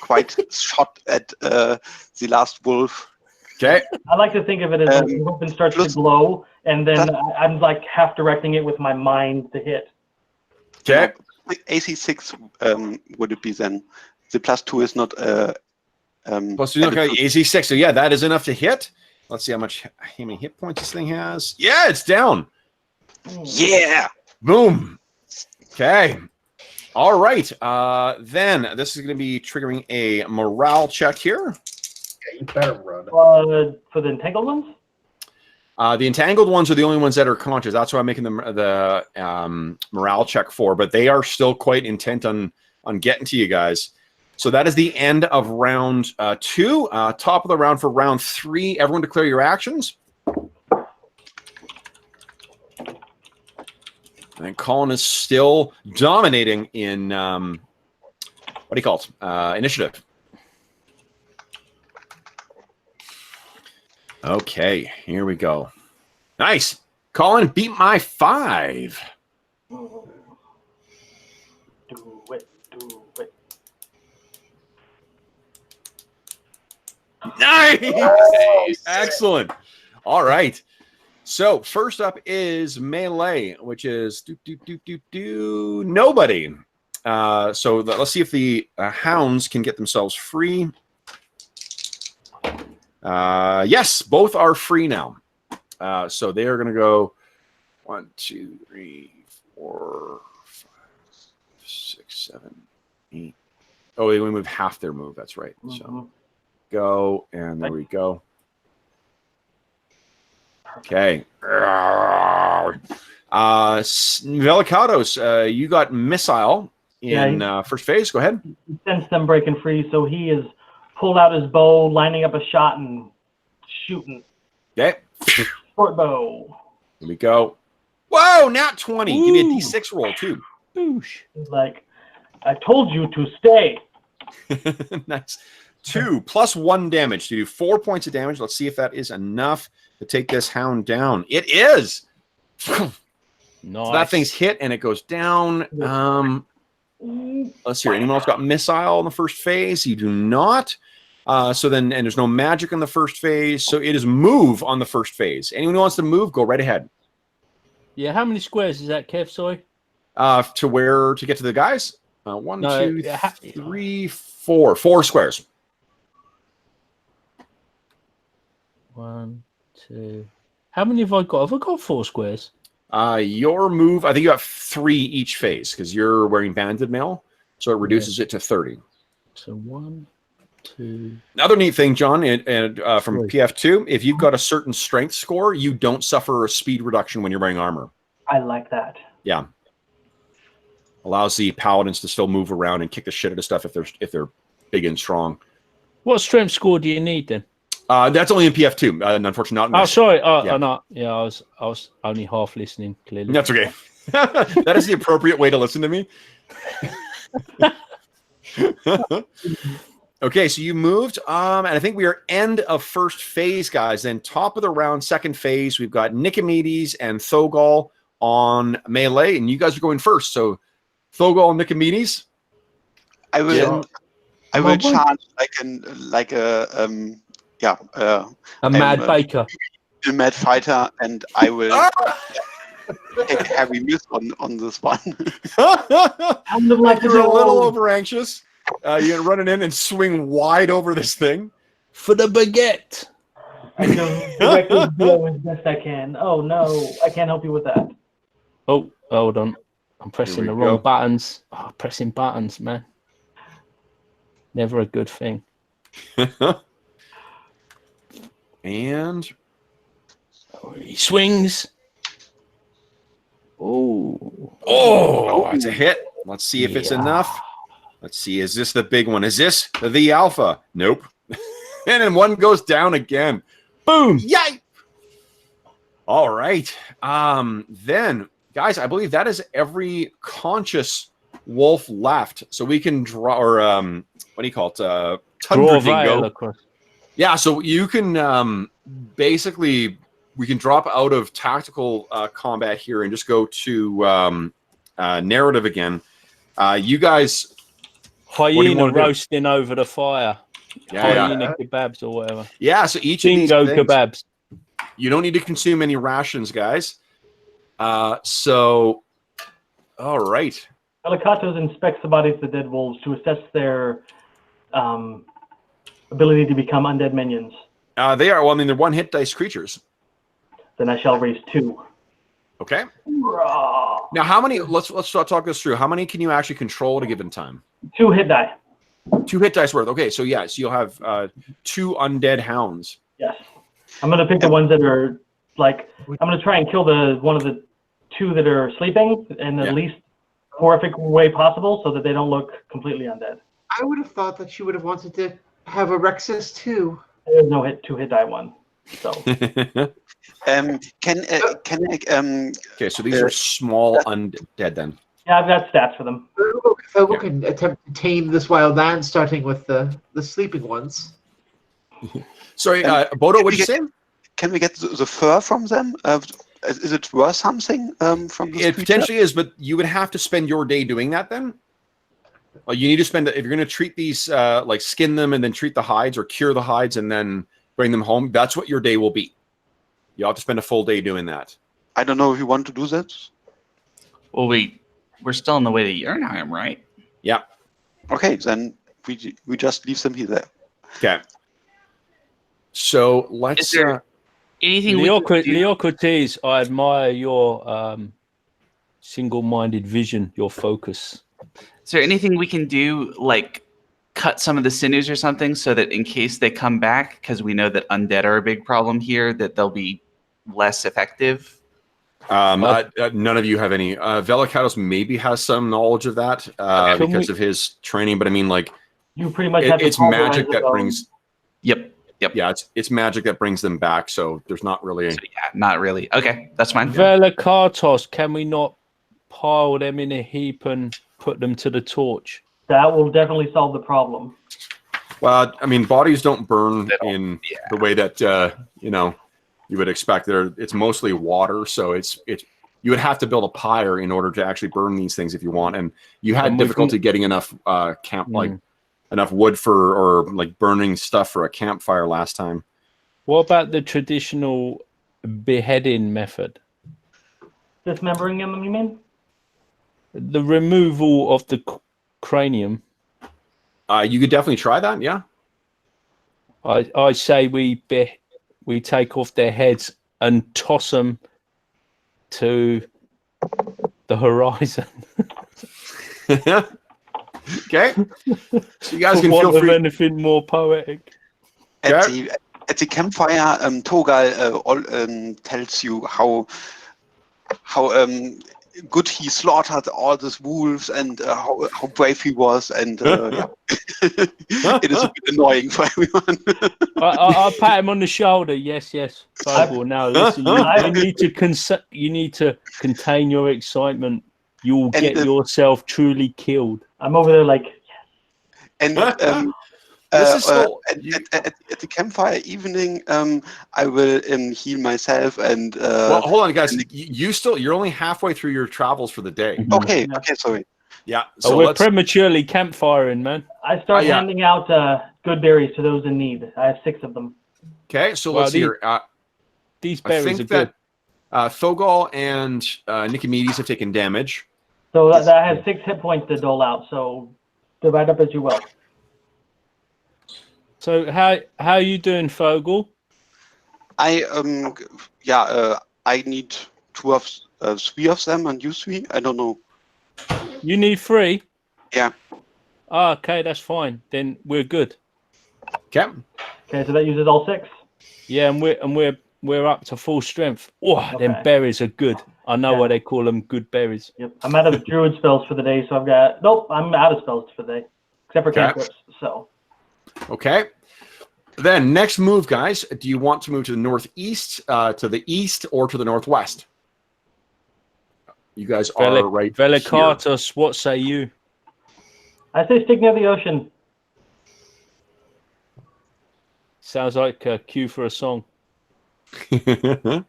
quite shot at the last wolf. Okay. I like to think of it as like the weapon starts to glow, and then I'm like half directing it with my mind to hit. Okay. AC 6 would it be then? The +2 is not. +2, okay, AC 6. So yeah, that is enough to hit. Let's see how many hit points this thing has. Yeah, it's down. Yeah. Boom. Okay. All right. Then this is going to be triggering a morale check here. Yeah, you better run. For the entangled ones? The entangled ones are the only ones that are conscious. That's what I'm making the morale check for. But they are still quite intent on getting to you guys. So that is the end of round 2. Top of the round for round 3. Everyone declare your actions. And Colin is still dominating in, what do you call it? Initiative. Okay, here we go. Nice. Colin beat my 5. Do it. Nice. Excellent. All right. So first up is melee, which is nobody. So let's see if the hounds can get themselves free. Yes, both are free now. So they are going to go 1, 2, 3, 4, 5, 6, 7, 8. Oh, we move half their move. That's right. So go, and there we go. Okay. Velicatos, you got missile in first phase. Go ahead. He sensed them breaking free, so he is pulled out his bow, lining up a shot, and shooting. Okay. Short bow. Here we go. Whoa, nat 20. Ooh. Give me a d6 roll, too. Boosh. He's like, I told you to stay. Nice. 2 plus 1 damage. You do 4 points of damage. Let's see if that is enough to take this hound down. It is. Nice. So that thing's hit and it goes down. Let's see. Anyone else got missile in the first phase? You do not. So then, and there's no magic in the first phase. So it is move on the first phase. Anyone who wants to move, go right ahead. Yeah. How many squares is that, Kev? Sorry. To where to get to the guys? 1, 2, 3, 4. 4 squares. 1, 2. How many have I got? Have I got 4 squares? Your move, I think you have 3 each phase because you're wearing banded mail, so it reduces it to 30. So 1, 2. Another neat thing, John, and from PF2, if you've got a certain strength score, you don't suffer a speed reduction when you're wearing armor. I like that. Yeah. Allows the paladins to still move around and kick the shit out of stuff if they're big and strong. What strength score do you need then? That's only in PF2, and unfortunately not. Oh, sorry. Not. Yeah, I was only half listening. Clearly, that's okay. That is the appropriate way to listen to me. Okay, so you moved, and I think we are end of first phase, guys. Then top of the round, second phase, we've got Nicomedes and Thogol on melee, and you guys are going first. So Thogol and Nicomedes. I will charge like a mad baker, a mad fighter, and I will take a heavy miss on this one. You're a little over anxious. You're running in and swing wide over this thing for the baguette. I go directly blow as best I can. Oh no, I can't help you with that. Oh, hold on. I'm pressing the wrong buttons. Oh, pressing buttons, man. Never a good thing. And he swings. Oh, it's a hit. Let's see if it's enough. Let's see. Is this the big one? Is this the alpha? Nope. And then one goes down again. Boom. Yay. All right. Then, guys, I believe that is every conscious wolf left, so we can draw, or what do you call it? Draw Tundra a veil dingo. across. Yeah, so you can basically, we can drop out of tactical combat here and just go to narrative again. You guys, what do you Hyena want to do? roasting over the fire. Yeah, Hyena kebabs or whatever. Yeah, so each Dingo of these things, kebabs. you don't need to consume any rations, guys. So, all right. Velicatos inspects the bodies of the dead wolves to assess their ability to become undead minions. They are, well, I mean, they're 1-hit dice creatures. Then I shall raise 2. Okay. Hurrah! Now, how many, let's talk this through. How many can you actually control at a given time? 2 hit die. 2 hit dice worth. Okay, so yes, you'll have 2 undead hounds. Yes. I'm going to pick the ones that are, like, I'm going to try and kill one of the 2 that are sleeping in the least horrific way possible so that they don't look completely undead. I would have thought that you would have wanted to have a Rexus too. There's no 2 hit die one. So. Can I? Okay, so these are small undead then. Yeah, I've got stats for them. If we can attempt to tame this wild man, starting with the sleeping ones. Sorry, Bodo, what did you say? Can we get the fur from them? Is it worth something from this It creature? potentially is, but you would have to spend your day doing that then. Well, you need to spend, if you're going to treat these, like skin them and then treat the hides or cure the hides and then bring them home, that's what your day will be. You'll have to spend a full day doing that. I don't know if you want to do that. Well, we're still on the way to Jernheim, right? Yeah. Okay, then we just leave them here there. Okay. So let's. Is there anything we can do? Leocrites, I admire your single-minded vision, your focus. Is there anything we can do, like cut some of the sinews or something, so that in case they come back, because we know that undead are a big problem here, that they'll be less effective? None of you have any. Velicatos maybe has some knowledge of that because of his training, but I mean, like, You pretty much have to it's magic that brings. Yep. Yeah, it's magic that brings them back. So there's not really. So, yeah, not really. Okay, that's fine. Velicatos, can we not pile them in a heap and put them to the torch? That will definitely solve the problem. Well, I mean, bodies don't burn in the way that you would expect. It's mostly water, so it's you would have to build a pyre in order to actually burn these things if you want, and you had difficulty getting enough enough wood or like burning stuff for a campfire last time. What about the traditional beheading method? Dismembering them, you mean? The removal of the cranium. You could definitely try that. Yeah. I say we take off their heads and toss them to the horizon. Okay. So you guys can feel feel free. Anything more poetic. At the campfire, Togal tells you how good he slaughtered all these wolves and how brave he was, and it is a bit annoying for everyone. I pat him on the shoulder. Yes. Thuleborg, now listen, you need to contain your excitement. You'll get yourself truly killed. I'm over there like, and at the campfire evening, I will heal myself and. Well, hold on, guys. You're only halfway through your travels for the day. Okay, sorry. Yeah. So we're prematurely campfiring, man. I start handing out good berries to those in need. I have 6 of them. Okay, so let's see here. These berries are that, good. Thogal and Nicomedes have taken damage. So that has 6 hit points to dole out. So divide up as you will. So how are you doing, Fogel? I need 3 of them, and you 3. I don't know. You need 3. Yeah. Oh, okay, that's fine. Then we're good. Okay. Okay, so that uses all 6. Yeah, and we're up to full strength. Oh, them berries are good. I know why they call them good berries. Yep. I'm out of druid spells for the day, so I'm out of spells for the day, except for cantrips. So. Okay. Then next move, guys. Do you want to move to the northeast, to the east, or to the northwest? You guys are right here. Velikatos, what say you? I say stick near the ocean. Sounds like a cue for a song. Sitting on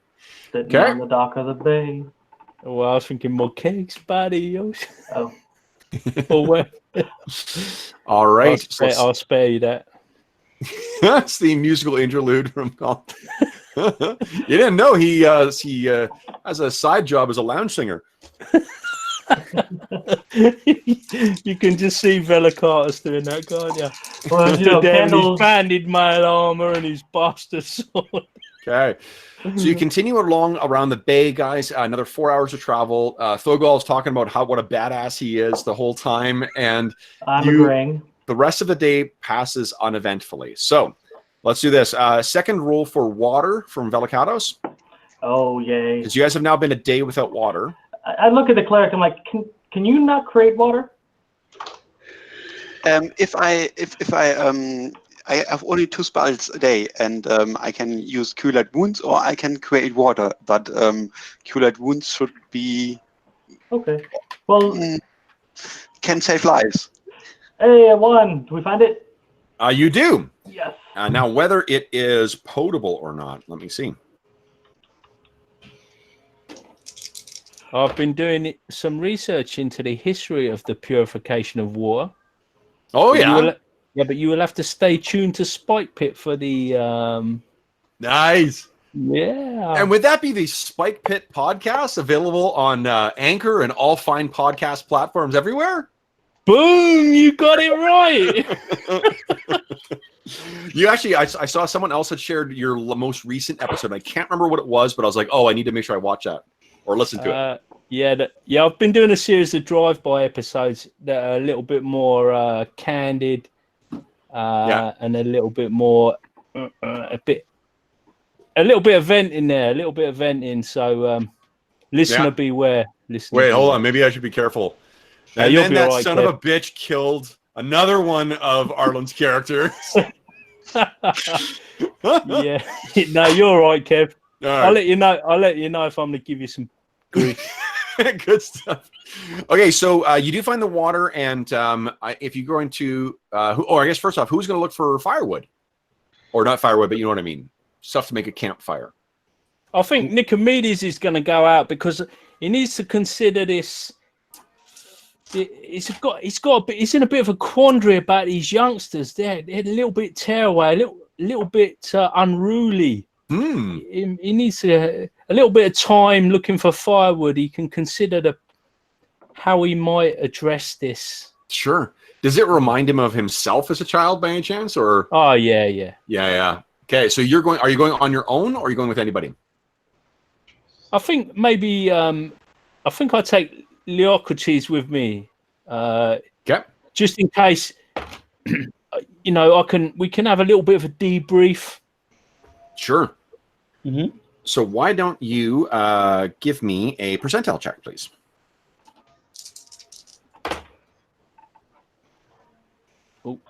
the dock of the bay. Well, I was thinking more cakes by the ocean. Oh. Or where? All right. I'll spare you that. That's the musical interlude from You didn't know he has a side job as a lounge singer. You can just see Velikatos doing that, can't you? Well, you know, His banded mail armor and his bastard sword. Okay. So you continue along around the bay, guys. Another 4 hours of travel. Thogol's talking about what a badass he is the whole time, and I'm agreeing. The rest of the day passes uneventfully. So let's do this. Second rule for water from Velikatos. Oh, yay. Because you guys have now been a day without water. I look at the cleric, I'm like, can you not create water? I have only 2 spells a day, and I can use Cure Light Wounds, or I can create water. But Cure Light Wounds should be... Okay. Well... can save lives. Hey, I won. Do we find it? You do. Yes. Now, whether it is potable or not, let me see. I've been doing some research into the history of the purification of water. Oh, yeah. But you will have to stay tuned to Spike Pit for the... Nice. Yeah. And would that be the Spike Pit podcast available on Anchor and all fine podcast platforms everywhere? Boom! You got it right. You actually, I saw someone else had shared your most recent episode. I can't remember what it was, but I was like, oh, I need to make sure I watch that or listen to it. Yeah, I've been doing a series of drive-by episodes that are a little bit more candid and a little bit more, a little bit of venting there, So, listener beware. Wait, hold on. Maybe I should be careful. And then that son of a bitch killed another one of Arlen's characters. Yeah, no, you're right, Kev. All right. I'll let you know if I'm going to give you some grief. Good stuff. Okay, so you do find the water, and if you're going to, I guess first off, who's going to look for firewood, or not firewood, but you know what I mean, stuff to make a campfire? I think Nicomedes is going to go out because he needs to consider this. He's in a bit of a quandary about these youngsters. They're a little bit tearaway, a little bit unruly. He needs a little bit of time looking for firewood. He can consider how he might address this. Sure. Does it remind him of himself as a child by any chance, or? Oh yeah. Okay, so are you going on your own, or are you going with anybody? I think maybe I take Leocrates with me. Okay. Just in case, we can have a little bit of a debrief. Sure. Mm-hmm. So why don't you give me a percentile check, please? Oh.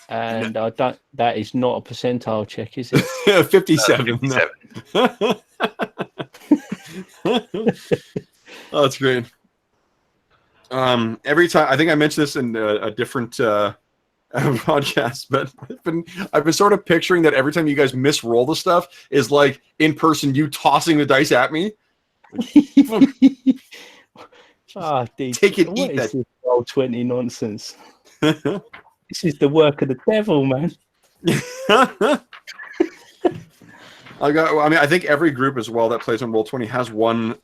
And I don't. That is not a percentile check, is it? 57. 57. Oh, that's great. Every time, I think I mentioned this in a different podcast, but I've been sort of picturing that every time you guys misroll the stuff is like in person, you tossing the dice at me. Take it, eat that. This Roll20 nonsense. This is the work of the devil, man. I think every group as well that plays on Roll20 has one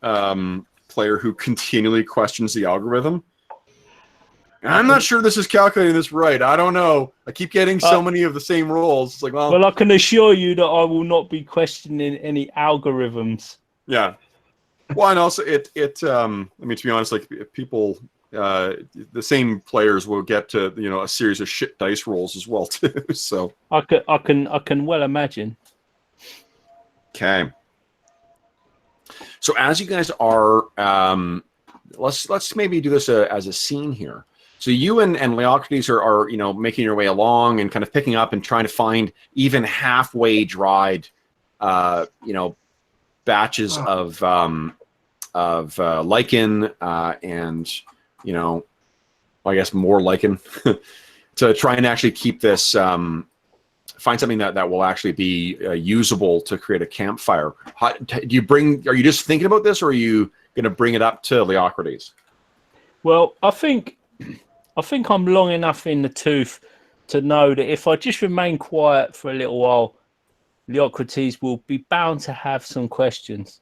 player who continually questions the algorithm. I'm not sure this is calculating this right. I don't know. I keep getting so many of the same rolls. It's like, well, I can assure you that I will not be questioning any algorithms. Yeah. Well, and also to be honest, like people, the same players will get to a series of shit dice rolls as well too. So I can well imagine. Okay. So as you guys are, let's maybe do this as a scene here. So you and Leocrates are making your way along and kind of picking up and trying to find even halfway dried, batches of lichen and I guess more lichen to try and actually keep this. Find something that will actually be usable to create a campfire. Are you just thinking about this, or are you going to bring it up to Leocrates? Well, I think I'm long enough in the tooth to know that if I just remain quiet for a little while, Leocrates will be bound to have some questions.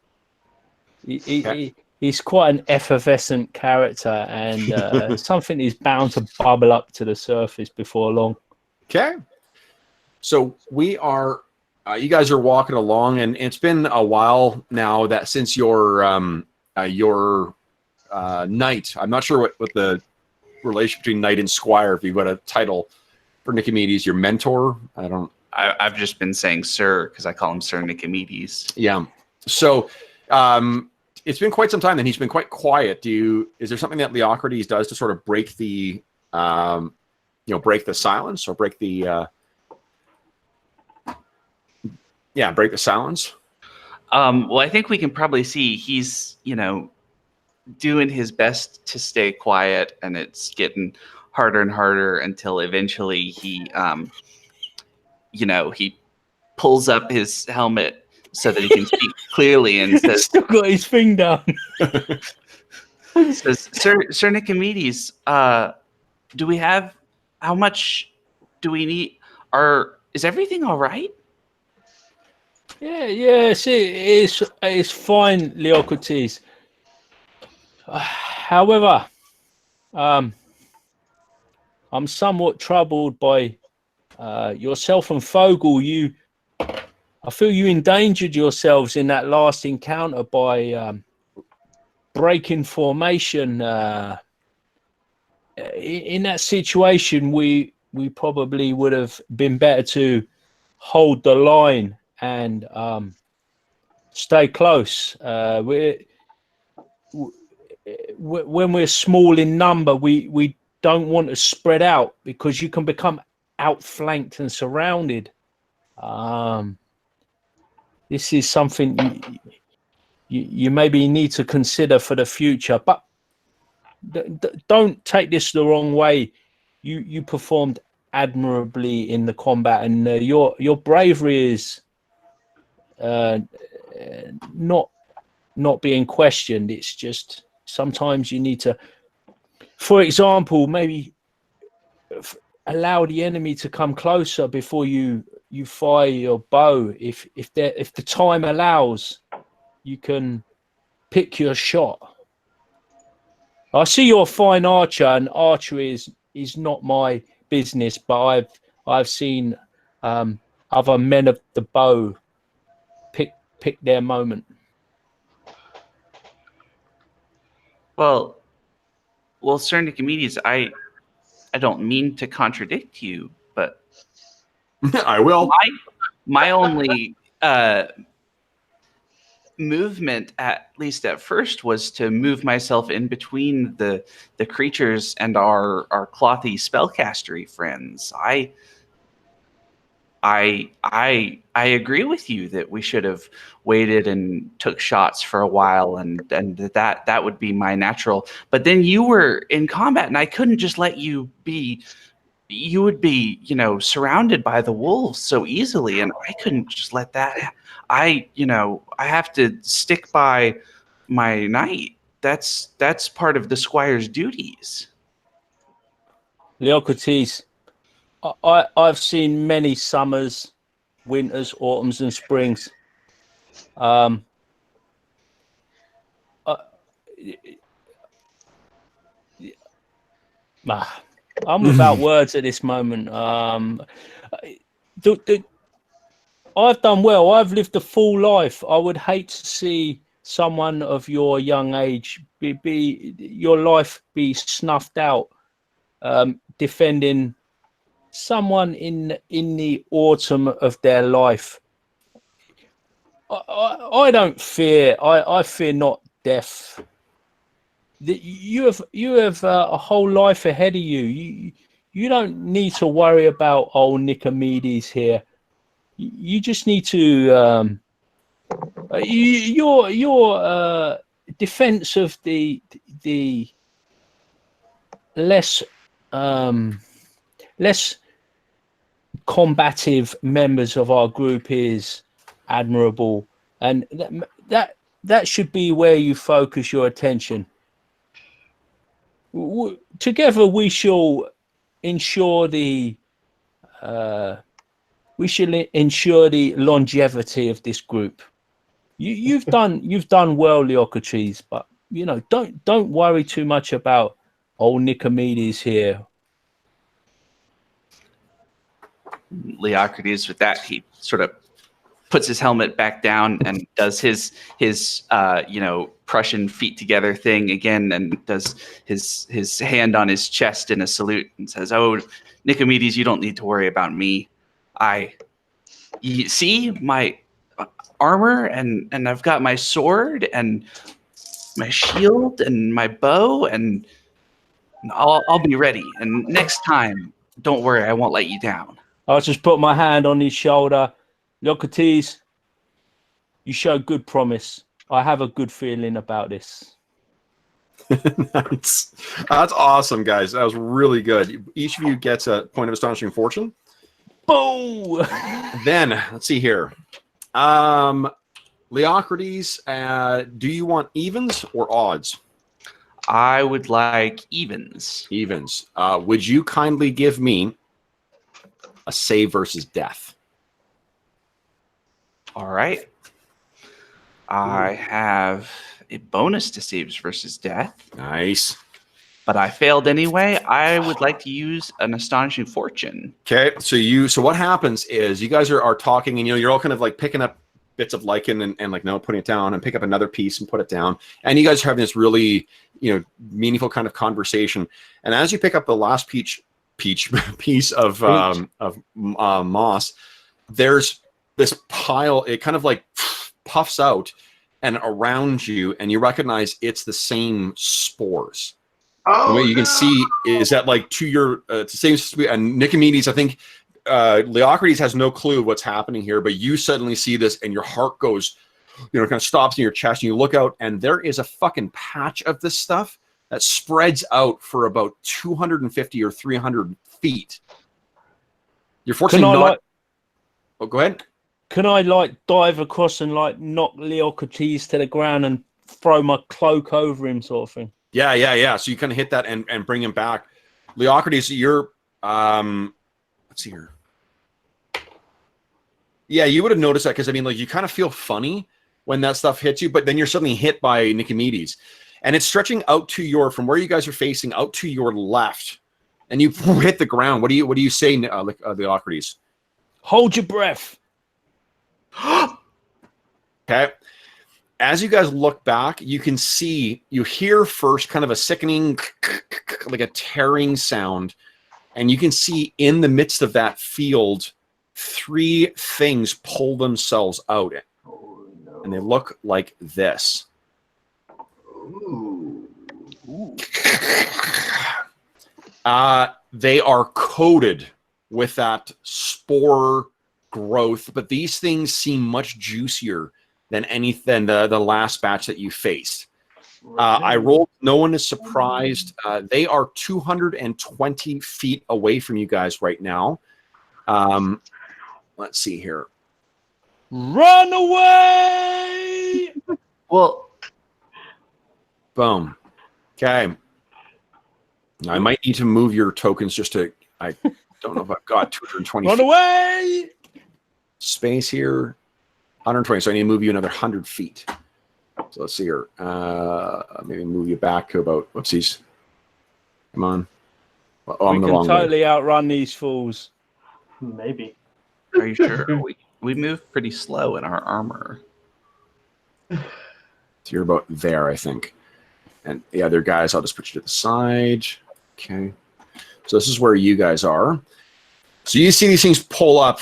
He's quite an effervescent character, and something is bound to bubble up to the surface before long. Okay. So we are, you guys are walking along, and it's been a while now that since your knight. I'm not sure what the relation between knight and squire. If you've got a title for Nicomedes, your mentor. I've just been saying sir because I call him Sir Nicomedes. Yeah. So it's been quite some time, and he's been quite quiet. Is there something that Leocrates does to sort of break the break the silence, or break the break the silence? Well, I think we can probably see he's doing his best to stay quiet, and it's getting harder and harder until eventually he he pulls up his helmet so that he can speak clearly and says, still got his thing down. says, Sir Nicomedes, do we have, how much do we need? Is everything all right? Yeah, see, it's fine, Leocrates. However, I'm somewhat troubled by yourself and Fogel. I feel you endangered yourselves in that last encounter by breaking formation. In that situation, we probably would have been better to hold the line and stay close. When we're small in number, we don't want to spread out because you can become outflanked and surrounded. This is something you maybe need to consider for the future, but don't take this the wrong way. You performed admirably in the combat, and your bravery is not being questioned. It's just sometimes you need to, for example, maybe allow the enemy to come closer before you fire your bow. If the time allows, you can pick your shot. I see you're a fine archer, and archery is not my business, but I've seen other men of the bow pick their moment. Well, Sir Nicomedes, I don't mean to contradict you, but I will. My only movement, at least at first, was to move myself in between the creatures and our clothy spellcastery friends. I agree with you that we should have waited and took shots for a while, and that would be my natural. But then you were in combat, and I couldn't just let you be. You would be, surrounded by the wolves so easily, and I couldn't just let that. I have to stick by my knight. That's part of the squire's duties. Leocrates, I've seen many summers, winters, autumns, and springs. I'm without words at this moment. I've done well. I've lived a full life. I would hate to see someone of your young age be your life be snuffed out defending someone in the autumn of their life. I don't fear. I fear not death. you have a whole life ahead of you. You don't need to worry about old Nicomedes here. You just need to your defense of the less less combative members of our group is admirable, and that should be where you focus your attention. Together we shall ensure the longevity of this group. You've done well, Leocrates, but don't worry too much about old Nicomedes here. Leocrates, with that, he sort of puts his helmet back down and does his Prussian feet together thing again, and does his hand on his chest in a salute and says, "Oh, Nicomedes, you don't need to worry about me. You see my armor, and I've got my sword and my shield and my bow, and I'll be ready. And next time, don't worry, I won't let you down." I'll just put my hand on his shoulder. Leocrates, you show good promise. I have a good feeling about this. That's awesome, guys. That was really good. Each of you gets a point of astonishing fortune. Boom! Then, let's see here. Leocrates, do you want evens or odds? I would like evens. Evens. Would you kindly give me a save versus death? All right. I have a bonus to saves versus death. Nice. But I failed anyway. I would like to use an astonishing fortune. Okay, so what happens is you guys are talking, and you're all kind of like picking up bits of lichen and like putting it down, and pick up another piece and put it down, and you guys are having this really meaningful kind of conversation. And as you pick up the last piece of moss, there's this pile. It kind of like puffs out and around you, and you recognize it's the same spores. Oh, the way you can see is that like to your it's the same. And Nicomedes, I think Leocrates has no clue what's happening here, but you suddenly see this, and your heart goes, kind of stops in your chest, and you look out, and there is a fucking patch of this stuff that spreads out for about 250 or 300 feet. You're fortunately not. Oh, go ahead. Can I dive across and knock Leocrates to the ground and throw my cloak over him, sort of thing? Yeah. So you kind of hit that and bring him back. Leocrates, you're let's see here. Yeah, you would have noticed that because you kind of feel funny when that stuff hits you, but then you're suddenly hit by Nicomedes, and it's stretching out to from where you guys are facing out to your left, and you hit the ground. What do you say, Leocrates? Hold your breath. Okay. As you guys look back, you hear first kind of a sickening, like a tearing sound, and you can see in the midst of that field 3 things pull themselves out, and they look like this. They are coated with that spore growth, but these things seem much juicier than the last batch that you faced. I rolled. No one is surprised. They are 220 feet away from you guys right now. Let's see here. Run away! Well, boom. Okay. I might need to move your tokens just to. I don't know if I've got 220. Run away! Space here. 120. So I need to move you another 100 feet. So let's see here. Maybe move you back to about. Whoopsies. Come on. Oh, I'm we the wrong can totally way. outrun these fools. Maybe. are you sure? we move pretty slow in our armor. So you're about there, I think. And the other guys, I'll just put you to the side. Okay. So this is where you guys are. So you see these things pull up.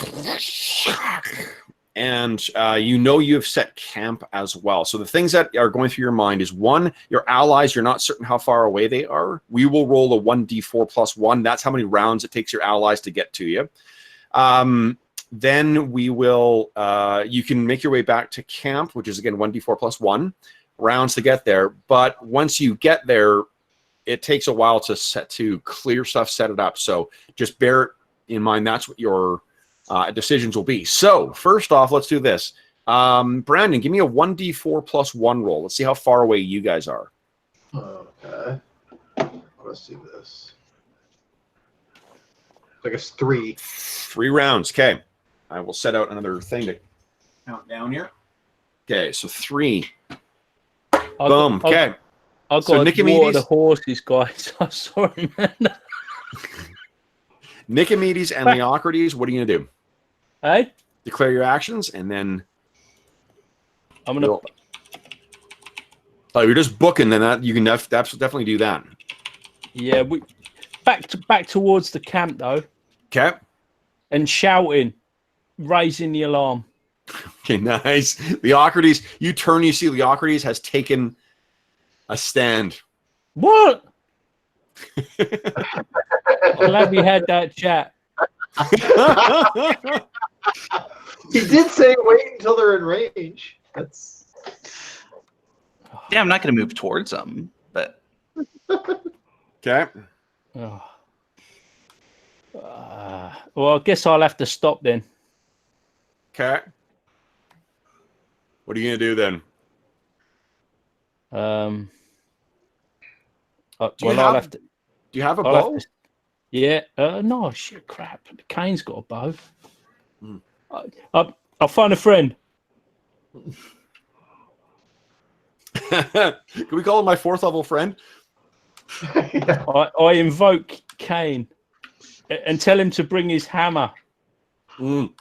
and you know you have set camp as well. So the things that are going through your mind is, one, your allies, you're not certain how far away they are. We will roll a 1d4 plus 1. That's how many rounds it takes your allies to get to you. Then we will, you can make your way back to camp, which is, again, 1d4 plus 1 rounds to get there. But once you get there, it takes a while to clear stuff, set it up. So just bear in mind that's what your decisions will be. So first off, let's do this. Brandon, give me a 1d4 plus 1 roll. Let's see how far away you guys are. Okay. Let's do this. I guess 3. 3 rounds. Okay. I will set out another thing to count down here. Okay, so 3. Boom. Okay. I got So to Nicomedes, water the horses, guys. I'm sorry, man. Nicomedes and Leocrates, what are you going to do? Hey? Declare your actions, and then I'm going to... Oh, you're just booking, then that you can definitely do that. Yeah, we back towards the camp, though. Okay. And shouting, raising the alarm. Okay, nice. Leocrates, you turn, you see Leocrates has taken a stand. What? I'm glad we had that chat. He did say wait until they're in range. That's... Yeah, I'm not going to move towards them, but... Okay. Oh. Well, I guess I'll have to stop then. Okay. What are you going to do then? I'll have to... Do you have a I'll bow? Yeah. No, shit, crap. Kane's got a bow. I'll find a friend. Can we call him my 4th level friend? Yeah. I invoke Kane and tell him to bring his hammer. I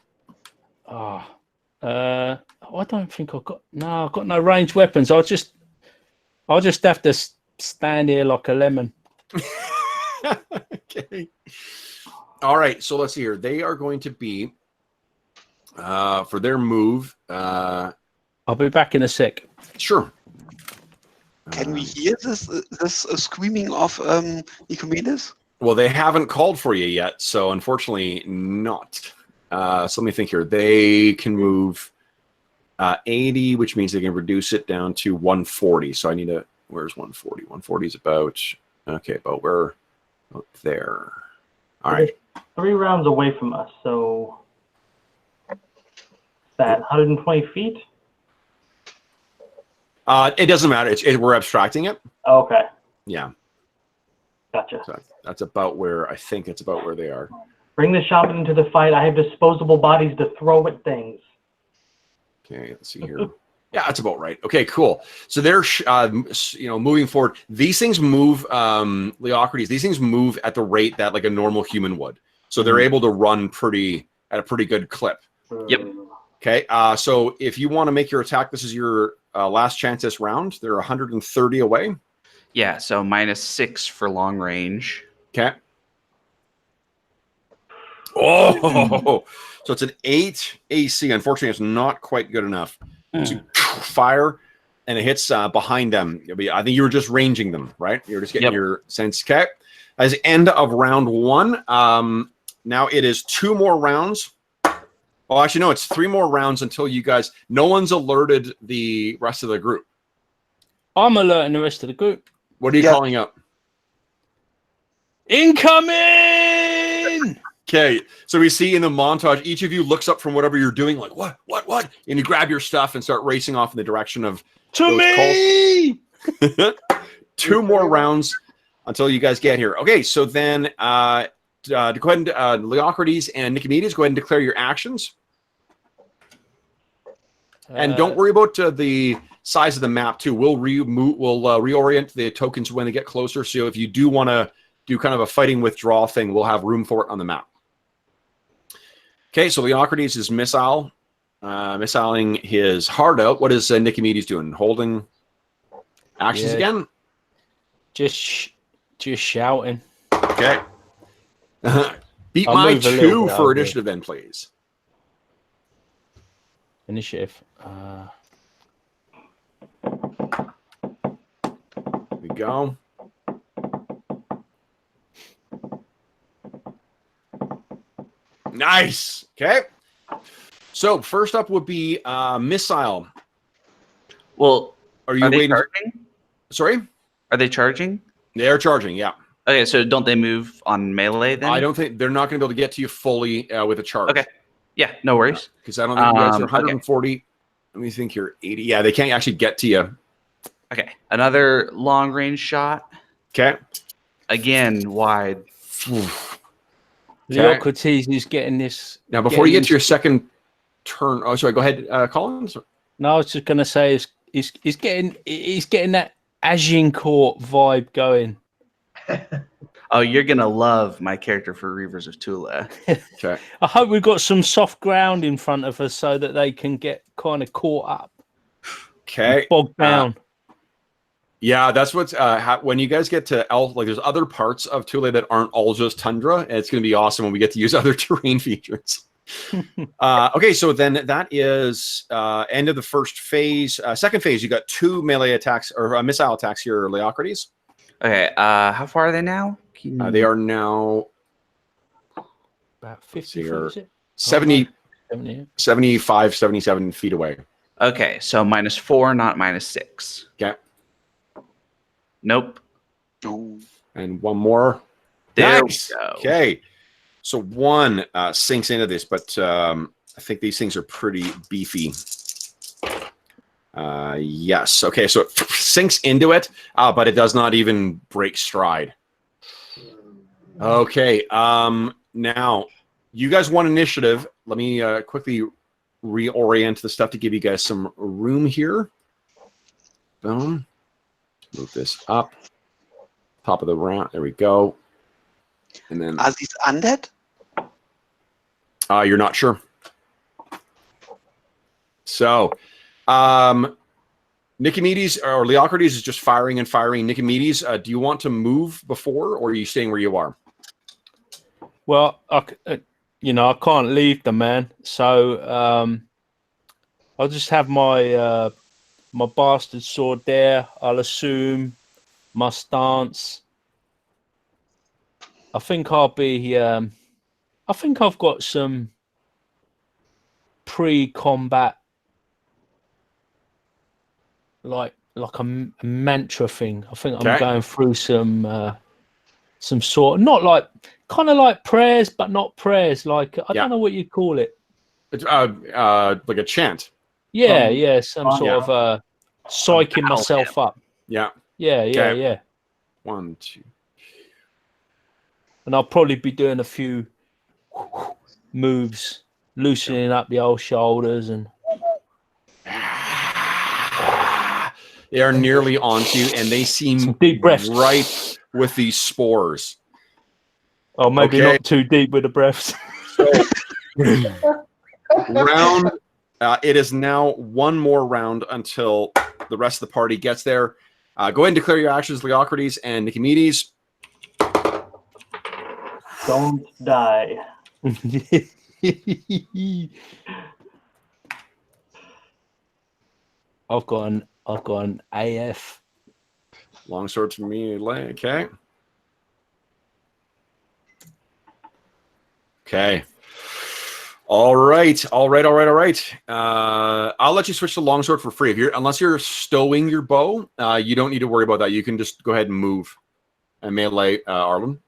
don't think I've got... No, I've got no ranged weapons. I'll just have to stand here like a lemon. Okay. All right. So let's see here. They are going to be for their move. I'll be back in a sec. Sure. Can we hear this screaming of Nicomedes? Well, they haven't called for you yet, so unfortunately not. So let me think here. They can move 80, which means they can reduce it down to 140. So I need to... Where's 140? 140 is about... Okay, about where... About there. All right. 3 rounds away from us, so... That 120 feet? It doesn't matter. We're abstracting it. Okay. Yeah. Gotcha. So that's about where... I think it's about where they are. Bring the shaman into the fight. I have disposable bodies to throw at things. Okay, let's see here. Yeah, that's about right. Okay, cool. So they're, moving forward. These things move, Leocrates, these things move at the rate that like a normal human would. So they're able to run at a pretty good clip. Yep. Okay, so if you want to make your attack, this is your last chance this round. They're 130 away. Yeah, so -6 for long range. Okay. Oh, so it's an 8 AC. Unfortunately, it's not quite good enough to fire, and it hits behind them. I think you were just ranging them, right? You were just getting your sense. Okay. As the end of round 1, now it is 2 more rounds. Oh, actually, no, it's 3 more rounds until you guys... No one's alerted the rest of the group. I'm alerting the rest of the group. What are you calling up? Incoming! Okay, so we see in the montage, each of you looks up from whatever you're doing, like, what? And you grab your stuff and start racing off in the direction of To me! 2 more rounds until you guys get here. Okay, so then go ahead and Leocrates and Nicomedes, go ahead and declare your actions. And don't worry about the size of the map, too. We'll reorient the tokens when they get closer. So if you do want to do kind of a fighting withdrawal thing, we'll have room for it on the map. Okay, so Leocrates is missiling his heart out. What is Nicomedes doing? Holding actions again? Just shouting. Okay. Beat I'll my move a 2 little bit for out initiative then, please. Initiative. Here we go. Nice. Okay. So first up would be missile. Well, Are you are they waiting? charging? Sorry? Are they charging? They're charging, yeah. Okay, so don't they move on melee then? I don't think they're not going to be able to get to you fully with a charge. Okay. Yeah, no worries. Because I don't think you guys are Okay. 140. Let me think here. 80. Yeah, they can't actually get to you. Okay, another long range shot. Okay. Again, wide. Leocrates is getting this. Now, before you get to your second turn, oh, sorry, go ahead, Collins. No, I was just gonna say he's getting that Agincourt vibe going. Oh, you're gonna love my character for Reavers of Thule. Okay. I hope we've got some soft ground in front of us so that they can get kind of caught up. Okay. Bogged down. Yeah, that's what's when you guys get to like there's other parts of Thule that aren't all just tundra, and it's going to be awesome when we get to use other terrain features. Okay, so then that is end of the first phase. Second phase, you got 2 melee attacks or missile attacks here, Leocrates. Okay, how far are they now? They are now About 50 here, feet, is it? 70, 70. 75, 77 feet away. Okay, so -4, not -6. Okay. Nope. Oh. And one more. There Nice. we go. Okay. So one sinks into this, but I think these things are pretty beefy. Yes. Okay. So it sinks into it, but it does not even break stride. Okay. Now, you guys want initiative. Let me quickly reorient the stuff to give you guys some room here. Boom. Move this up. Top of the round. There we go. And then Are these undead? you're not sure. So, Nicomedes or Leocrates is just firing and firing. Nicomedes, do you want to move before, or are you staying where you are? Well, I can't leave the man, so I'll just have my my bastard sword there. I'll assume my stance. I think I'll be. I think I've got some pre-combat, like a mantra thing. I think I'm going through some sort, not like kind of like prayers, but not prayers. Like I don't know what you'd call it. It's like a chant. Yeah, some sort of psyching myself up. Yeah. Yeah. 1, 2. And I'll probably be doing a few moves, loosening up the old shoulders and. They are nearly onto you, and they seem deep breaths. ripe with these spores. Oh, maybe not too deep with the breaths. Round. It is now one more round until the rest of the party gets there. Go ahead and declare your actions, Leocrates and Nicomedes. Don't die. I've got an AF. Longsword for me. Okay. Okay. All right. I'll let you switch to longsword for free. Unless you're stowing your bow, you don't need to worry about that. You can just go ahead and move and melee Arlen.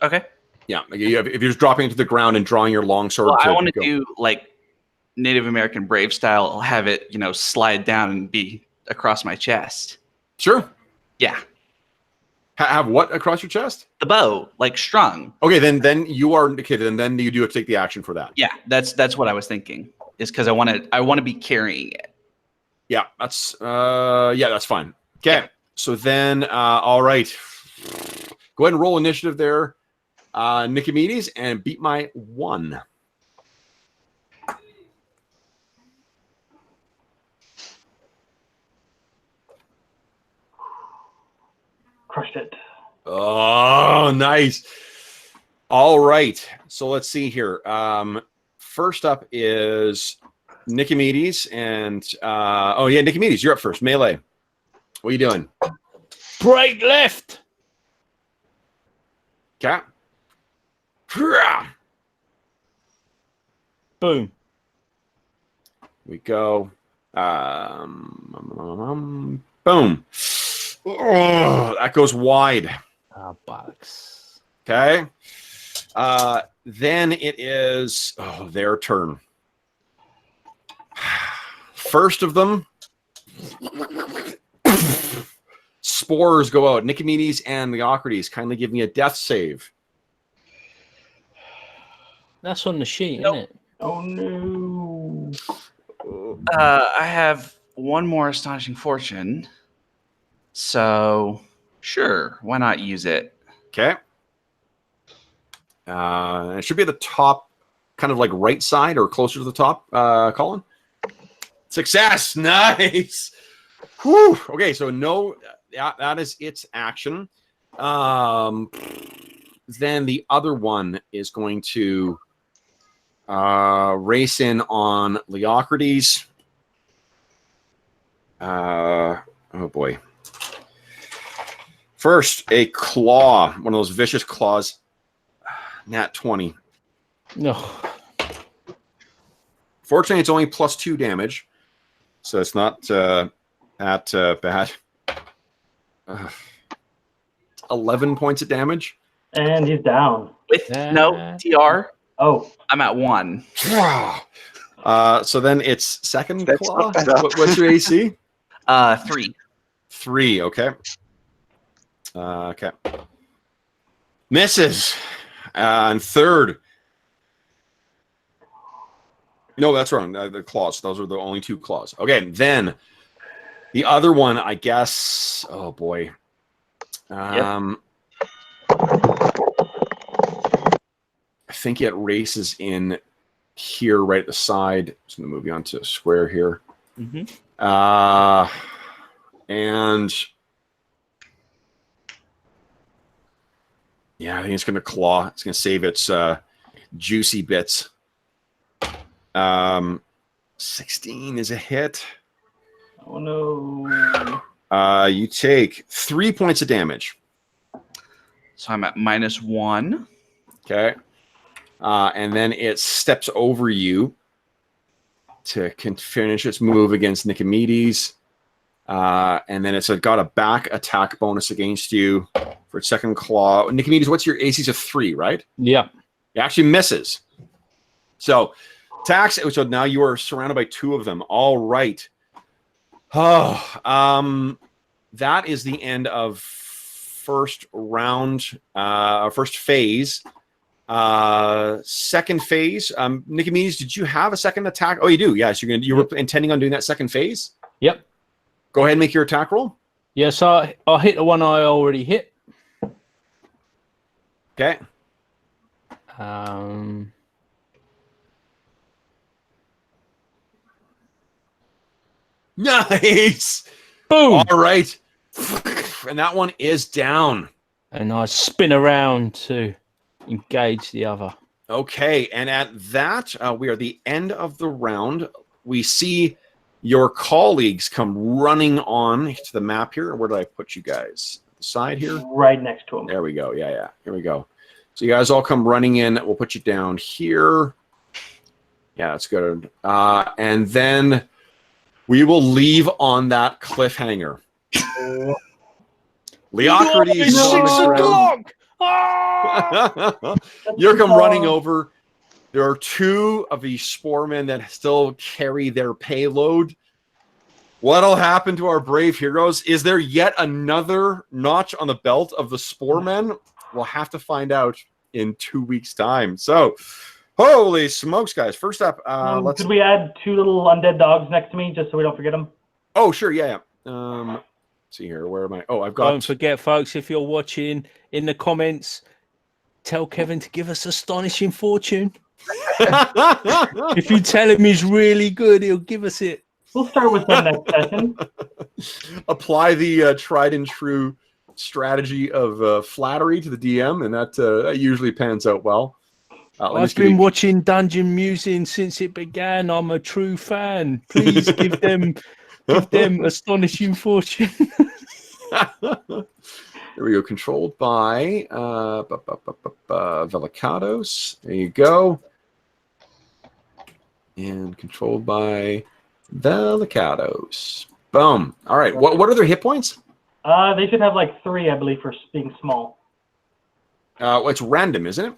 Okay. Yeah. If you're just dropping it to the ground and drawing your longsword. Well, I want to do like Native American brave style. I'll have it, slide down and be across my chest. Sure. Yeah. Have what across your chest? The bow, like strung. Okay, then you are okay. Then you do have to take the action for that. Yeah, that's what I was thinking. Is because I want to be carrying it. Yeah, that's fine. Okay, yeah. So then, all right, go ahead and roll initiative there, Nicomedes, and beat my 1. Crushed it. Oh, nice. All right. So let's see here. First up is Nicomedes and Nicomedes, you're up first. Melee. What are you doing? Break left. Okay. Boom. We go. Boom. Oh, that goes wide. Bollocks. Okay. Then it is their turn. First of them, spores go out. Nicomedes and Leocrates, kindly give me a death save. That's on the sheet, Nope. isn't it? Oh no. I have one more astonishing fortune. So, sure, why not use it? Okay. It should be at the top, kind of like right side or closer to the top, Colin. Success! Nice! Whew. Okay, so no, that is its action. Then the other one is going to race in on Leocrates. Oh boy. First, a claw, one of those vicious claws. Nat 20. No. Fortunately, it's only +2 damage, so it's not that bad. 11 points of damage. And he's down. With no TR, Oh, I'm at 1. So then it's second That's claw. not better. What's your AC? 3. 3. Okay. Okay. Misses. And third. No, that's wrong. The claws. Those are the only 2 claws. Okay, then the other one, I guess. Oh boy. I think it races in here, right at the side. Just gonna move you onto a square here. Mm-hmm. And yeah, I think it's gonna claw. It's gonna save its juicy bits. 16 is a hit. oh no. You take 3 points of damage. So I'm at -1. Okay. And then it steps over you to finish its move against Nicomedes. And then it's got a back attack bonus against you for its second claw. Nicomedes, what's your AC's of 3, right? Yeah. It actually misses. So attacks. So now you are surrounded by 2 of them. All right. Oh, that is the end of first round, first phase. Second phase. Nicomedes, did you have a second attack? Oh, you do. Yes, you were intending on doing that second phase. Yep. Go ahead and make your attack roll. Yes, I'll hit the one I already hit. Okay. Nice. Boom. All right. And that one is down. And I spin around to engage the other. Okay. And at that, we are at the end of the round. We see your colleagues come running on to the map here. Where did I put you guys? The side here? Right next to him. There we go. Yeah. Here we go. So you guys all come running in. We'll put you down here. Yeah, that's good. And then we will leave on that cliffhanger. Leocrates on the ground. Ah! You're come running over. There are 2 of these sporemen that still carry their payload. What'll happen to our brave heroes? Is there yet another notch on the belt of the sporemen? We'll have to find out in 2 weeks' time. So, holy smokes, guys! First up, let's. Could we add 2 little undead dogs next to me just so we don't forget them? Oh, sure, yeah. Let's see here. Where am I? Oh, I've got. Don't forget, folks, if you're watching, in the comments, tell Kevin to give us astonishing fortune. If you tell him he's really good, he'll give us it. We'll start with that next session. Apply the tried and true strategy of flattery to the DM, and that usually pans out well. I've been watching Dungeon Musing since it began. I'm a true fan. Please give them Astonishing Fortune. There we go. Controlled by Velicatos. There you go. And controlled by Velicatos. Boom. All right. What are their hit points? They should have like 3, I believe, for being small. Well, it's random, isn't it?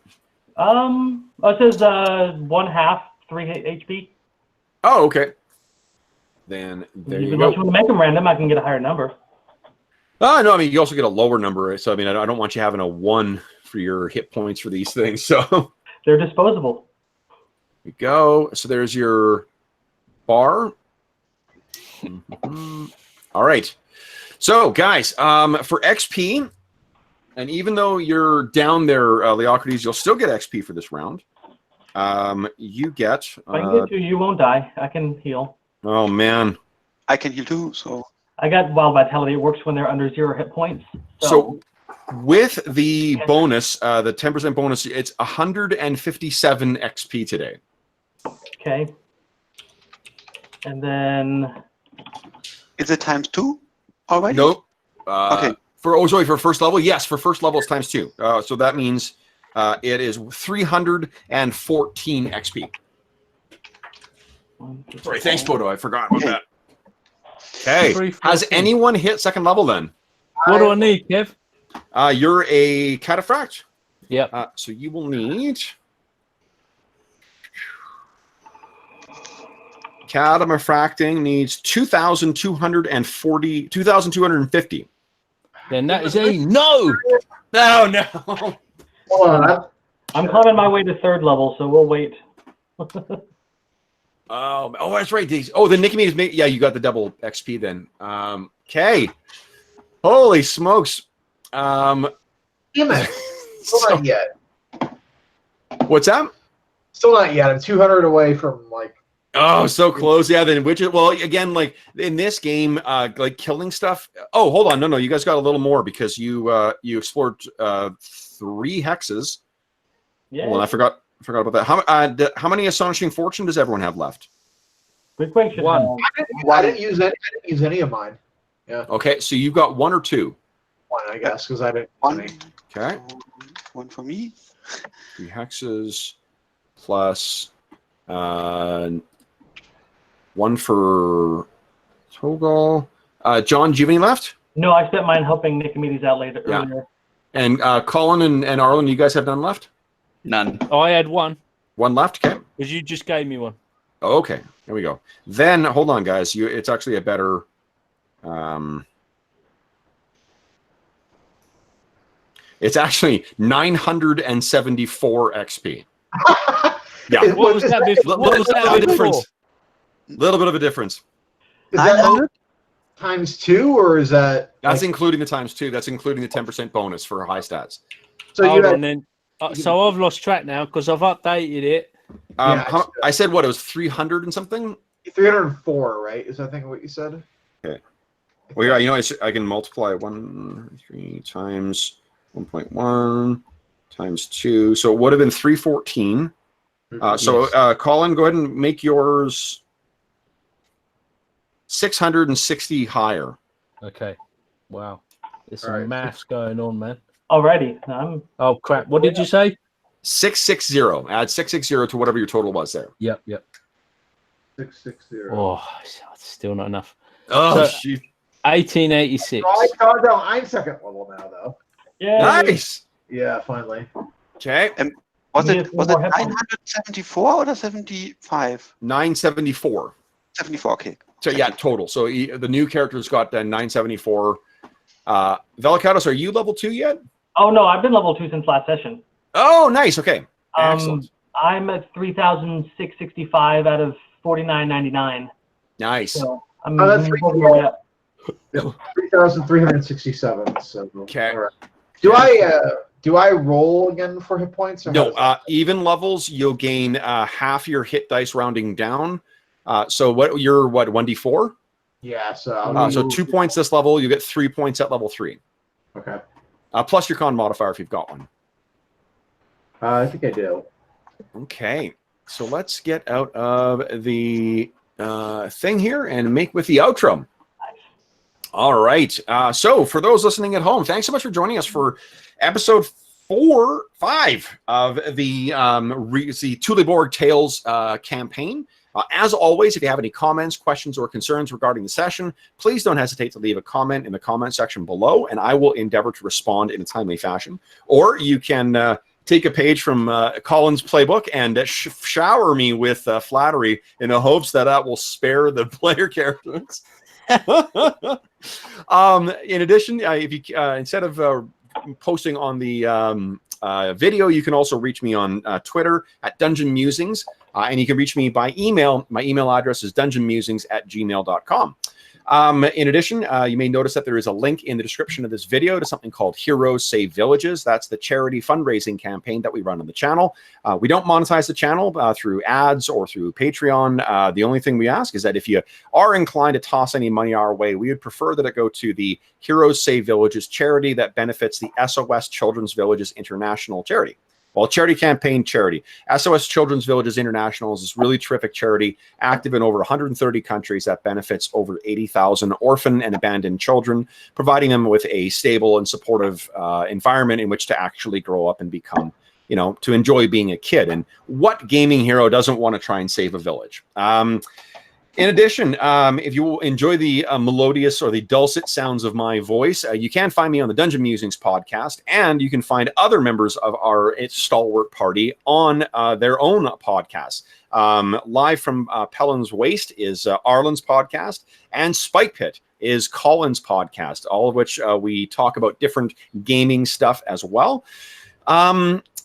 It says 1/2, 3 HP. Oh, okay. Then there you go. If you want to make them random, I can get a higher number. Oh, no, I mean, you also get a lower number. So, I mean, I don't want you having a 1 for your hit points for these things. So they're disposable. There you go. So there's your bar. All right. So, guys, for XP, and even though you're down there, Leocrates, you'll still get XP for this round. You get... If I can get you, you won't die. I can heal. Oh, man. I can heal too, so... I got Wild Vitality. It works when they're under 0 hit points. So with the bonus, the 10% bonus, it's 157 XP today. Okay. And then... Is it ×2 already? Nope. Okay. For first level? Yes, for first level it's ×2. So that means it is 314 XP. Sorry, thanks, Bodo. I forgot about that. Okay. Has anyone hit second level then? What do I need, Kev? You're a cataphract. Yep. So you will need... Cataphracting needs 2,250. Then that is a no. No. Hold on. I'm climbing my way to 3rd level, so we'll wait. Oh, that's right. The Nicky is yeah, you got the double XP then. Okay. Holy smokes. Damn it. Still not yet. What's that? Still not yet. I'm 200 away from like. Oh, so close. Yeah, then well, again, like in this game, like killing stuff. Oh, hold on. No, you guys got a little more because you explored 3 hexes. Yeah. Hold on, I forgot about that. How many Astonishing Fortune does everyone have left? Good question. One. I didn't use any of mine. Yeah. Okay, so you've got 1 or 2. 1, I guess, because I didn't. 1. Okay. 1 for me. 3 hexes plus 1 for Togal. John, do you have any left? No, I spent mine helping Nicomedes out earlier. And Colin and Arlen, you guys have none left? None. Oh, I had 1. 1 left? Okay. Because you just gave me 1. Okay, here we go. Then, hold on, guys. It's actually a better... it's actually 974 XP. Yeah. What was that before? What was that before? Little bit of a difference. Is that ×2 or is that? That's including the ×2. That's including the 10% bonus for high stats. So Hold on then. So I've lost track now because I've updated it. I said what? It was 300 and something? 304, right? Is I think what you said? Okay. Well, yeah, you know, I can multiply 3 times 1.1 times 2. So it would have been 314. So Colin, go ahead and make yours 660 higher. Okay. Wow. There's some maths going on, man. Alrighty. Oh, crap. What did you say? 660. Add 660 to whatever your total was there. Yep. 660. Oh, still not enough. Oh, so, 1886. I'm second level now, though. Yeah. Nice. Yeah, finally. Okay. And was it 974 or 75? 974. 74. Okay. So yeah, total. So the new character's got 974. Velicatos, are you level 2 yet? Oh no, I've been level 2 since last session. Oh, nice. Okay. Excellent. I'm at 3,665 out of 4,999. Nice. So I'm that's moving my way up. 3,367. So okay. Right. Do I roll again for hit points? Or no, even levels you'll gain half your hit dice rounding down. So you're 1d4? Yeah. So so 2 points this level. You get 3 points at level 3. Okay. Plus your con modifier if you've got one. I think I do. Okay, so let's get out of the thing here and make with the outro. All right. So for those listening at home, thanks so much for joining us for episode 5 of the Thuleborg Tales campaign. As always, if you have any comments, questions, or concerns regarding the session, please don't hesitate to leave a comment in the comment section below, and I will endeavor to respond in a timely fashion. Or you can take a page from Colin's playbook and shower me with flattery in the hopes that that will spare the player characters. In addition, if you instead of posting on the video, you can also reach me on Twitter at Dungeon Musings, and you can reach me by email. My email address is dungeonmusings@gmail.com. In addition, you may notice that there is a link in the description of this video to something called Heroes Save Villages. That's the charity fundraising campaign that we run on the channel. We don't monetize the channel through ads or through Patreon. The only thing we ask is that if you are inclined to toss any money our way, we would prefer that it go to the Heroes Save Villages charity that benefits the SOS Children's Villages International charity. Well, charity campaign charity. SOS Children's Villages International is this really terrific charity active in over 130 countries that benefits over 80,000 orphan and abandoned children, providing them with a stable and supportive environment in which to actually grow up and become, to enjoy being a kid. And what gaming hero doesn't want to try and save a village? In addition, if you enjoy the melodious or the dulcet sounds of my voice, you can find me on the Dungeon Musings podcast, and you can find other members of our stalwart party on their own podcasts. Live from Pellin's Waste is Arlen's podcast, and Spike Pit is Colin's podcast, all of which we talk about different gaming stuff as well.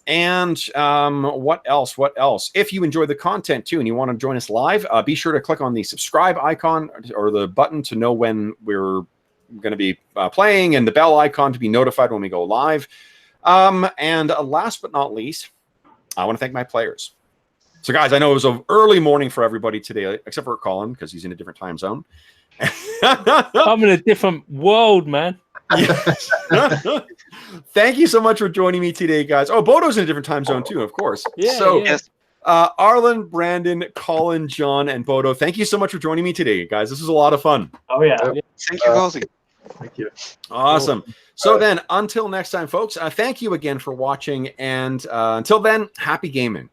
And what else? If you enjoy the content too and you want to join us live, be sure to click on the subscribe icon or the button to know when we're going to be playing, and the bell icon to be notified when we go live. And last but not least, I want to thank my players. So guys, I know it was an early morning for everybody today, except for Colin, because he's in a different time zone. I'm in a different world, man. Yes. Thank you so much for joining me today, guys. Oh, Bodo's in a different time zone too, of course. Yeah, so, yeah. Arlen, Brandon, Colin, John, and Bodo, thank you so much for joining me today, guys. This was a lot of fun. Oh, yeah. Thank you, Rosie. Thank you. Awesome. So then, until next time, folks, thank you again for watching. And until then, happy gaming.